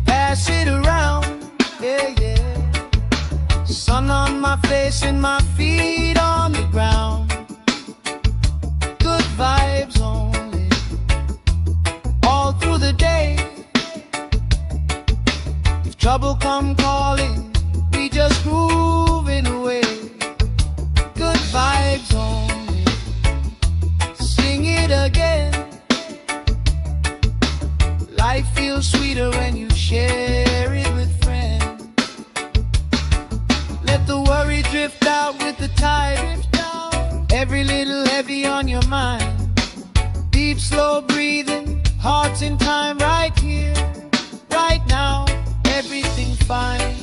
pass it around, yeah, yeah. Sun on my face and my feet on the ground. Good vibes only, all through the day. If trouble come calling, we just moving away. Good vibes only, sing it again. Life feels sweeter when you share it with friends. Let the worry drift out with the tide. Every little heavy on your mind. Deep, slow breathing, hearts in time, right here, right now. Everything fine.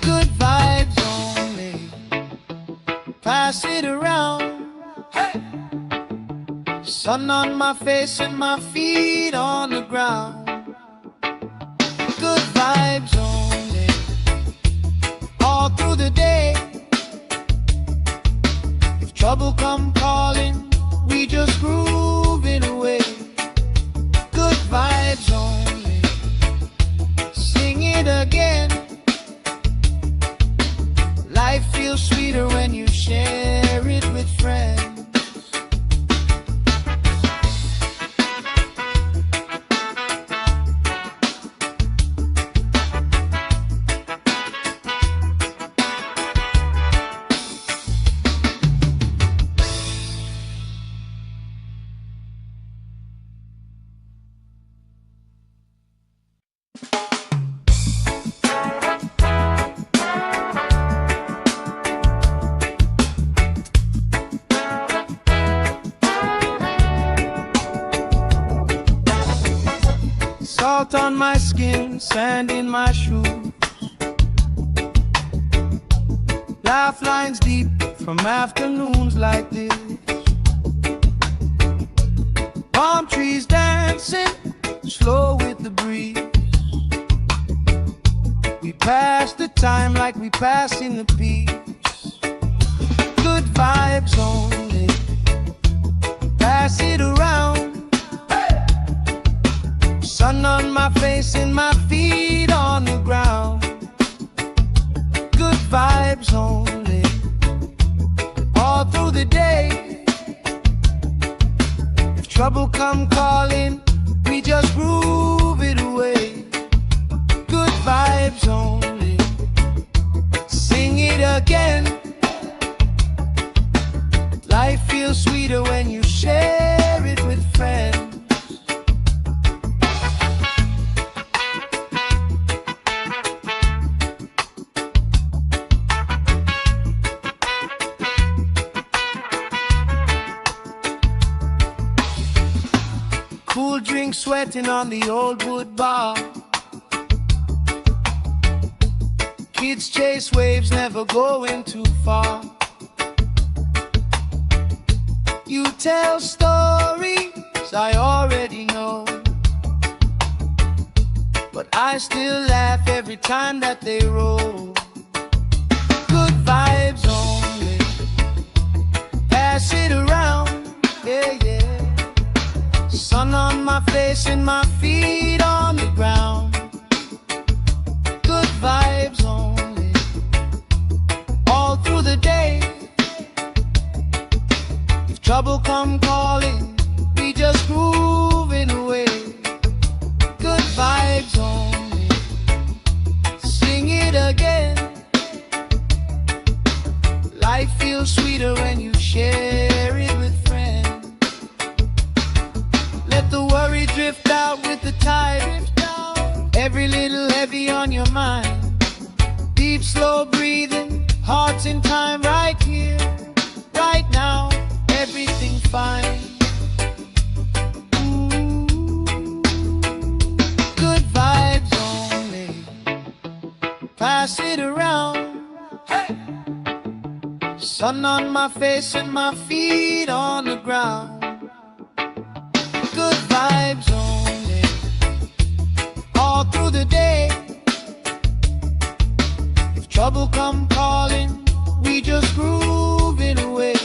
Good vibes only, pass it around. Hey! Sun on my face and my feet on the ground. Good vibes only, all through the day. If trouble come calling, we just grooving away. Good vibes only, sing it again. Life feels sweeter when you share it with friends. Salt on my skin, sand in my shoes. Laugh lines deep from afternoons like this. Palm trees dancing, slow with the breeze. We pass the time like we passing the peace. Good vibes only, pass it around. Sun on my face and my feet on the ground. Good vibes only, all through the day. If trouble come calling, we just groove it away. Good vibes only, sing it again. Life feels sweeter when you share it with friends. Cool drink sweating on the old wood bar. Kids chase waves, never going too far. You tell stories I already know, but I still laugh every time that they roll. Good vibes only, pass it around, yeah, yeah. Sun on my face and my feet on the ground. Good vibes only, all through the day. If trouble come calling, we just grooving away. Good vibes only, sing it again. Life feels sweeter when you share it with friends. Let the worry drift out with the tide. Every little heavy on your mind. Deep, slow breathing, hearts in time, right here, right now. Everything fine. Good vibes only, pass it around. Hey! Sun on my face and my feet on the ground. Good vibes only, all through the day. If trouble come calling, we just groove it away.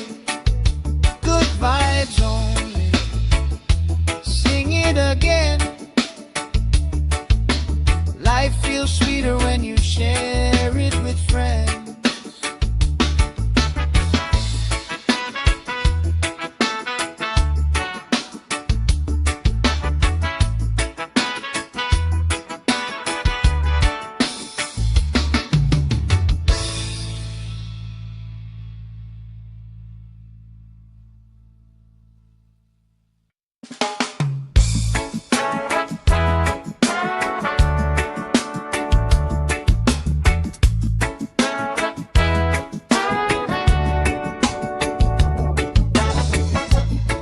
Good vibes only, sing it again. Life feels sweeter when you share it with friends.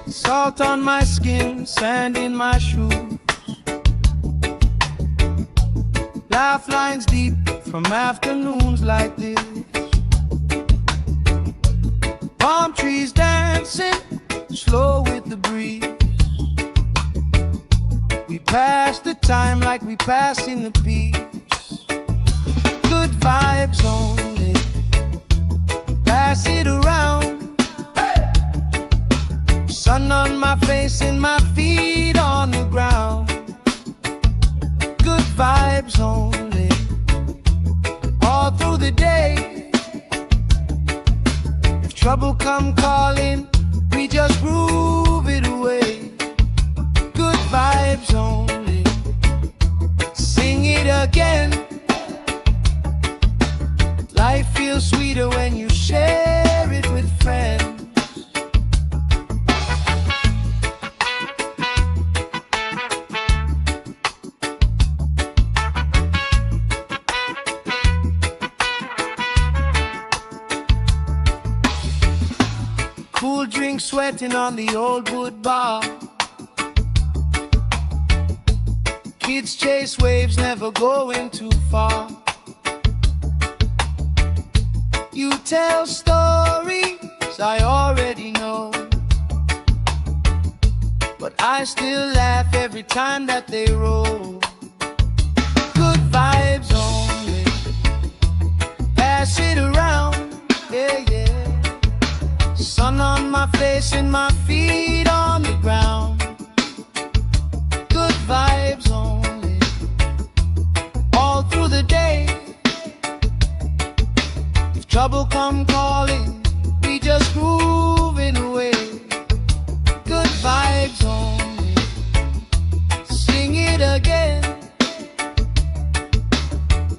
Salt on my skin, sand in my shoes. Laugh lines deep from afternoons like this. Palm trees dancing, slow with the breeze. We pass the time like we passing the peace. Good vibes only, pass it around. Sun on my face and my feet on the ground. Good vibes only, all through the day. If trouble come calling, we just groove it away. Good vibes only, sing it again. Life feels sweeter when you share it with friends. Cool drink sweating on the old wood bar. Kids chase waves, never going too far. You tell stories I already know, but I still laugh every time that they roll. Good vibes only, pass it around, yeah, yeah. Sun on my face and my feet on the ground. Good vibes only, all through the day. If trouble come calling, we just groove it away. Good vibes only, sing it again.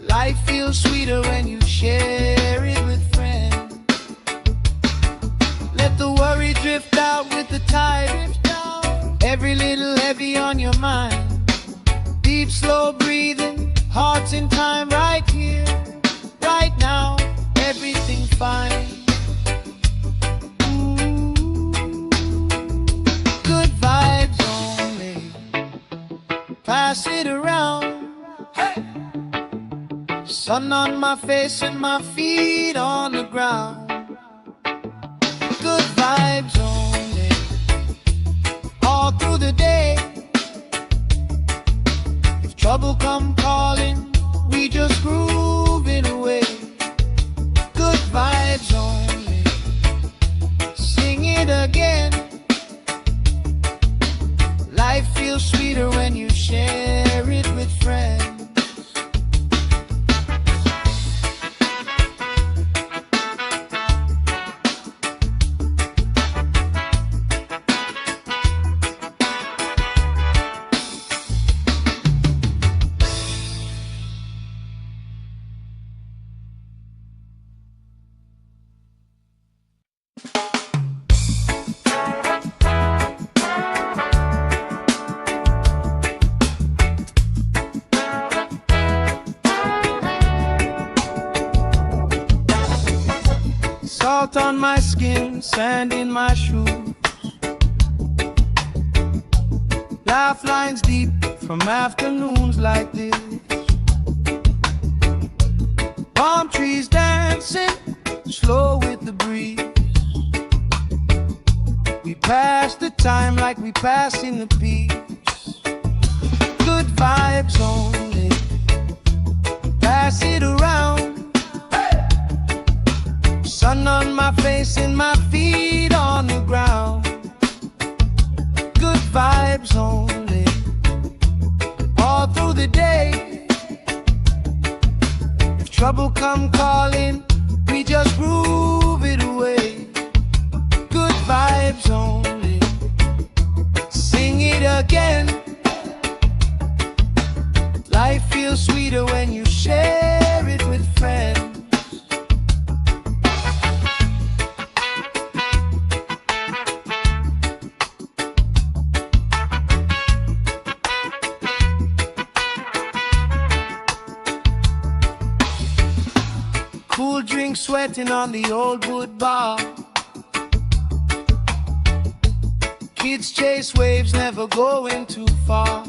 Life feels sweeter when you share it with friends. Let the worry drift out with the tide. Every little heavy on your mind. Deep, slow breathing, hearts in time, right here, right now. Everything fine. Ooh. Good vibes only, pass it around. Hey. Sun on my face and my feet on the ground. Good vibes only, all through the day. If trouble come calling, we just groove it away. Good vibes only, sing it again. Life feels sweeter when you share it with friends. Salt on my skin, sand in my shoes. Laugh lines deep from afternoons like this. Palm trees dancing, slow with the breeze. pass the time like we passing the peace. Good vibes only. Pass it around. Sun on my face and my feet on the ground. Good vibes only. All through the day. If trouble come calling, we just groove it away. Good vibes only. Sing it again. Life feels sweeter when you share it with friends. Cool drink sweating on the old wood bar. Kids chase waves, never going too far.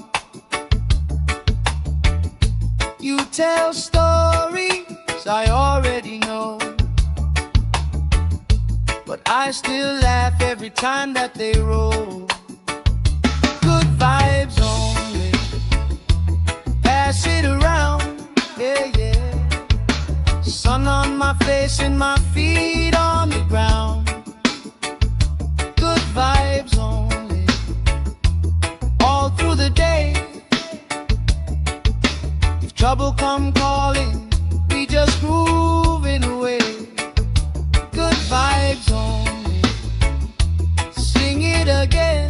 You tell stories I already know, but I still laugh every time that they roll. Good vibes only. Pass it around, yeah, yeah. Sun on my face and my feet on the ground. Good vibes only. All through the day. If trouble come calling, we just moving away. Good vibes only. Sing it again.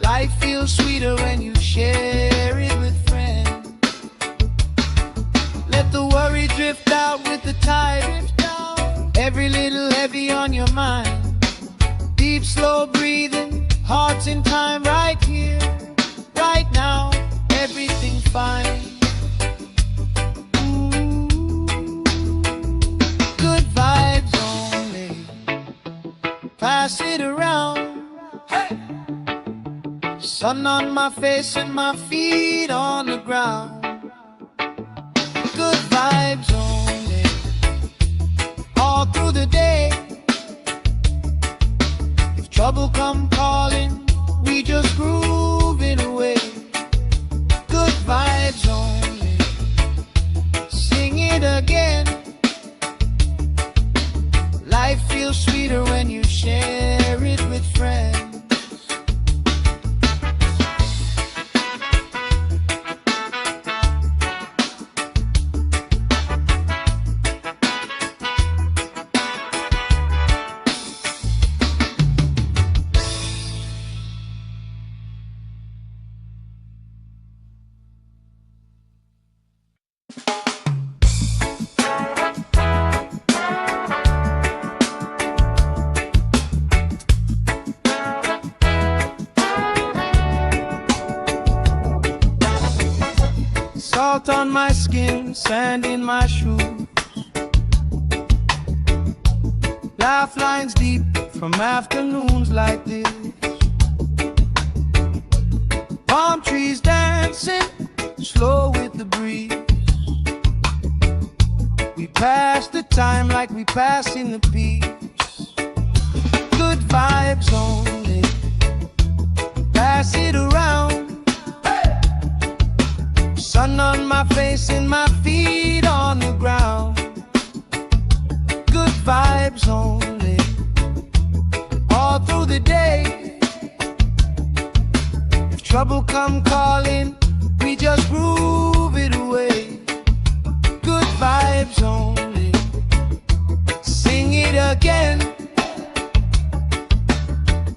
Life feels sweeter when you share it with friends. Let the worry drift out with the tide. Every little heavy on your mind. Deep, slow breathing, hearts in time right here, right now. Everything fine. Ooh. Good vibes only. Pass it around. Hey. Sun on my face and my feet on the ground. Good vibes only. All through the day. If trouble come calling, we just groove it away. Good vibes only. Sing it again. Life feels sweeter when you share it with friends. Salt on my skin, sand in my shoes. Laugh lines deep from afternoons like this. Palm trees dancing, slow with the breeze. We pass the time like we passing the peace. Good vibes only. Pass it around. Sun on my face and my feet on the ground. Good vibes only. All through the day. If trouble come calling, we just groove it away. Good vibes only. Sing it again.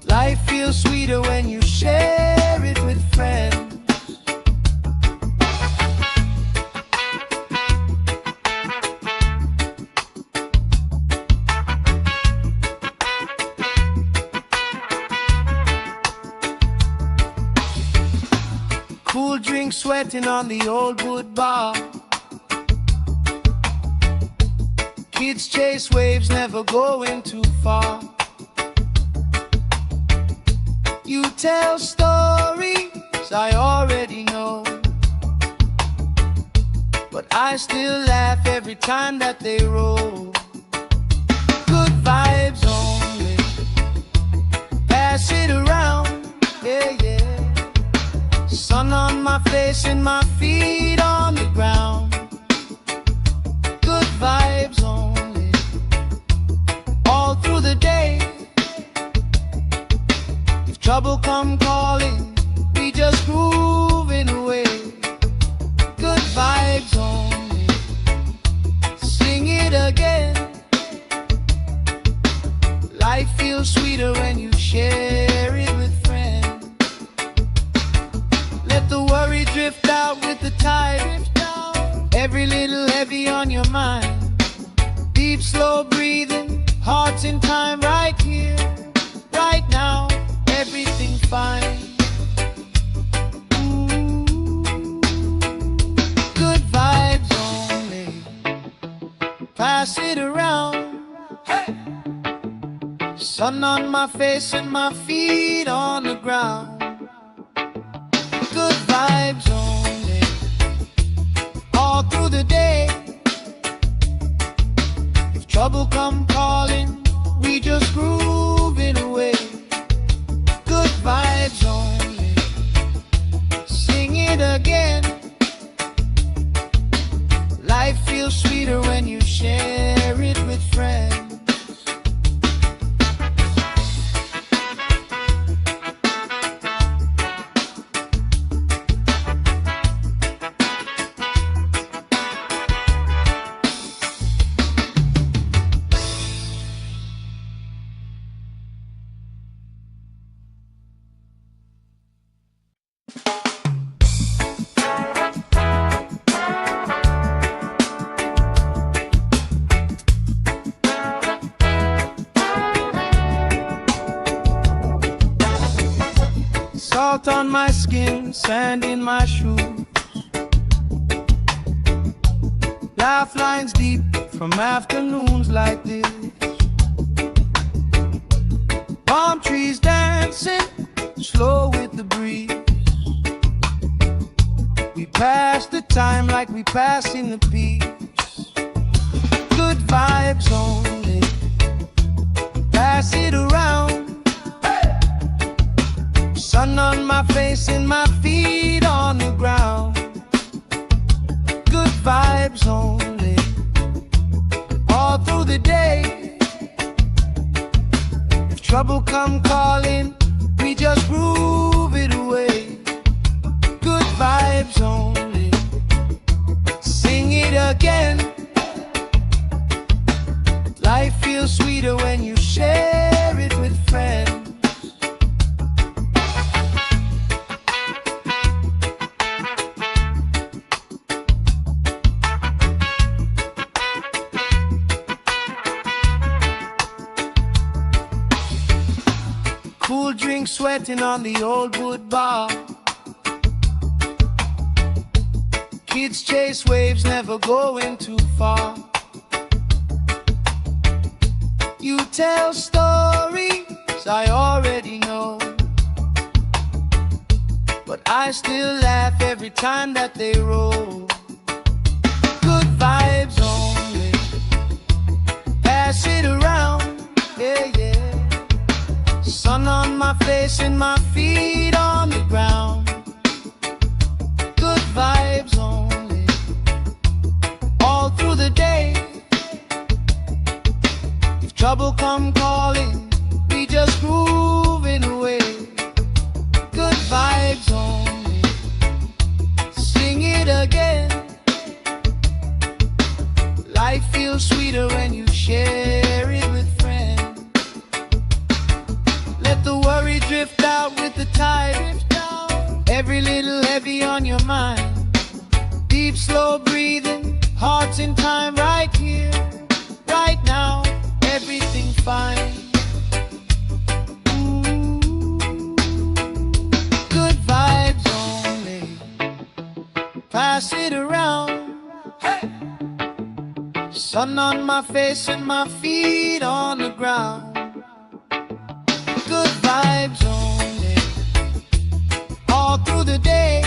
Life feels sweeter when you share it with friends. Cool drink sweating on the old wood bar. Kids chase waves, never going too far. You tell stories I already know, but I still laugh every time that they roll. Good vibes only. pass it around, yeah, yeah. Sun on my face and my feet on the ground. Good vibes only, all through the day. If trouble come calling, we just grooving away. Good vibes only, sing it again. Life feels sweeter when you share it with friends. Let the worry drift out with the tide. Every little heavy on your mind. Deep, slow breathing, hearts in time, right here, right now. Everything fine. Good vibes only, pass it around. Hey! Sun on my face and my feet on the ground. Good vibes only, all through the day. If trouble come calling, we just grooving away. Good vibes only, sing it again. Life feels sweeter when you share it with friends. Salt on my skin, sand in my shoes. Laugh lines deep from afternoons like this. Palm trees dancing, slow with the breeze. We pass the time like we passing the peace. Good vibes only, pass it around. Sun on my face and my feet on the ground. Good vibes only, all through the day. If trouble come calling, we just groove it away. Good vibes only, sing it again. Life feels sweeter when you share it with friends. Cool drink sweating on the old wood bar. Kids chase waves, never going too far. You tell stories I already know, but I still laugh every time that they roll. Good vibes only, pass it around, yeah, yeah. Sun on my face and my feet on the ground. Good vibes only, all through the day. If trouble come calling, we just grooving away. Good vibes only, sing it again. Life feels sweeter when you share it with friends. Let the worry drift out with the tide. Every little heavy on your mind. Deep, slow breathing, hearts in time, right here, right now. Everything fine. Good vibes only, pass it around. Hey! Sun on my face and my feet on the ground. Good vibes only, all through the day.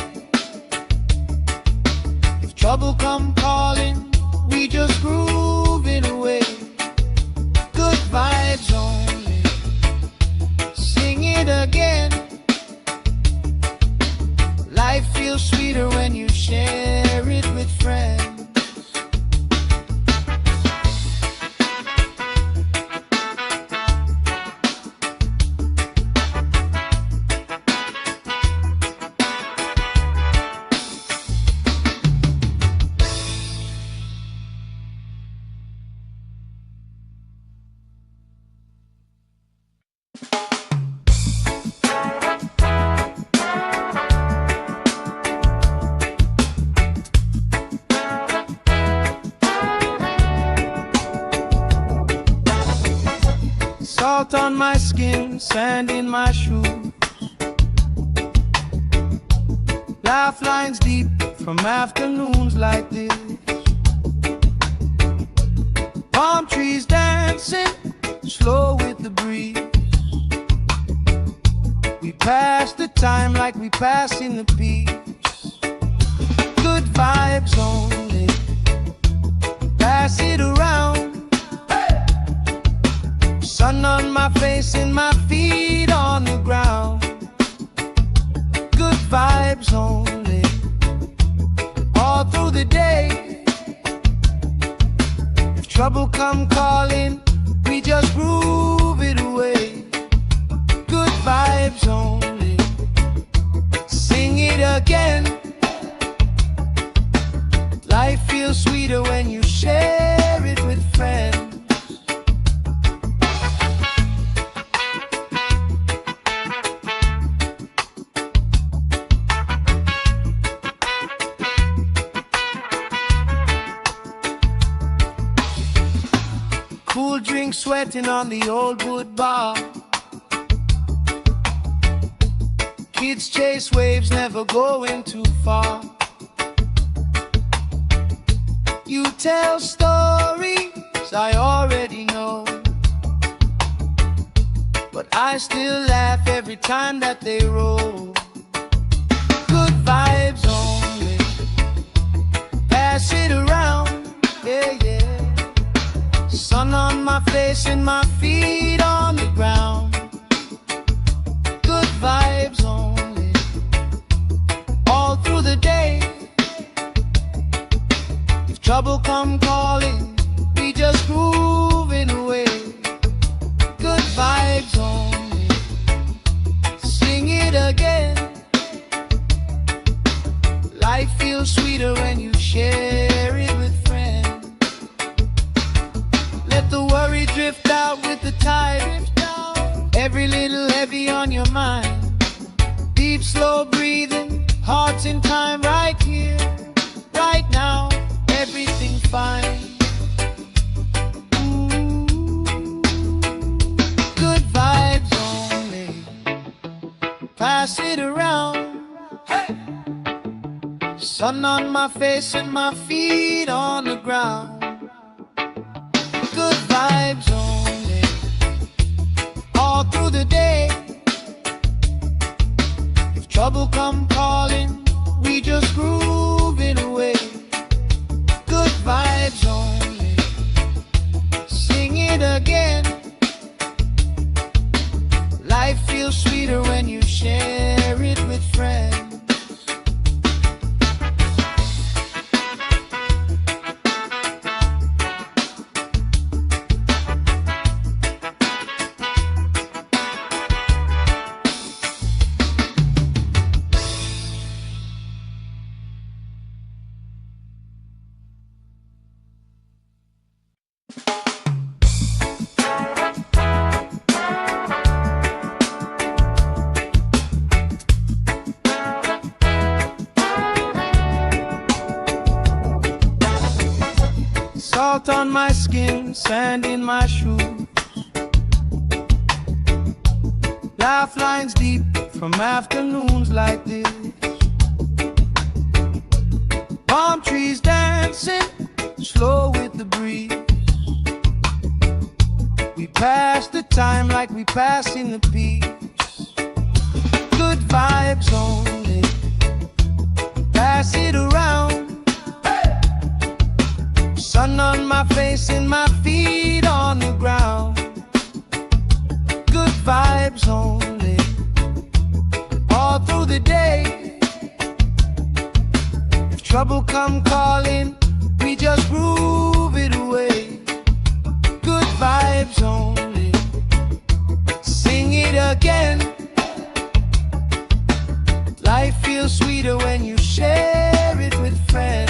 If trouble come calling, we just grooving away. Good vibes only, sing it Salt on my skin, sand in my shoes. Laugh lines deep from afternoons like this. Palm trees dancing slow with the breeze. We pass the time like we pass in the peace. Good vibes only, pass it around. Sun on my face and my feet on the ground. Good vibes only, all through the day. If trouble come calling, we just groove it away. Good vibes only, sing it again. Life feels sweeter when you share it with friends. Cool drink sweating on the old wood bar. Kids chase waves, never going too far. You tell stories I already know, but I still laugh every time that they roll. Good vibes only, pass it around, yeah, yeah. Sun on my face and my feet on the ground. Good vibes only, all through the day. If trouble come calling, we just grooving away. Good vibes only, sing it again. Life feels sweeter when you share it with friends. Let the worry drift out with the tide. Every little heavy on your mind. Deep, slow breathing, hearts in time, right here, right now. Everything fine. Ooh. Good vibes only, pass it around. Hey. Sun on my face and my feet on the ground. Good vibes only, all through the day. If trouble come calling, we just groove it away. Good vibes only, sing it again. Life feels sweeter when you share it with friends. Salt on my skin, sand in my shoes. Laugh lines deep from afternoons like this. Palm trees dancing slow with the breeze. We pass the time like we pass in the peace. Good vibes only, pass it around. Sun on my face and my feet on the ground. Good vibes only, all through the day. If trouble come calling, we just groove it away. Good vibes only, sing it again. Life feels sweeter when you share it with friends.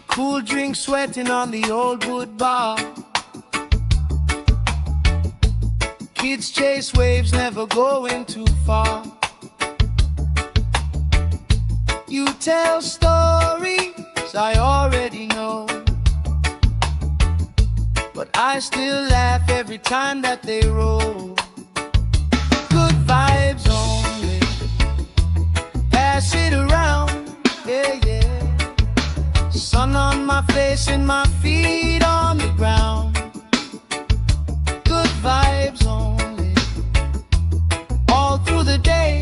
Cool drink sweating on the old wood bar. Kids chase waves, never going too far. You tell stories I already know, but I still laugh every time that they roll. Good vibes only, pass it around, yeah, yeah. Sun on my face and my feet on the ground. Good vibes only, all through the day.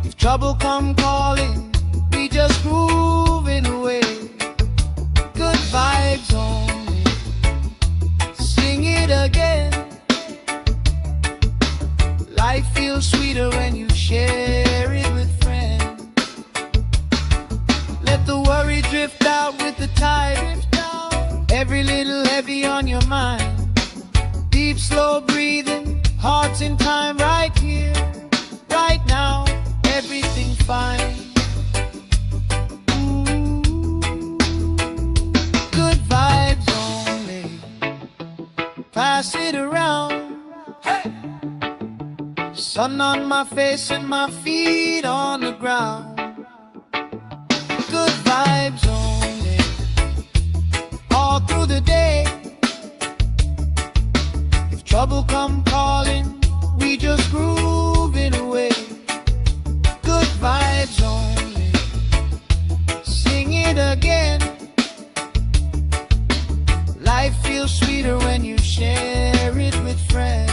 If trouble come calling, we just grooving away. Good vibes only, sing it again. Life feels sweeter when you share it with friends. Let the worry drift out with the tide. Every little heavy on your mind. Deep, slow breathing, hearts in time, right here, right now. Everything fine. Ooh. Good vibes only, pass it around. Hey. Sun on my face and my feet on the ground. Good vibes only, all through the day. If trouble come calling, we just grooving away. Good vibes only, sing it again. Life feels sweeter when you share it with friends.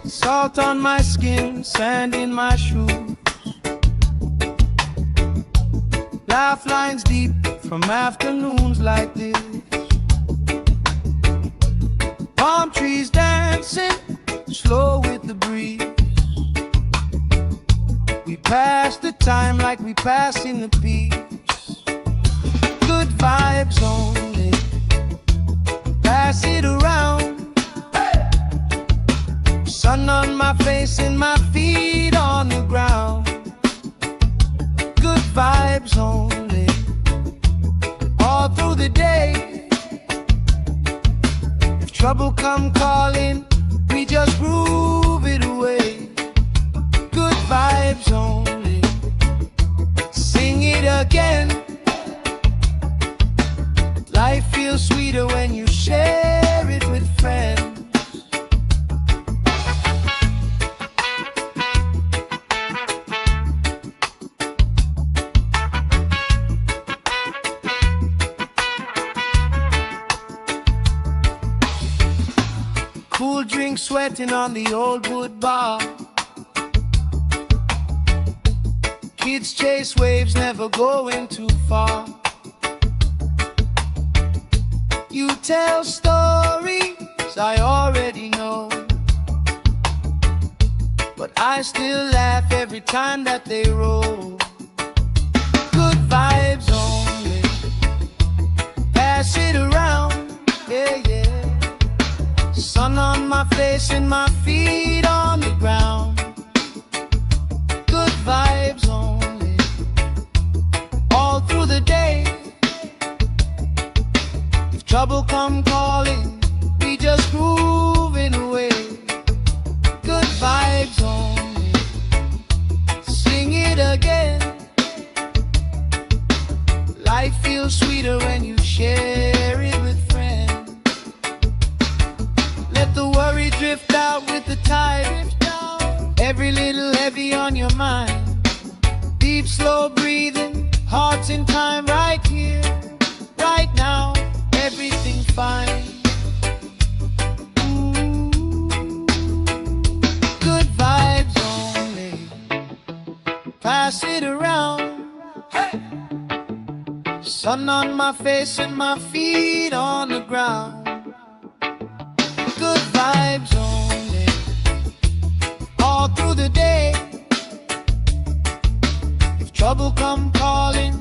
Salt on my skin, sand in my shoes. Laugh lines deep from afternoons like this. Palm trees dancing, slow with the breeze. We pass the time like we passing the peace. Good vibes only, pass it around. Sun on my face and my feet on the ground. Good vibes only, all through the day. If trouble come calling, we just groove it away. Good vibes only, sing it again. Life feels sweeter when you share it with friends. Cool drink sweating on the old wood bar. Kids chase waves, never going too far. You tell stories I already know, but I still laugh every time that they roll. Good vibes only, pass it around, yeah, yeah. Sun on my face and my feet on the ground. Good vibes only, all through the day. If trouble come calling, we just grooving away. Good vibes only, sing it again. Life feels sweeter when you share it with friends. Let the worry drift out with the tide. Every little heavy on your mind. Deep, slow breathing, hearts in time, right here, right now. Everything fine. Ooh. Good vibes only, pass it around. Hey. Sun on my face and my feet on the ground. Good vibes only, all through the day. If trouble come calling,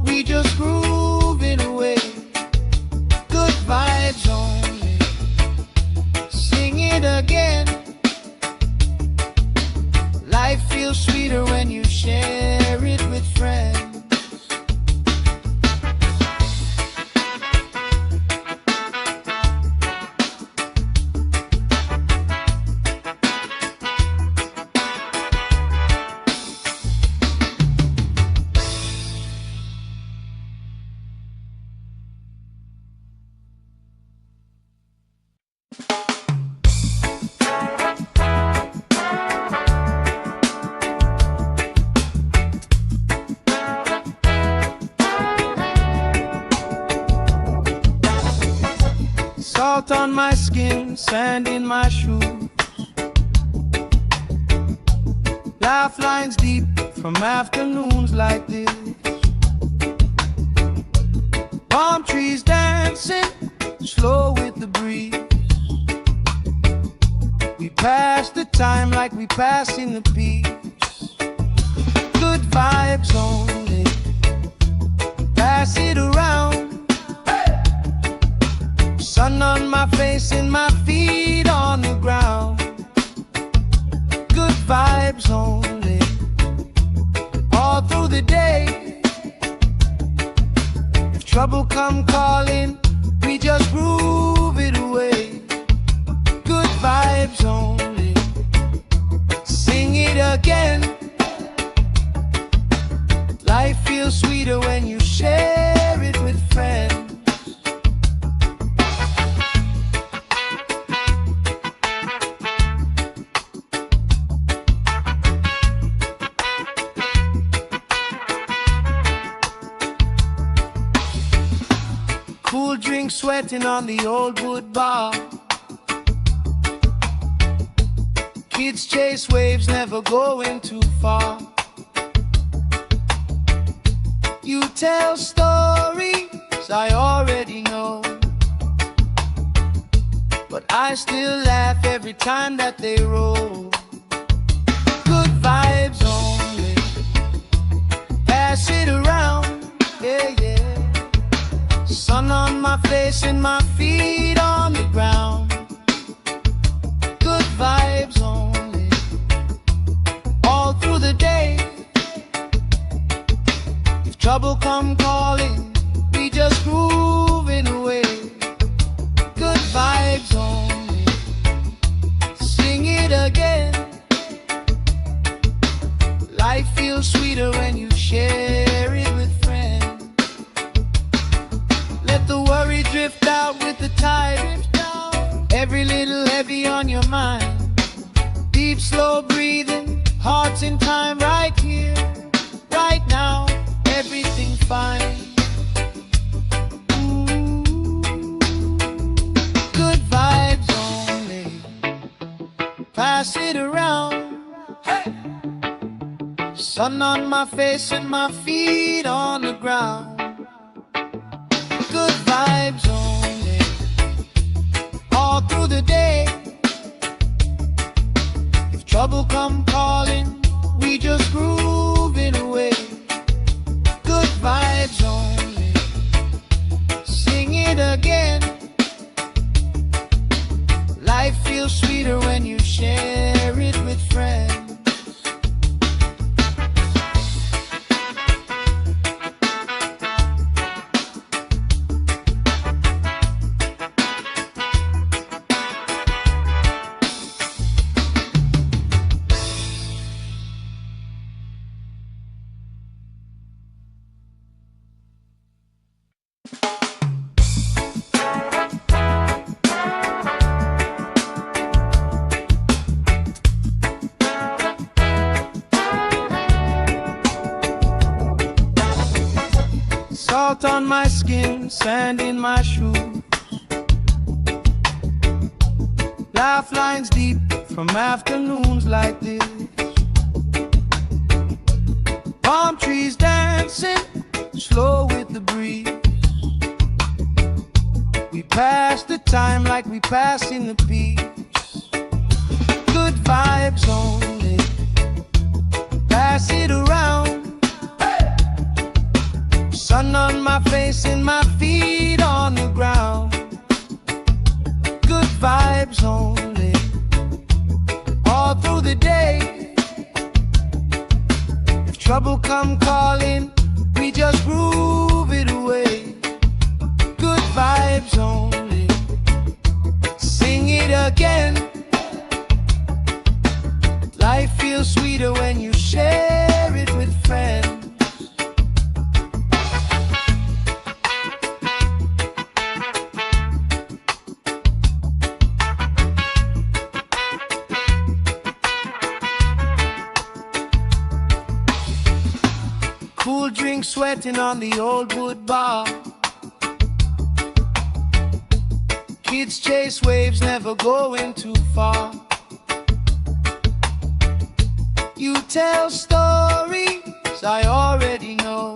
we just grooving away. Good vibes only, sing it again. Life feels sweeter when you share it with friends. Salt on my skin, sand in my shoes. Laugh lines deep from afternoons like this. Palm trees dancing slow with the breeze. We pass the time like we passing the peace. Good vibes only, pass it around. Sun on my face and my feet on the ground. Good vibes only, all through the day. If trouble come calling, we just groove it away. Good vibes only, sing it again. Life feels sweeter when you share it with friends. Cool drink sweating on the old wood bar. Kids chase waves, never going too far. You tell stories I already know, but I still laugh every time that they roll. Good vibes only, pass it around, yeah, yeah. Sun on my face and my feet on the ground. Good vibes only, all through the day. If trouble come calling, we just grooving away. Good vibes only, sing it again. Life feels sweeter when you share it with friends. Let the worry drift out with the tide. Every little heavy on your mind. Deep, slow breathing, hearts in time, right here, right now. Everything fine. Ooh, good vibes only, pass it around. Hey! Sun on my face and my feet on the ground. Good vibes only, all through the day. If trouble come calling, we just groove it away. Good vibes only, sing it again. Life feels sweeter when you share it with friends. Salt on my skin, sand in my shoes. Laugh lines deep from afternoons like this. Palm trees dancing slow with the breeze. passing the peace. Good vibes only. Pass it around. Sun on my face and my feet on the ground. Good vibes only. All through the day. If trouble come calling, we just groove it away. Good vibes only. Sing it again. Life feels sweeter when you share it with friends. Cool drink sweating on the old wood bar. Kids chase waves, never going too far. You tell stories I already know,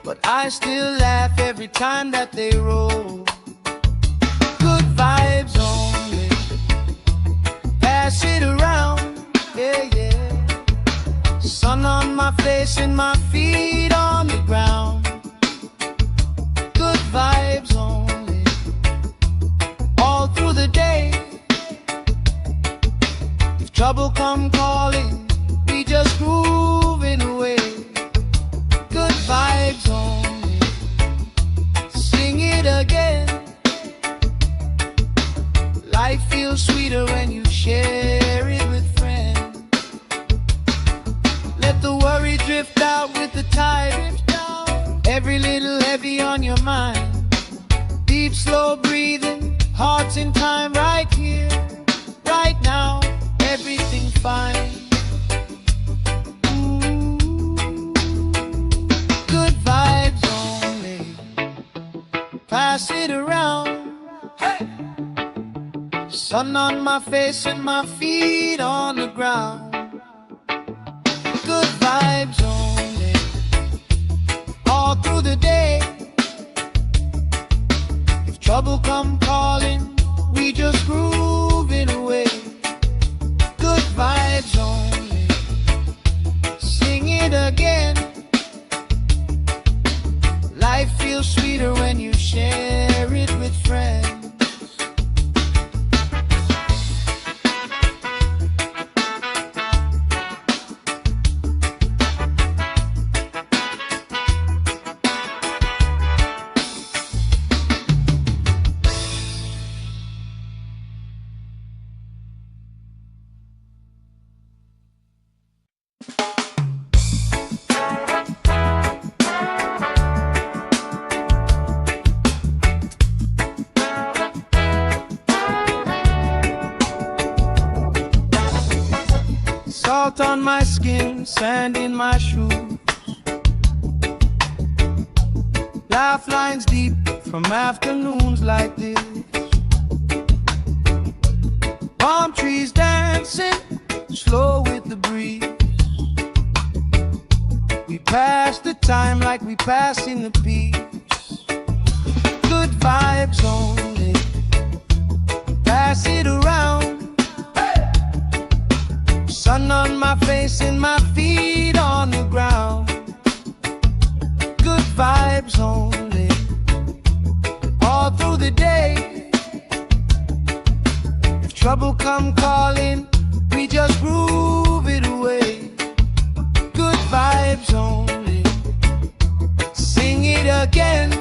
but I still laugh every time that they roll. Good vibes only. Pass it around, yeah, yeah. Sun on my face and my feet on the ground. Good vibes only. All through the day. If trouble come calling, we just grooving away. Good vibes only. Sing it again. Life feels sweeter when you share it with friends. Let the worry drift out with the tide. Every little heavy on your mind. Deep, slow breathing, hearts in time, right here, right now. Everything fine. Ooh. Good vibes only. Pass it around. Hey. Sun on my face and my feet on the ground. Good vibes only. All through the day. If trouble come calling, we just groove it away. Good vibes only. Sing it again. Life feels sweeter when you share it with friends. Salt on my skin, sand in my shoes. Laugh lines deep from afternoons like this. Palm trees dancing, slow with the breeze. We pass the time like we passing the peace. Good vibes only. Pass it around. Sun on my face and my feet on the ground. Good vibes only. All through the day. If trouble come calling, we just groove it away. Good vibes only. Sing it again.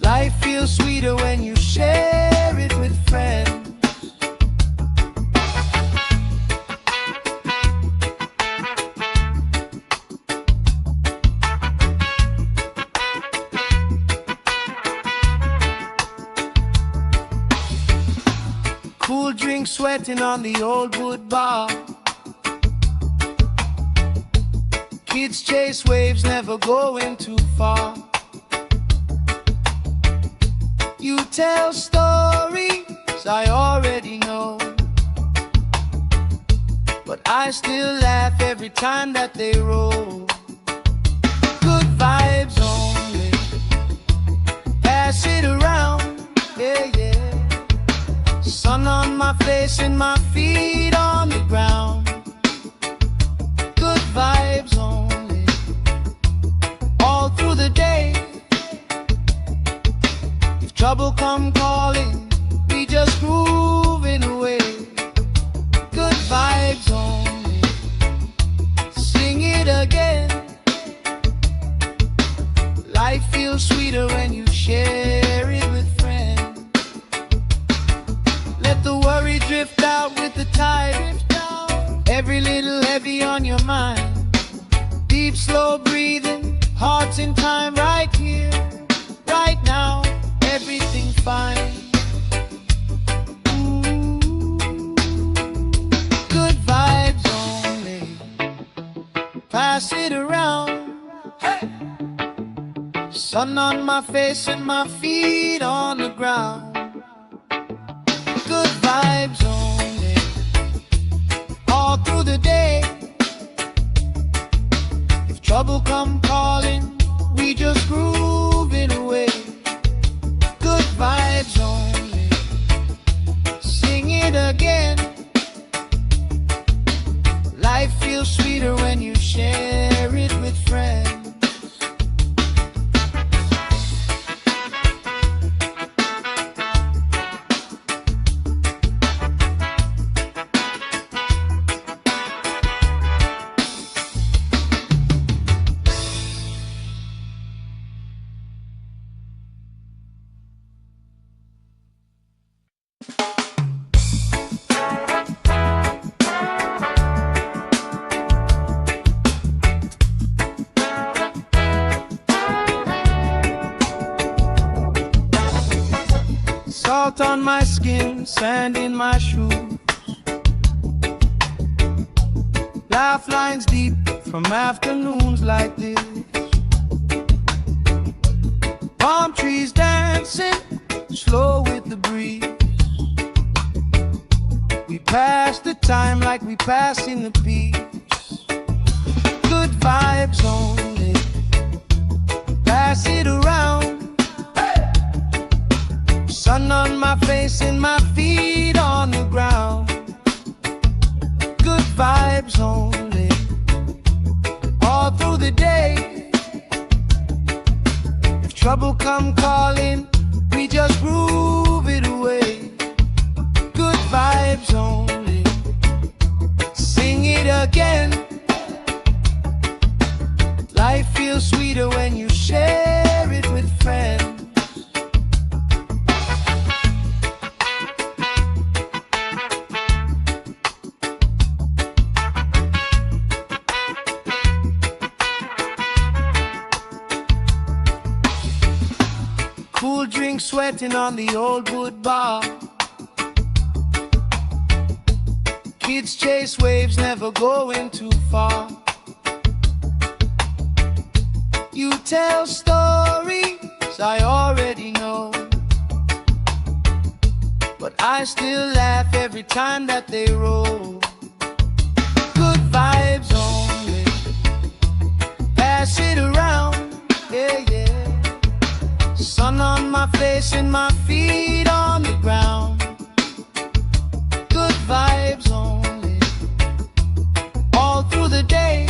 Life feels sweeter when you share it with friends. Cool drink sweating on the old wood bar. Kids chase waves, never going too far. You tell stories I already know, but I still laugh every time that they roll. Good vibes only. pass it around, yeah, yeah. Sun on my face and my feet on the ground. Good vibes only, all through the day. If trouble come calling, we just grooving away. Good vibes only, sing it again. Life feels sweeter when you share it with friends. Let the worry drift out with the tide. Every little heavy on your mind. Deep, slow breathing, hearts in time, right here, right now. Everything's fine. Good vibes only, pass it around. Hey! Sun on my face and my feet on the ground. Good vibes only, all through the day. If trouble come calling, we just grooving away. Good vibes only, sing it again. Life feels sweeter when you share it with friends. Salt on my skin, sand in my shoes. Laugh lines deep from afternoons like this. Palm trees dancing, slow with the breeze. We pass the time like we pass in the peace. Good vibes only, pass it around. Sun on my face and my feet on the ground. Good vibes only, all through the day. If trouble come calling, we just groove it away. Good vibes only, sing it again. Life feels sweeter when you share it with friends. Cool drink sweating on the old wood bar. Kids chase waves, never going too far. You tell stories I already know, but I still laugh every time that they roll. Good vibes only, pass it around, yeah, yeah. Sun on my face and my feet on the ground. Good vibes only, all through the day.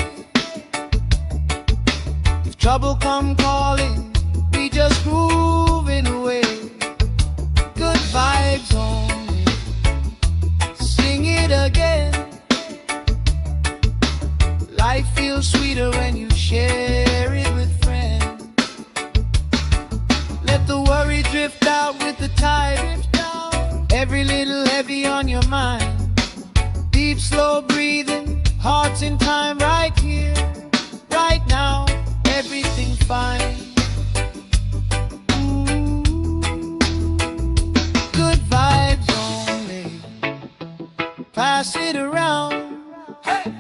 If trouble come calling, we just grooving away. Good vibes only, sing it again. Life feels sweeter when you share it with friends. Let the worry drift out with the tide. Every little heavy on your mind. Deep, slow breathing, hearts in time, right here, right now. Everything's fine. Good vibes only, pass it around. Hey!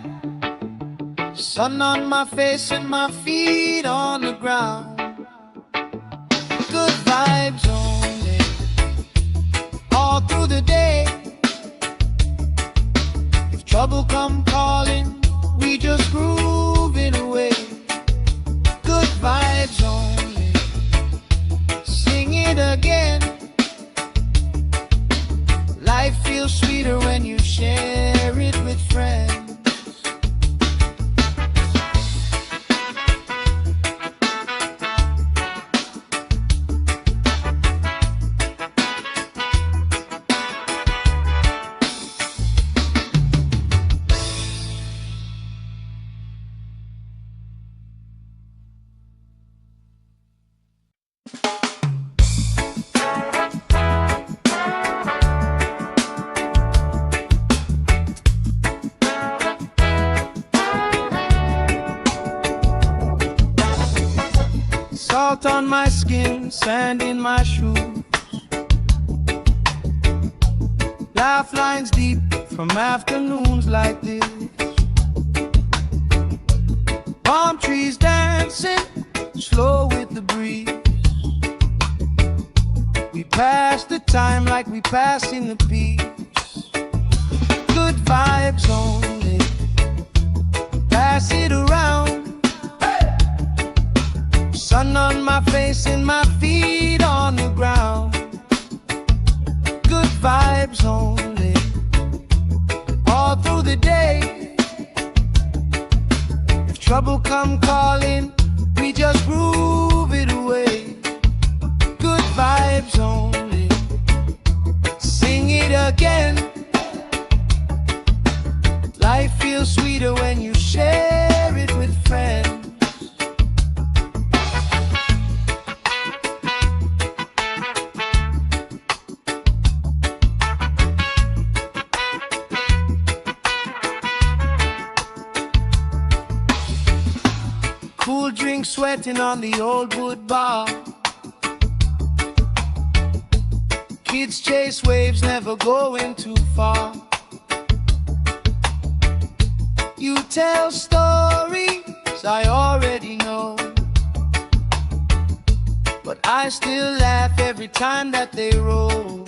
Sun on my face and my feet on the ground. Good vibes only, all through the day. If trouble come calling, we just grooving away. Good vibes only, sing it Salt on my skin, sand in my shoes. Laugh lines deep from afternoons like this. Palm trees dancing slow with the breeze. We pass the time like we pass in the peace. Good vibes only, pass it around. Sun on my face and my feet on the ground. Good vibes only, all through the day. If trouble come calling, we just groove it away. Good vibes only, sing it again. Life feels sweeter when you share it with friends. Cool drink sweating on the old wood bar. Kids chase waves, never going too far. You tell stories I already know, but I still laugh every time that they roll.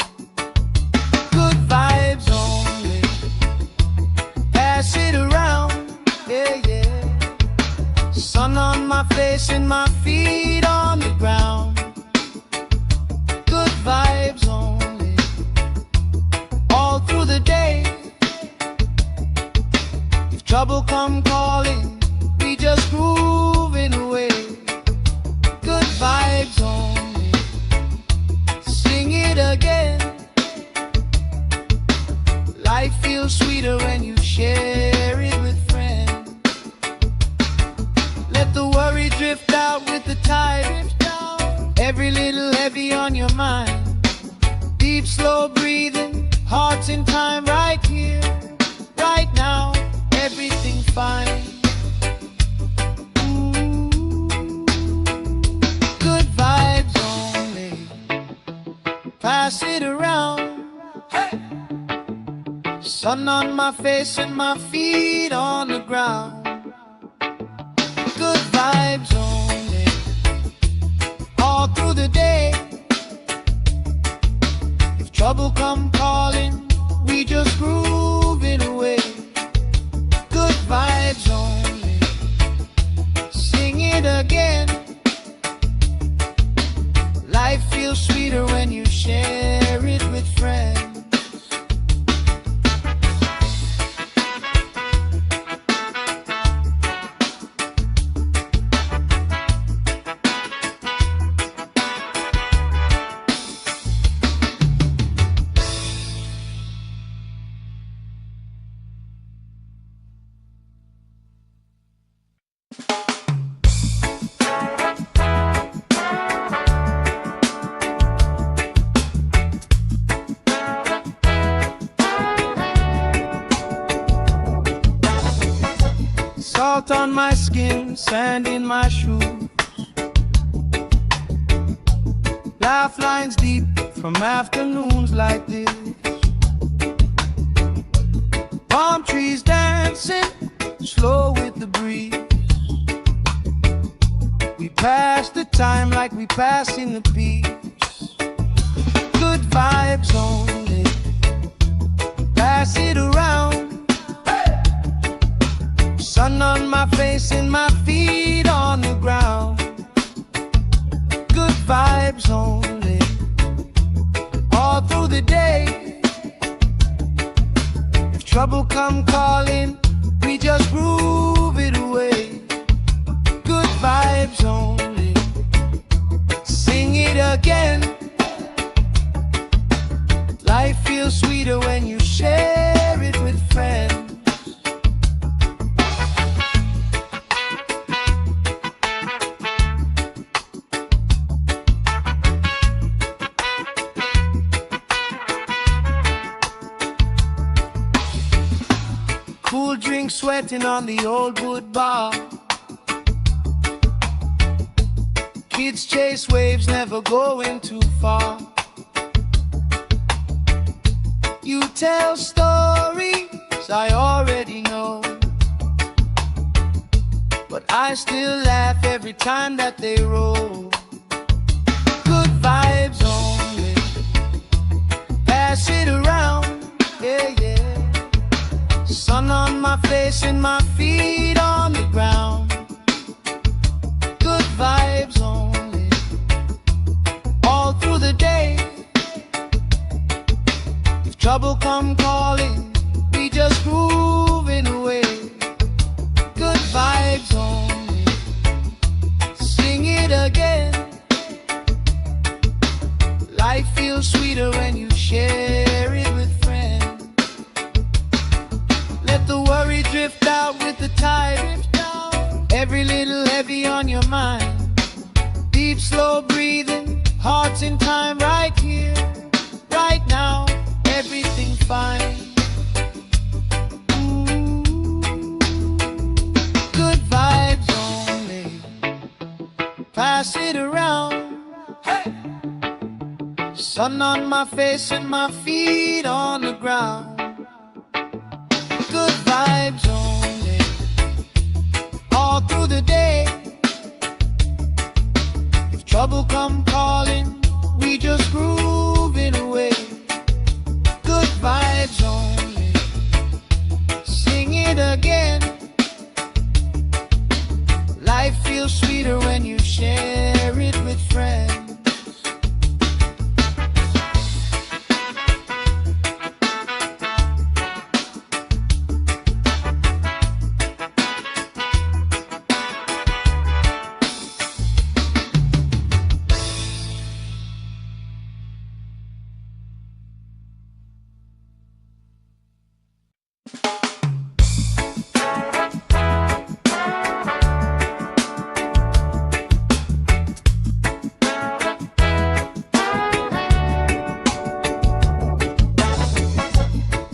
Good vibes only, pass it around, yeah, yeah. Sun on my face and my feet on the ground. Good vibes only, all through the day. If trouble come calling, we just grooving away. Good vibes only, sing it again. Life feels sweeter when you share it with friends. Let the worry drift out with the tide. Every little heavy on your mind. Deep, slow breathing, hearts in time, right here, right now. Everything fine. Ooh, good vibes only, pass it around. Hey! Sun on my face and my feet on the ground. Good vibes only, all through the day. If trouble come calling, we just groove it away. Good vibes only, sing it again. Life feels sweeter when you share it with friends. Salt on my skin, sand in my shoes. Laugh lines deep from afternoons like this. Palm trees dancing slow with the breeze. We pass the time like we pass in the peace. Good vibes only, pass it around. Sun on my face and my feet on the ground. Good vibes only, all through the day. If trouble come calling, we just groove it away. Good vibes only, sing it again. Life feels sweeter when you share it with friends. Cool drink sweating on the old wood bar. Kids chase waves, never going too far. You tell stories I already know, but I still laugh every time that they roll. Good vibes only, pass it around, yeah, yeah. Sun on my face and my feet on the ground. Good vibes only, all through the day. If trouble come calling, we just grooving away. Good vibes only, sing it again. Life feels sweeter when you share it with friends. Let the worry drift out with the tide. Every little heavy on your mind. Deep, slow breathing, hearts in time, right here, right now, everything fine. Good vibes only, pass it around. Hey! Sun on my face and my feet on the ground. Good vibes only, all through the day. If trouble come calling, we just grooving away. Good vibes only, sing it again. Life feels sweeter when you share it with friends.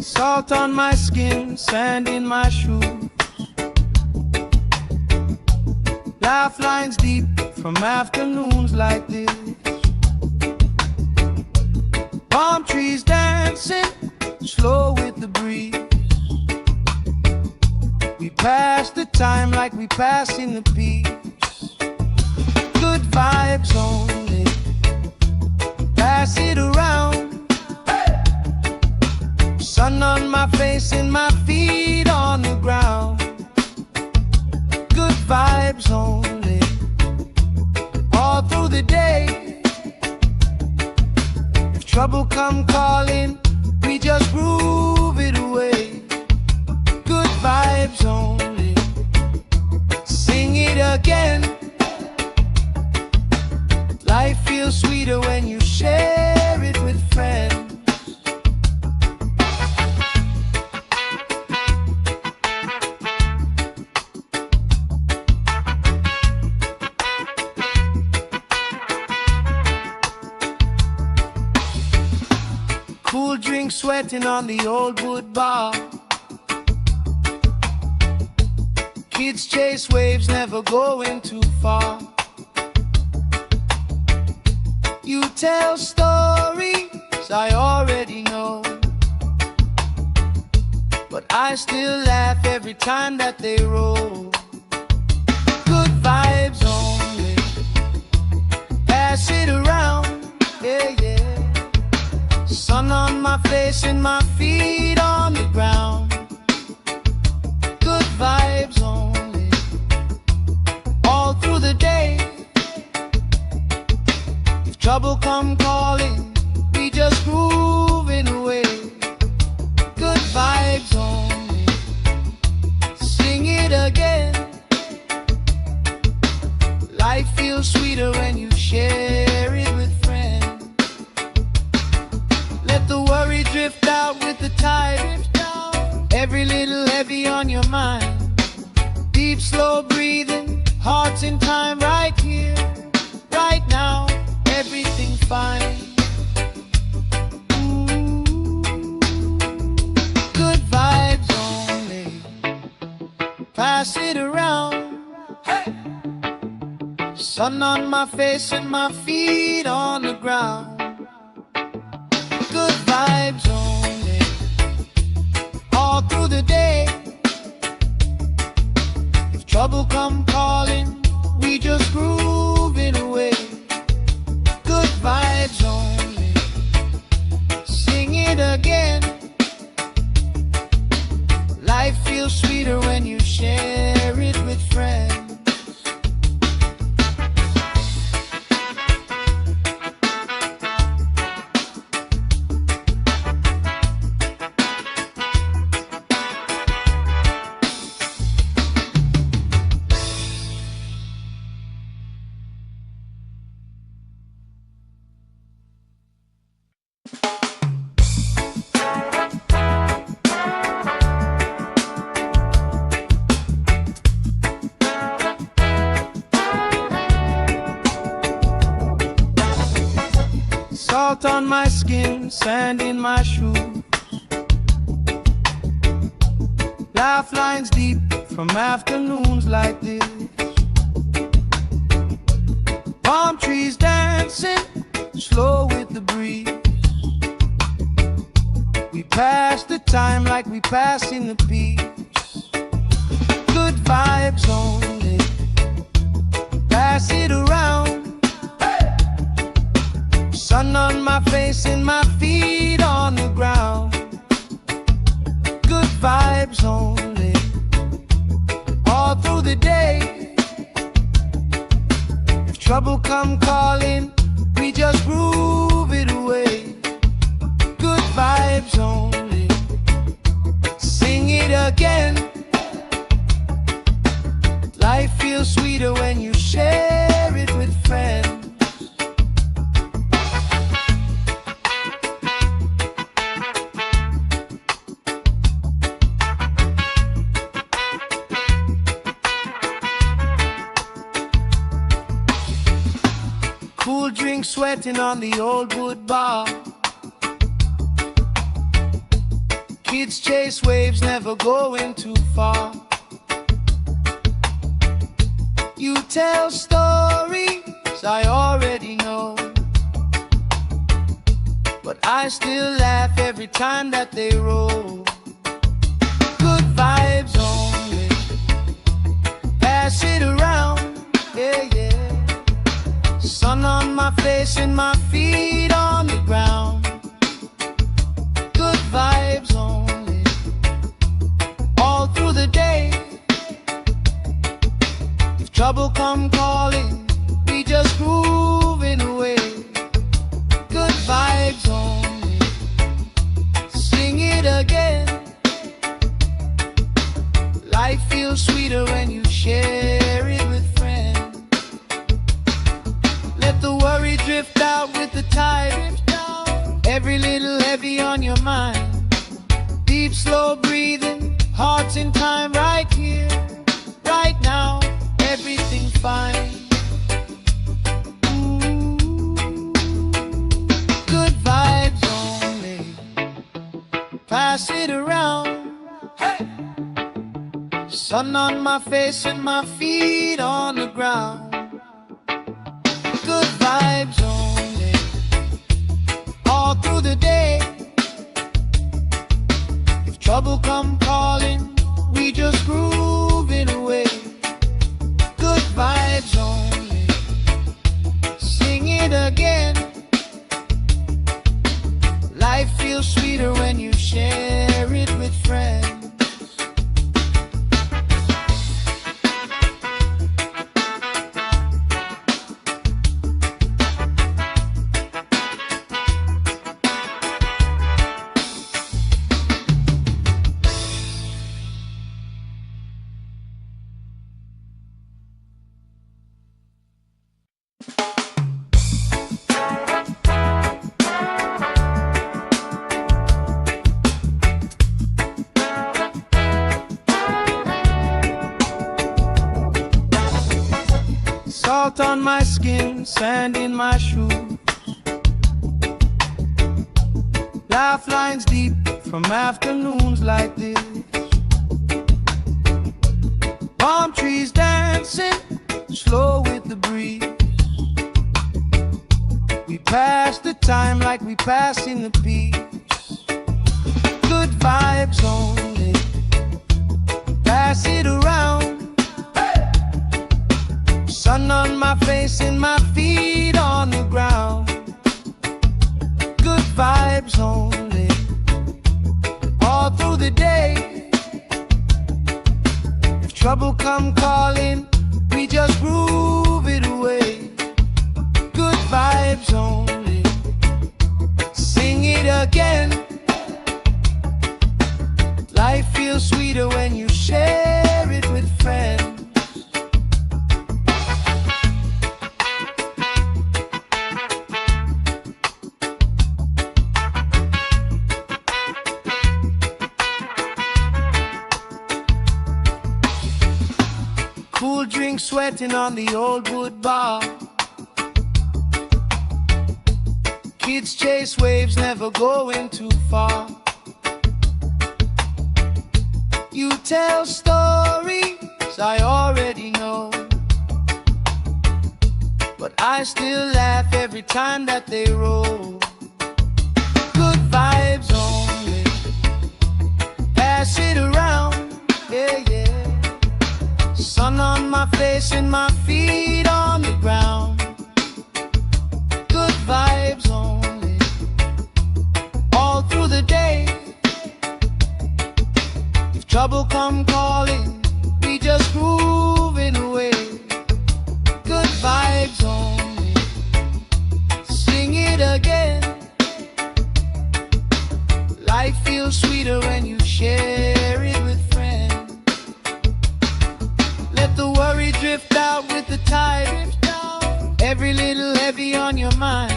Salt on my skin, sand in my shoes. Laugh lines deep from afternoons like this. Palm trees dancing, slow with the breeze. We pass the time like we passing the peace. Good vibes only, pass it around. Sun on my face and my feet on the ground. Good vibes only, all through the day. If trouble come calling, we just groove it away. Good vibes only, sing it again. Life feels sweeter when you share it with friends. Cool drink sweating on the old wood bar. Kids chase waves, never going too far. You tell stories I already know, but I still laugh every time that they roll. Good vibes only, pass it around, yeah, yeah. Sun on my face and my feet on the ground. Good vibes only, all through the day. If trouble come calling, we just grooving away. Good vibes only, sing it again. Life feels sweeter when you share it with friends. Let the worry drift out with the tide. Every little heavy on your mind. Deep, slow breathing, hearts in time, right here, right now, everything fine. Good vibes only, pass it around. Hey! Sun on my face and my feet on the ground. Good vibes only, all through the day. If trouble come calling, we just grooving away. Good vibes only, sing it again. Life feels sweeter when you share it with friends. Salt on my skin, sand in my shoes. Laugh lines deep from afternoons like this. Palm trees dancing, slow with the breeze. We pass the time like we passing the peace. Good vibes only, pass it around. Sun on my face and my feet on the ground. Good vibes only, all through the day. If trouble come calling, we just groove it away. Good vibes only, sing it again. Life feels sweeter when you share it with friends. Cool drink sweating on the old wood bar. Kids chase waves, never going too far. You tell stories I already know, but I still laugh every time that they roll. Good vibes only, pass it around, yeah, yeah. Sun on my face and my feet on the ground. Good vibes only, all through the day. If trouble come calling, we just grooving away. Good vibes only, sing it again. Life feels sweeter when you share it with friends. Let the worry drift out with the tide. Every little heavy on your mind. Deep, slow breathing, hearts in time, right here, right now. Everything's fine. Ooh. Good vibes only, pass it around. Hey! Sun on my face and my feet on the ground. Good vibes only, all through the day. If trouble come calling, we just grooving away. Good vibes only, sing it again. Life feels sweeter when you share it with friends. Salt on my skin, sand in my shoes. Laugh lines deep from afternoons like this. Palm trees dancing, slow with the breeze. time like we passing the peace. Good vibes only. Pass it around. Sun on my face and my feet on the ground. Good vibes only. All through the day. If trouble come calling, we just groove it away. Good vibes only. Sing it again. Life feels sweeter when you share it with friends. Cool drink sweating on the old wood bar. Kids chase waves, never going too far. You tell stories I already know, but I still laugh every time that they roll. Good vibes only. Pass it around, yeah, yeah. Sun on my face and my feet on the ground. Good vibes only. All through the day. If trouble come calling, we just grooving away. Good vibes only. Sing it again. Life feels sweeter when you share it with friends. Let the worry drift out with the tide. Every little heavy on your mind.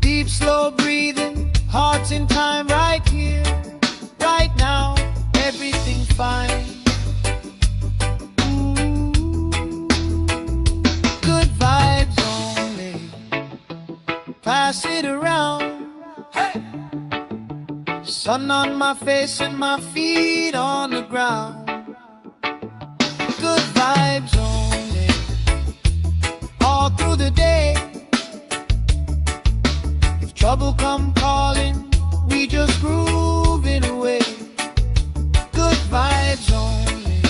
Deep, slow breathing, hearts in time right here, right now. Everything fine. Good vibes only. Pass it around. Hey! Sun on my face and my feet on the ground. Good vibes only. All through the day. If trouble come calling, we just groove it away. Good vibes only.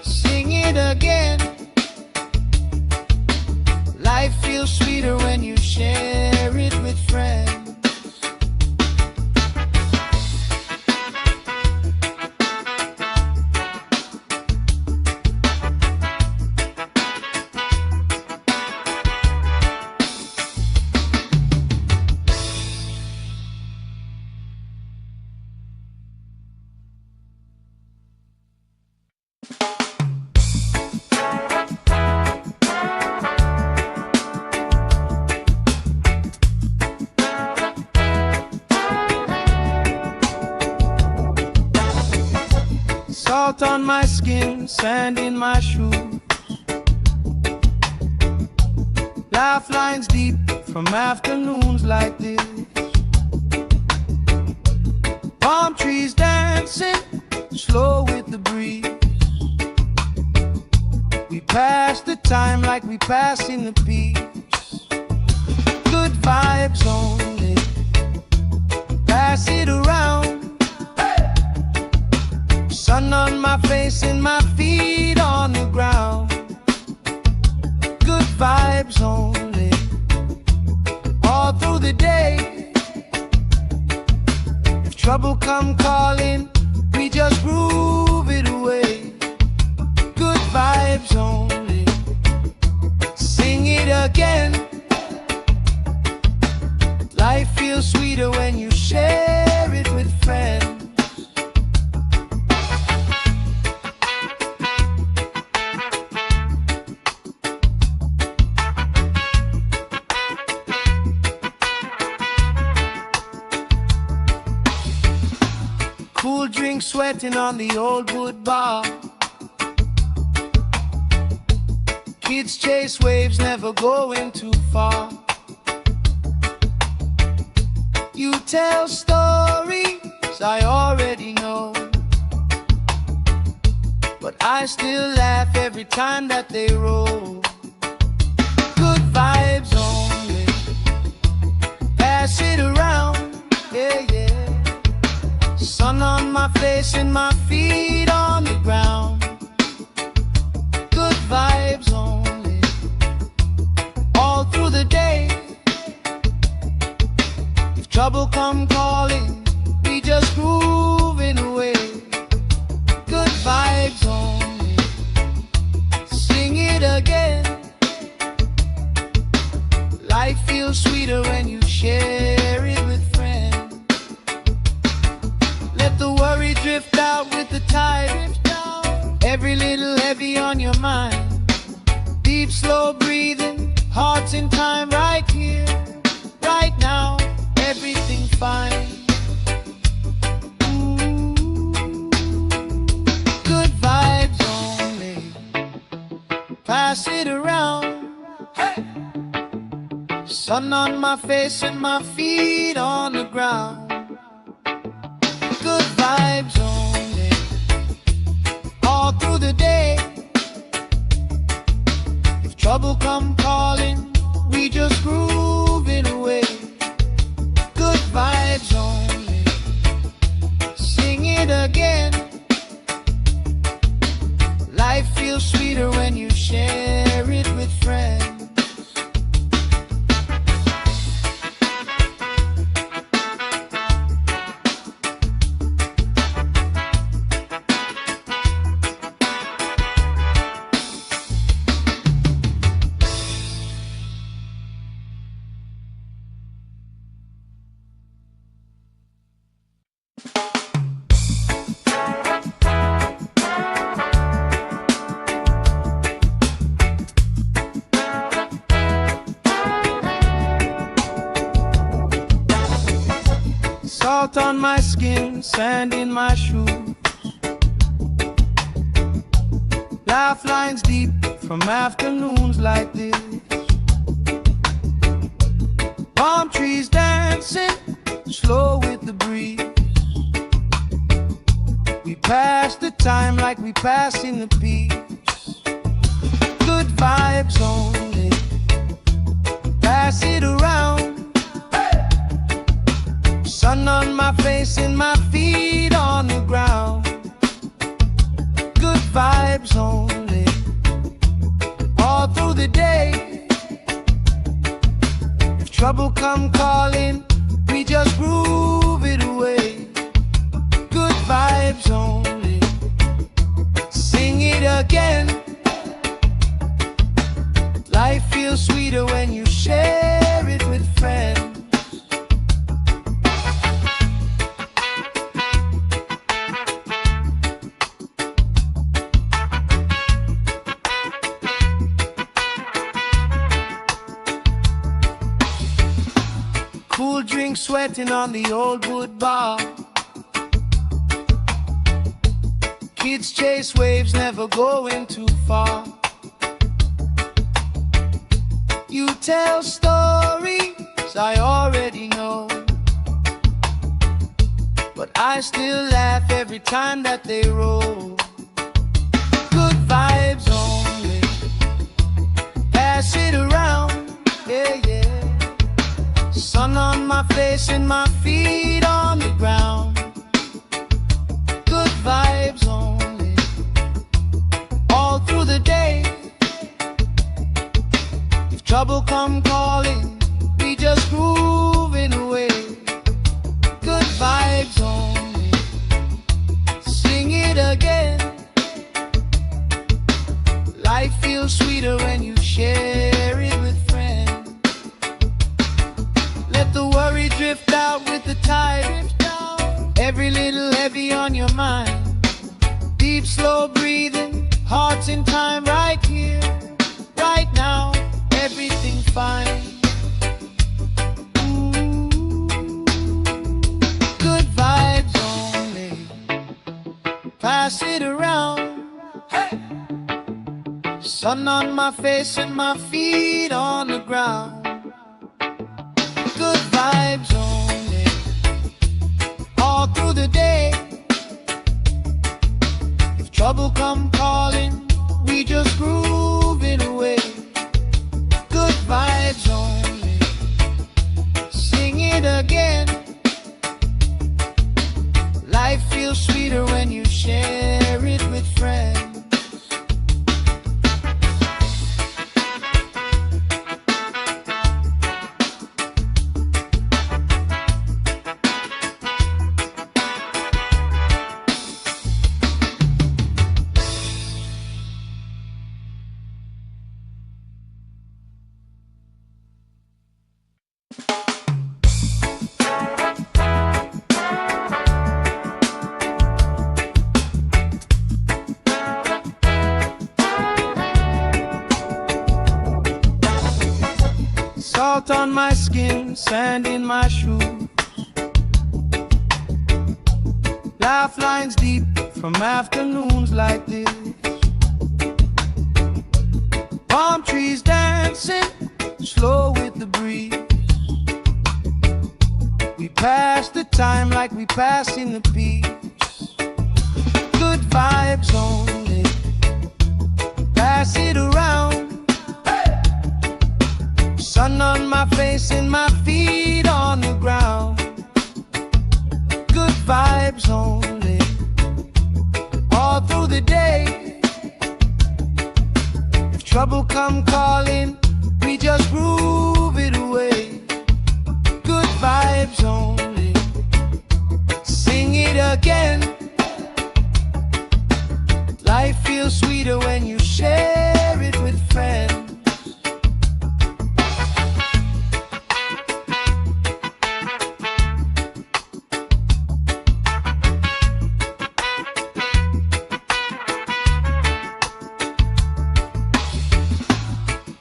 Sing it again. Life feels sweeter when you share it with friends. Salt on my skin, sand in my shoes. Laugh lines deep from afternoons like this. Palm trees dancing, slow with the breeze. We pass the time like we passing the peace. Good vibes only. Pass it around. Sun on my face and my feet on the ground. Good vibes only. All through the day. If trouble come calling, we just groove it away. Good vibes only. Sing it again. Life feels sweeter when you share it with friends. Cool drink sweating on the old wood bar. Kids chase waves, never going too far. You tell stories I already know, but I still laugh every time that they roll. Good vibes only. pass it around, yeah, yeah. Sun on my face and my feet on the ground. Good vibes only, all through the day. If trouble come calling, we just grooving away. Good vibes only, sing it again. Life feels sweeter when you share it with friends. Let the worry drift out with the tide. Every little heavy on your mind. Deep, slow breathing, hearts in time, right here, right now. Everything fine. Good vibes only, pass it around. Hey! Sun on my face and my feet on the ground. Good vibes only, all through the day. If trouble come calling, we just grooving away. Good vibes only, sing it again. Life feels sweeter when you share it with friends. Salt on my skin, sand in my shoes. Laugh lines deep from afternoons like this. Palm trees dancing, slow with the breeze. We pass the time like we passing the peace. Good vibes only, pass it around. Sun on my face and my feet on the ground. Good vibes only, all through the day. If trouble come calling, we just groove it away. Good vibes only, sing it again. Life feels sweeter when you share it with friends. Cool drink sweating on the old wood bar. Kids chase waves, never going too far. You tell stories I already know, but I still laugh every time that they roll. Good vibes only, pass it around, yeah, yeah. Sun on my face and my feet on the ground. Good vibes only, all through the day. If trouble come calling, we just grooving away. Good vibes only, sing it again. Life feels sweeter when you share it with friends. Let the worry drift out with the tide. Every little heavy on your mind. Deep, slow breathing, hearts in time, right here, right now. Everything fine. Good vibes only, pass it around. Hey! Sun on my face and my feet on the ground. Good vibes only, all through the day. If trouble come calling, we just grooving away. Good vibes only, sing it Salt on my skin, sand in my shoes. Laugh lines deep from afternoons like this. Palm trees dancing slow with the breeze. We pass the time like we pass in the peace. Good vibes only, pass it around. Sun on my face and my feet on the ground. Good vibes only, all through the day. If trouble come calling, we just groove it away. Good vibes only, sing it again. Life feels sweeter when you share it with friends.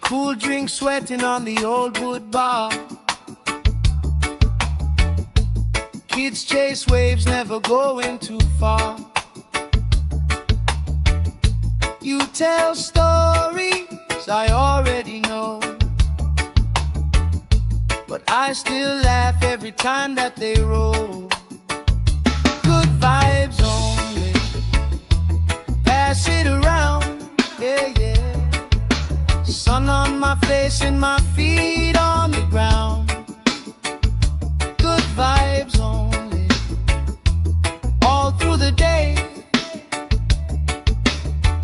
Cool drink sweating on the old wood bar. Kids chase waves, never going too far. You tell stories I already know, but I still laugh every time that they roll. Good vibes only, pass it around, yeah, yeah. Sun on my face and my feet on the ground. Good vibes only, all through the day.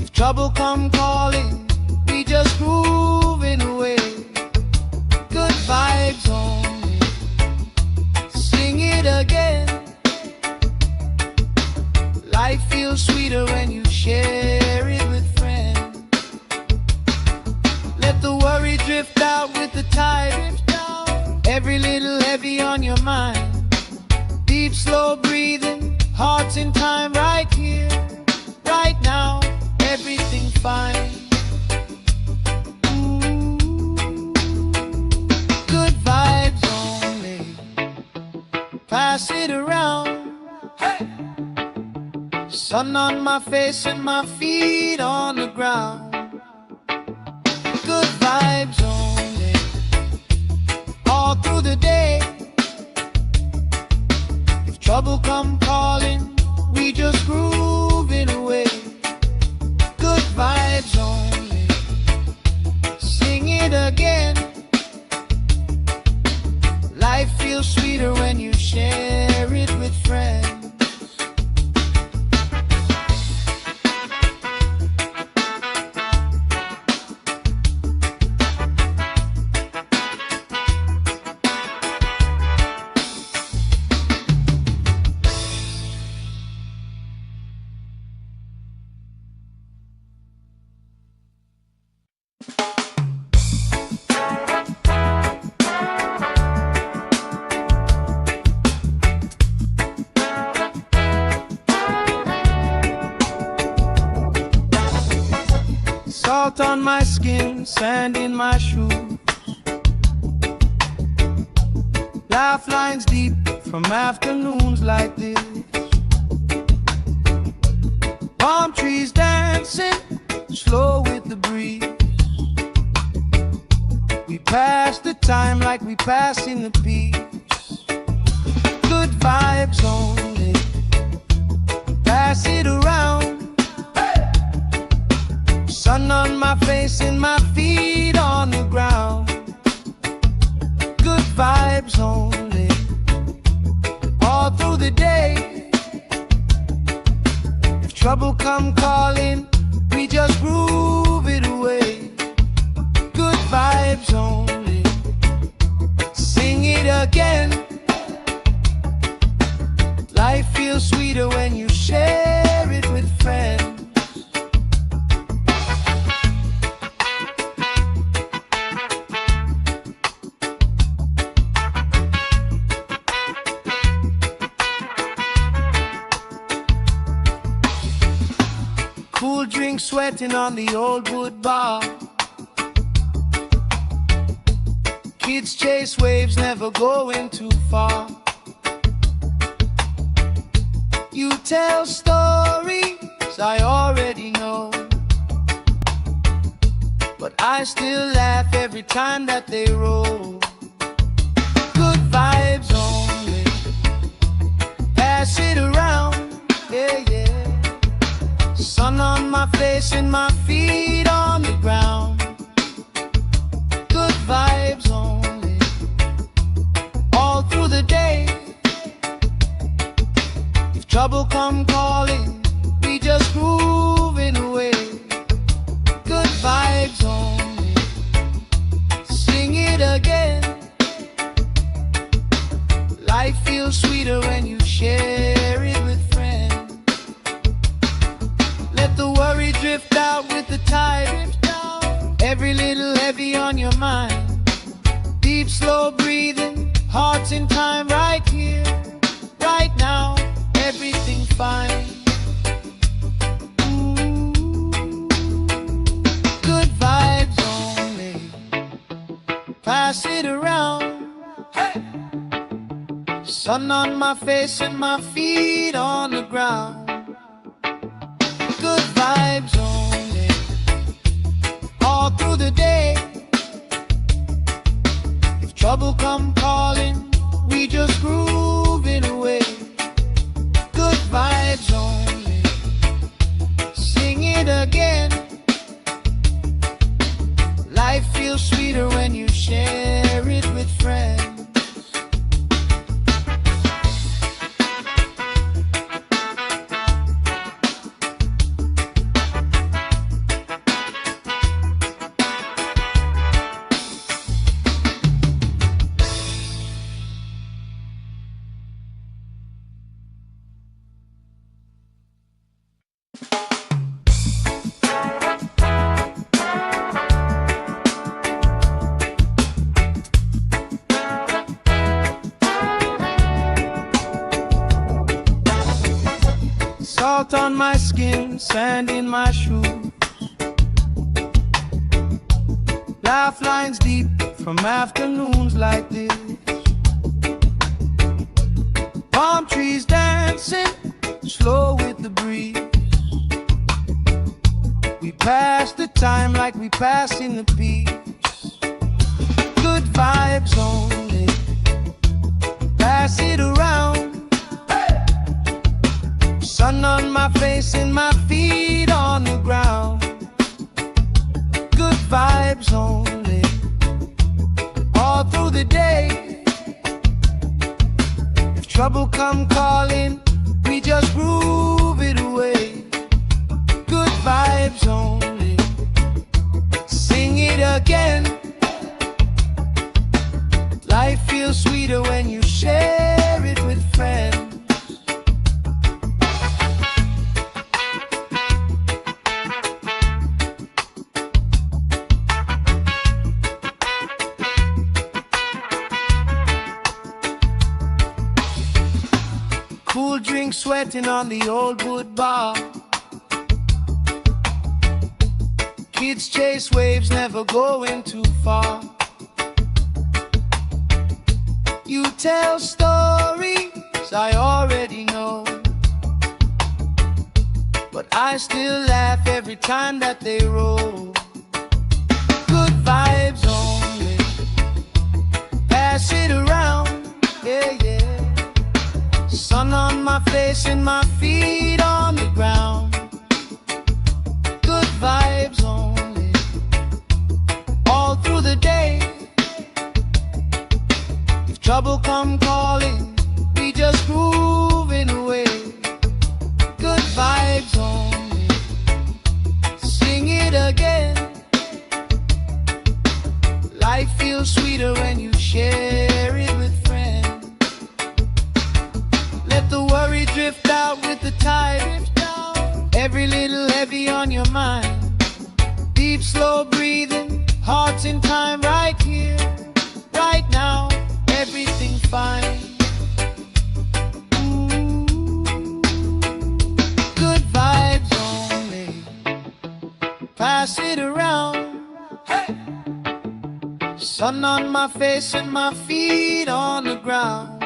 If trouble come calling, we just grooving away. Good vibes only, sing it again. Life feels sweeter when you share it with friends. Let the worry drift out with the tide. Every little heavy on your mind. Deep, slow breathing, hearts in time, right here, right now. Everything fine. Ooh, good vibes only, pass it around. Hey! Sun on my face and my feet on the ground. Good vibes only, all through the day. If trouble come calling, we just groove it away. Good vibes only, sing it again. Life feels sweeter when you share it with friends. Salt on my skin, sand in my shoes. Laugh lines deep from afternoons like this. Palm trees dancing slow with the breeze. We pass the time like we pass in the peace. Good vibes only, pass it around. Sun on my face and my feet on the ground. Good vibes only, all through the day. If trouble come calling, we just groove it away. Good vibes only, sing it again. Life feels sweeter when you share it with friends. Cool drink sweating on the old wood bar. Kids chase waves, never going too far. You tell stories I already know, but I still laugh every time that they roll. Good vibes only, pass it around, yeah, yeah. Sun on my face and my feet on the ground. Good vibes only, all through the day. If trouble come calling, we just grooving away. Good vibes only, sing it again. Life feels sweeter when you share it with friends. Let the worry drift out with the tide. Every little heavy on your mind. Deep, slow breathing, hearts in time, right here, right now, everything fine. Good vibes only, pass it around. Hey! Sun on my face and my feet on the ground. Good vibes only, all through the day. If trouble come calling, we just grooving away. Good vibes only, sing it again. Life feels sweeter when you share it with friends. Salt on my skin, sand in my shoes. Laugh lines deep from afternoons like this. Palm trees dancing, slow with the breeze. We pass the time like we pass in the peace. Good vibes only, pass it around. Sun on my face and my feet on the ground. Good vibes only, all through the day. If trouble come calling, we just groove it away. Good vibes only, sing it again. Life feels sweeter when you share it with friends. Cool drink sweating on the old wood bar. Kids chase waves, never going too far. You tell stories I already know, but I still laugh every time that they roll. Good vibes only, pass it around, yeah, yeah. Sun on my face and my feet on the ground. Good vibes only, all through the day. If trouble come calling, we just grooving away. Good vibes only, sing it again. Life feels sweeter when you share it with friends. Let the worry drift out with the tide. Every little heavy on your mind. Deep, slow breathing, hearts in time, right here, right now, everything fine. Good vibes only, pass it around. Hey! Sun on my face and my feet on the ground.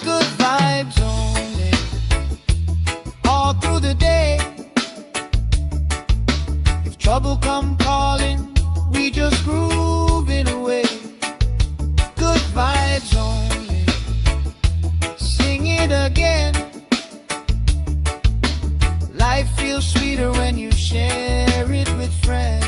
Good vibes only, all through the day. If trouble come calling, we just grooving away. Good vibes only, sing it again. Life feels sweeter when you share it with friends.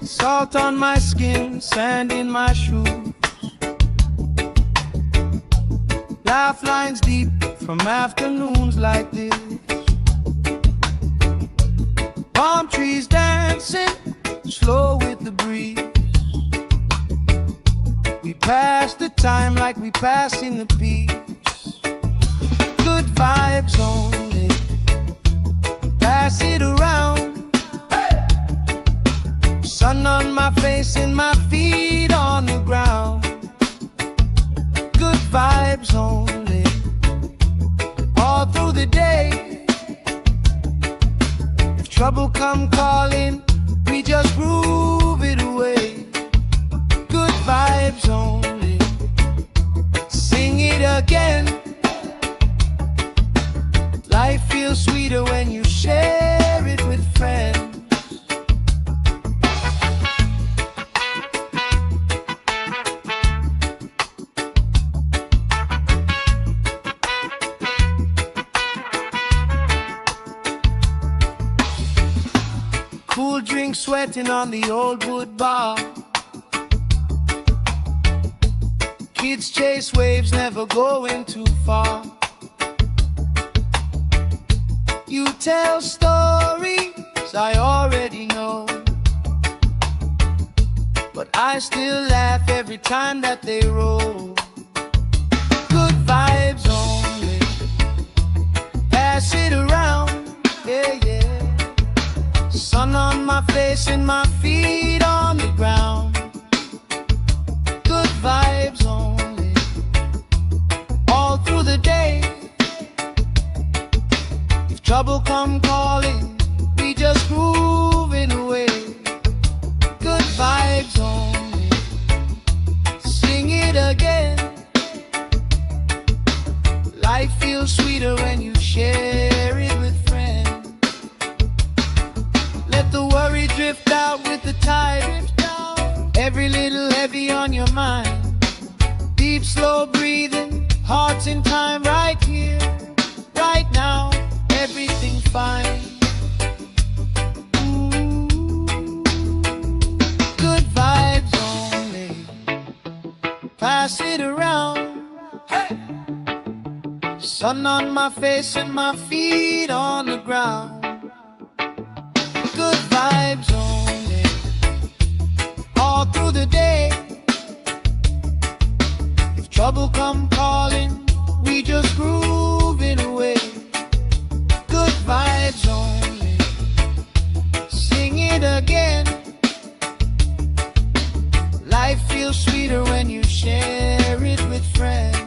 Salt on my skin, sand in my shoes. Laugh lines deep from afternoons like this. Palm trees dancing, slow with the breeze. We pass the time like we passing the peace. Good vibes only, pass it around. Sun on my face and my feet on the ground. Good vibes only, all through the day. If trouble come calling, we just groove it away. Good vibes only, sing it again. Life feels sweeter when you share it with friends. Cool drink sweating on the old wood bar. Kids chase waves, never going too far. You tell stories I already know, but I still laugh every time that they roll. Good vibes only, pass it around, yeah, yeah. Sun on my face and my feet on the ground. Good vibes only, all through the day. If trouble come calling, we just grooving away. Good vibes only, sing it again. Life feels sweeter when you share it with friends. Let the worry drift out with the tide. Every little heavy on your mind. Deep, slow breathing, hearts in time, right here, right now. Everything's fine. Ooh. Good vibes only, pass it around. Hey. Sun on my face and my feet on the ground. Good vibes only, all through the day. If trouble come calling, we just grooving away. Good vibes only, sing it again. Life feels sweeter when you share it with friends.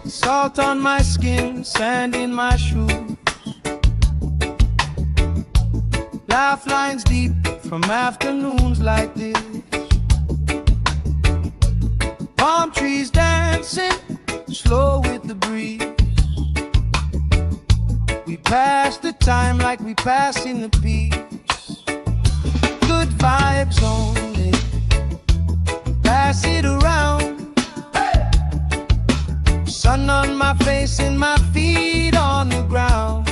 Salt on my skin, sand in my shoes. Laugh lines deep from afternoons like this. Palm trees dancing, slow with the breeze. breeze. We pass the time like we passing the peace. Good vibes only. Pass it around. Sun on my face and my feet on the ground.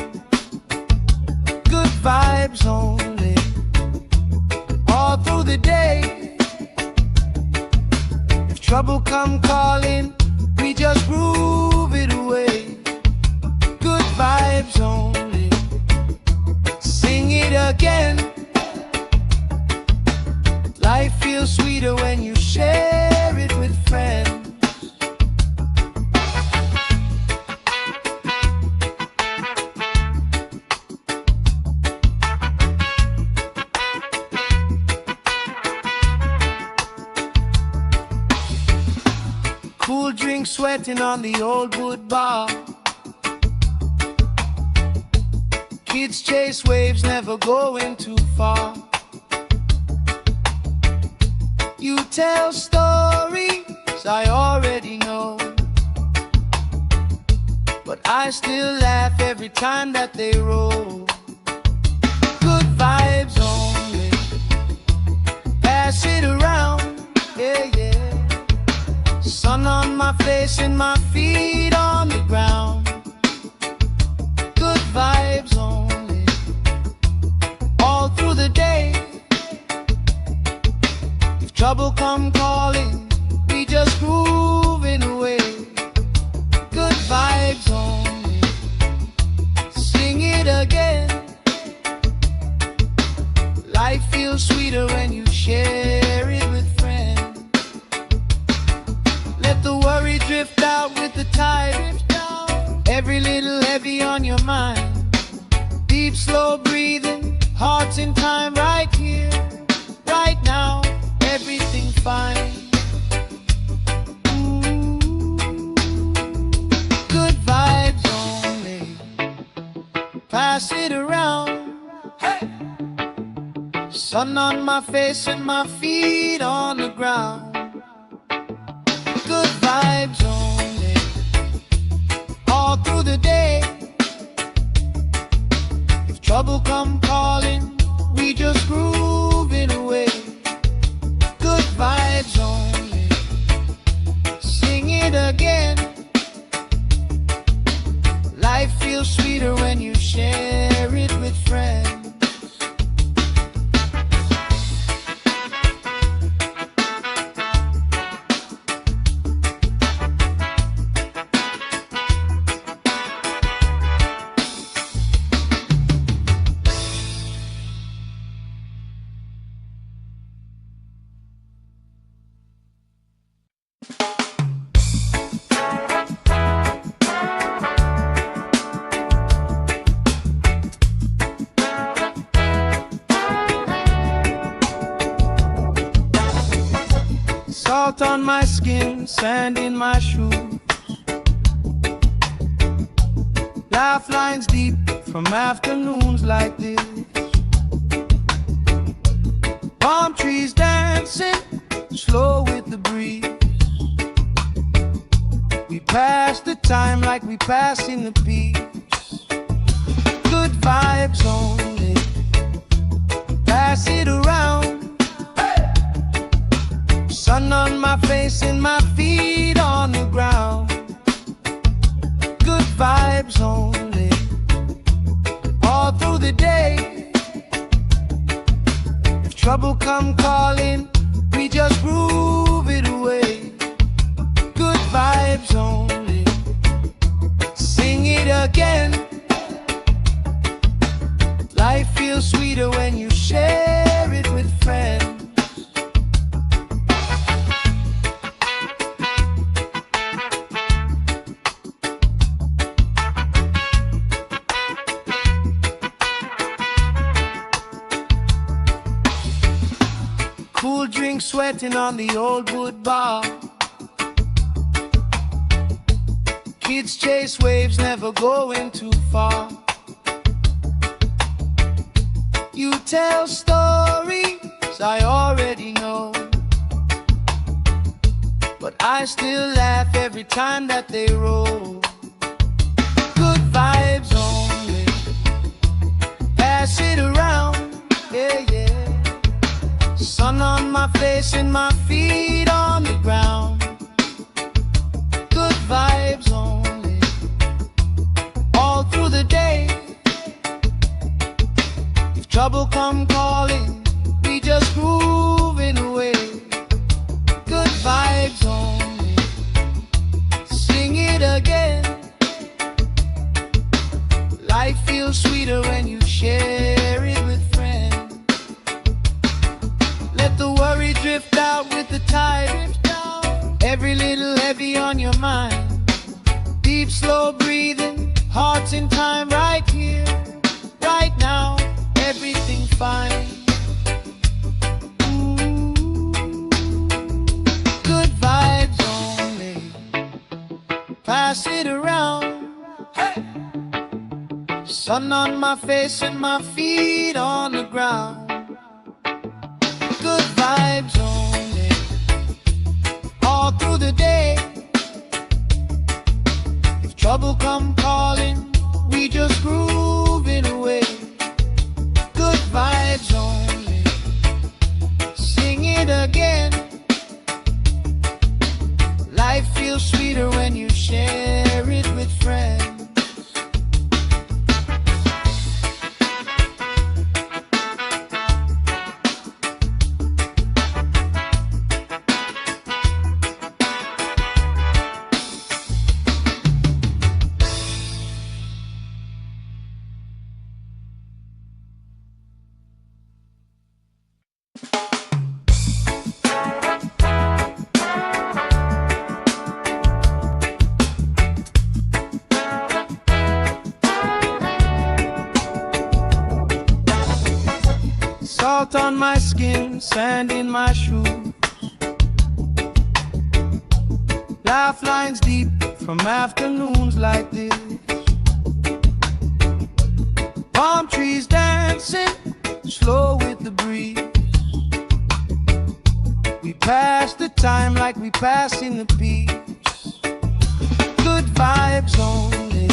Good vibes only. All through the day. If trouble come calling, we just groove it away. Good vibes only. Sing it again. Life feels sweeter when you share it with friends. Cool drink sweating on the old wood bar. Kids chase waves, never going too far. You tell stories I already know, but I still laugh every time that they roll. Good vibes only. Pass it around, yeah, yeah. Sun on my face and my feet on the ground. Good vibes only. All through the day. If trouble come calling, we just grooving away. Good vibes only. Sing it again. Life feels sweeter when you share it with friends. Let the worry drift out with the tide. Every little heavy on your mind. Deep, slow breathing, hearts in time, right here, right now. Everything fine. Ooh. Good vibes only. Pass it around. Hey. Sun on my face and my feet on the ground. Good vibes only. All through the day. If trouble come calling, we just groove it away. Good vibes only. Sing it again. Life feels sweeter when you share it with friends. Salt on my skin, sand in my shoes. Laugh lines deep from afternoons like this. Palm trees dancing, slow with the breeze. We pass the time like we passing the peace. Good vibes only. Pass it around. Sun on my face and my feet on the ground. Good vibes only. All through the day. If trouble come calling, we just groove it away. Good vibes only. Sing it again. Life feels sweeter when you share it with friends. Cool drink sweating on the old wood bar. Kids chase waves, never going too far. You tell stories I already know, but I still laugh every time that they roll. pass it around, yeah, yeah. Sun on my face and my feet on the ground. Good vibes only, all through the day. If trouble come calling, we just moving away. Good vibes only, sing it again. Life feels sweeter when you share it with friends. Let the worry drift out with the tide. Every little heavy on your mind. Deep, slow breathing, hearts in time, right here, right now. Everything fine. Good vibes only, pass it around. Hey! Sun on my face and my feet on the ground. Good vibes only, all through the day. If trouble come calling, we just grooving away. Good vibes only, sing it again. Life feels sweeter when you share it with friends. Salt on my skin, sand in my shoes. Laugh lines deep from afternoons like this. Palm trees dancing, slow with the breeze. We pass the time like we pass in the peace. Good vibes only,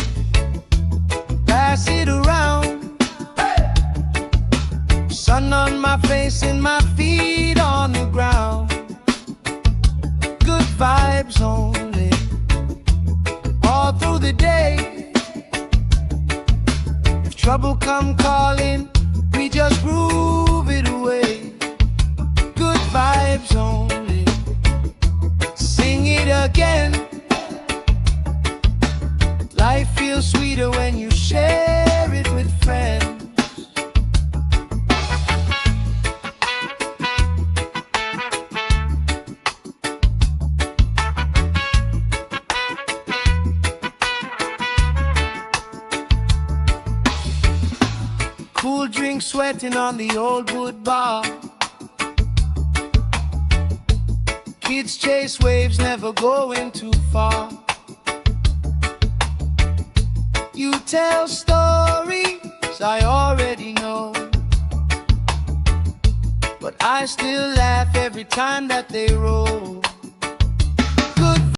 pass it around. Sun on my face and my feet on the ground. Good vibes only, all through the day. If trouble come calling, we just groove it away. Good vibes only, sing it again. Life feels sweeter when you share it with friends. Cool drink sweating on the old wood bar. Kids chase waves, never going too far. You tell stories I already know, but I still laugh every time that they roll.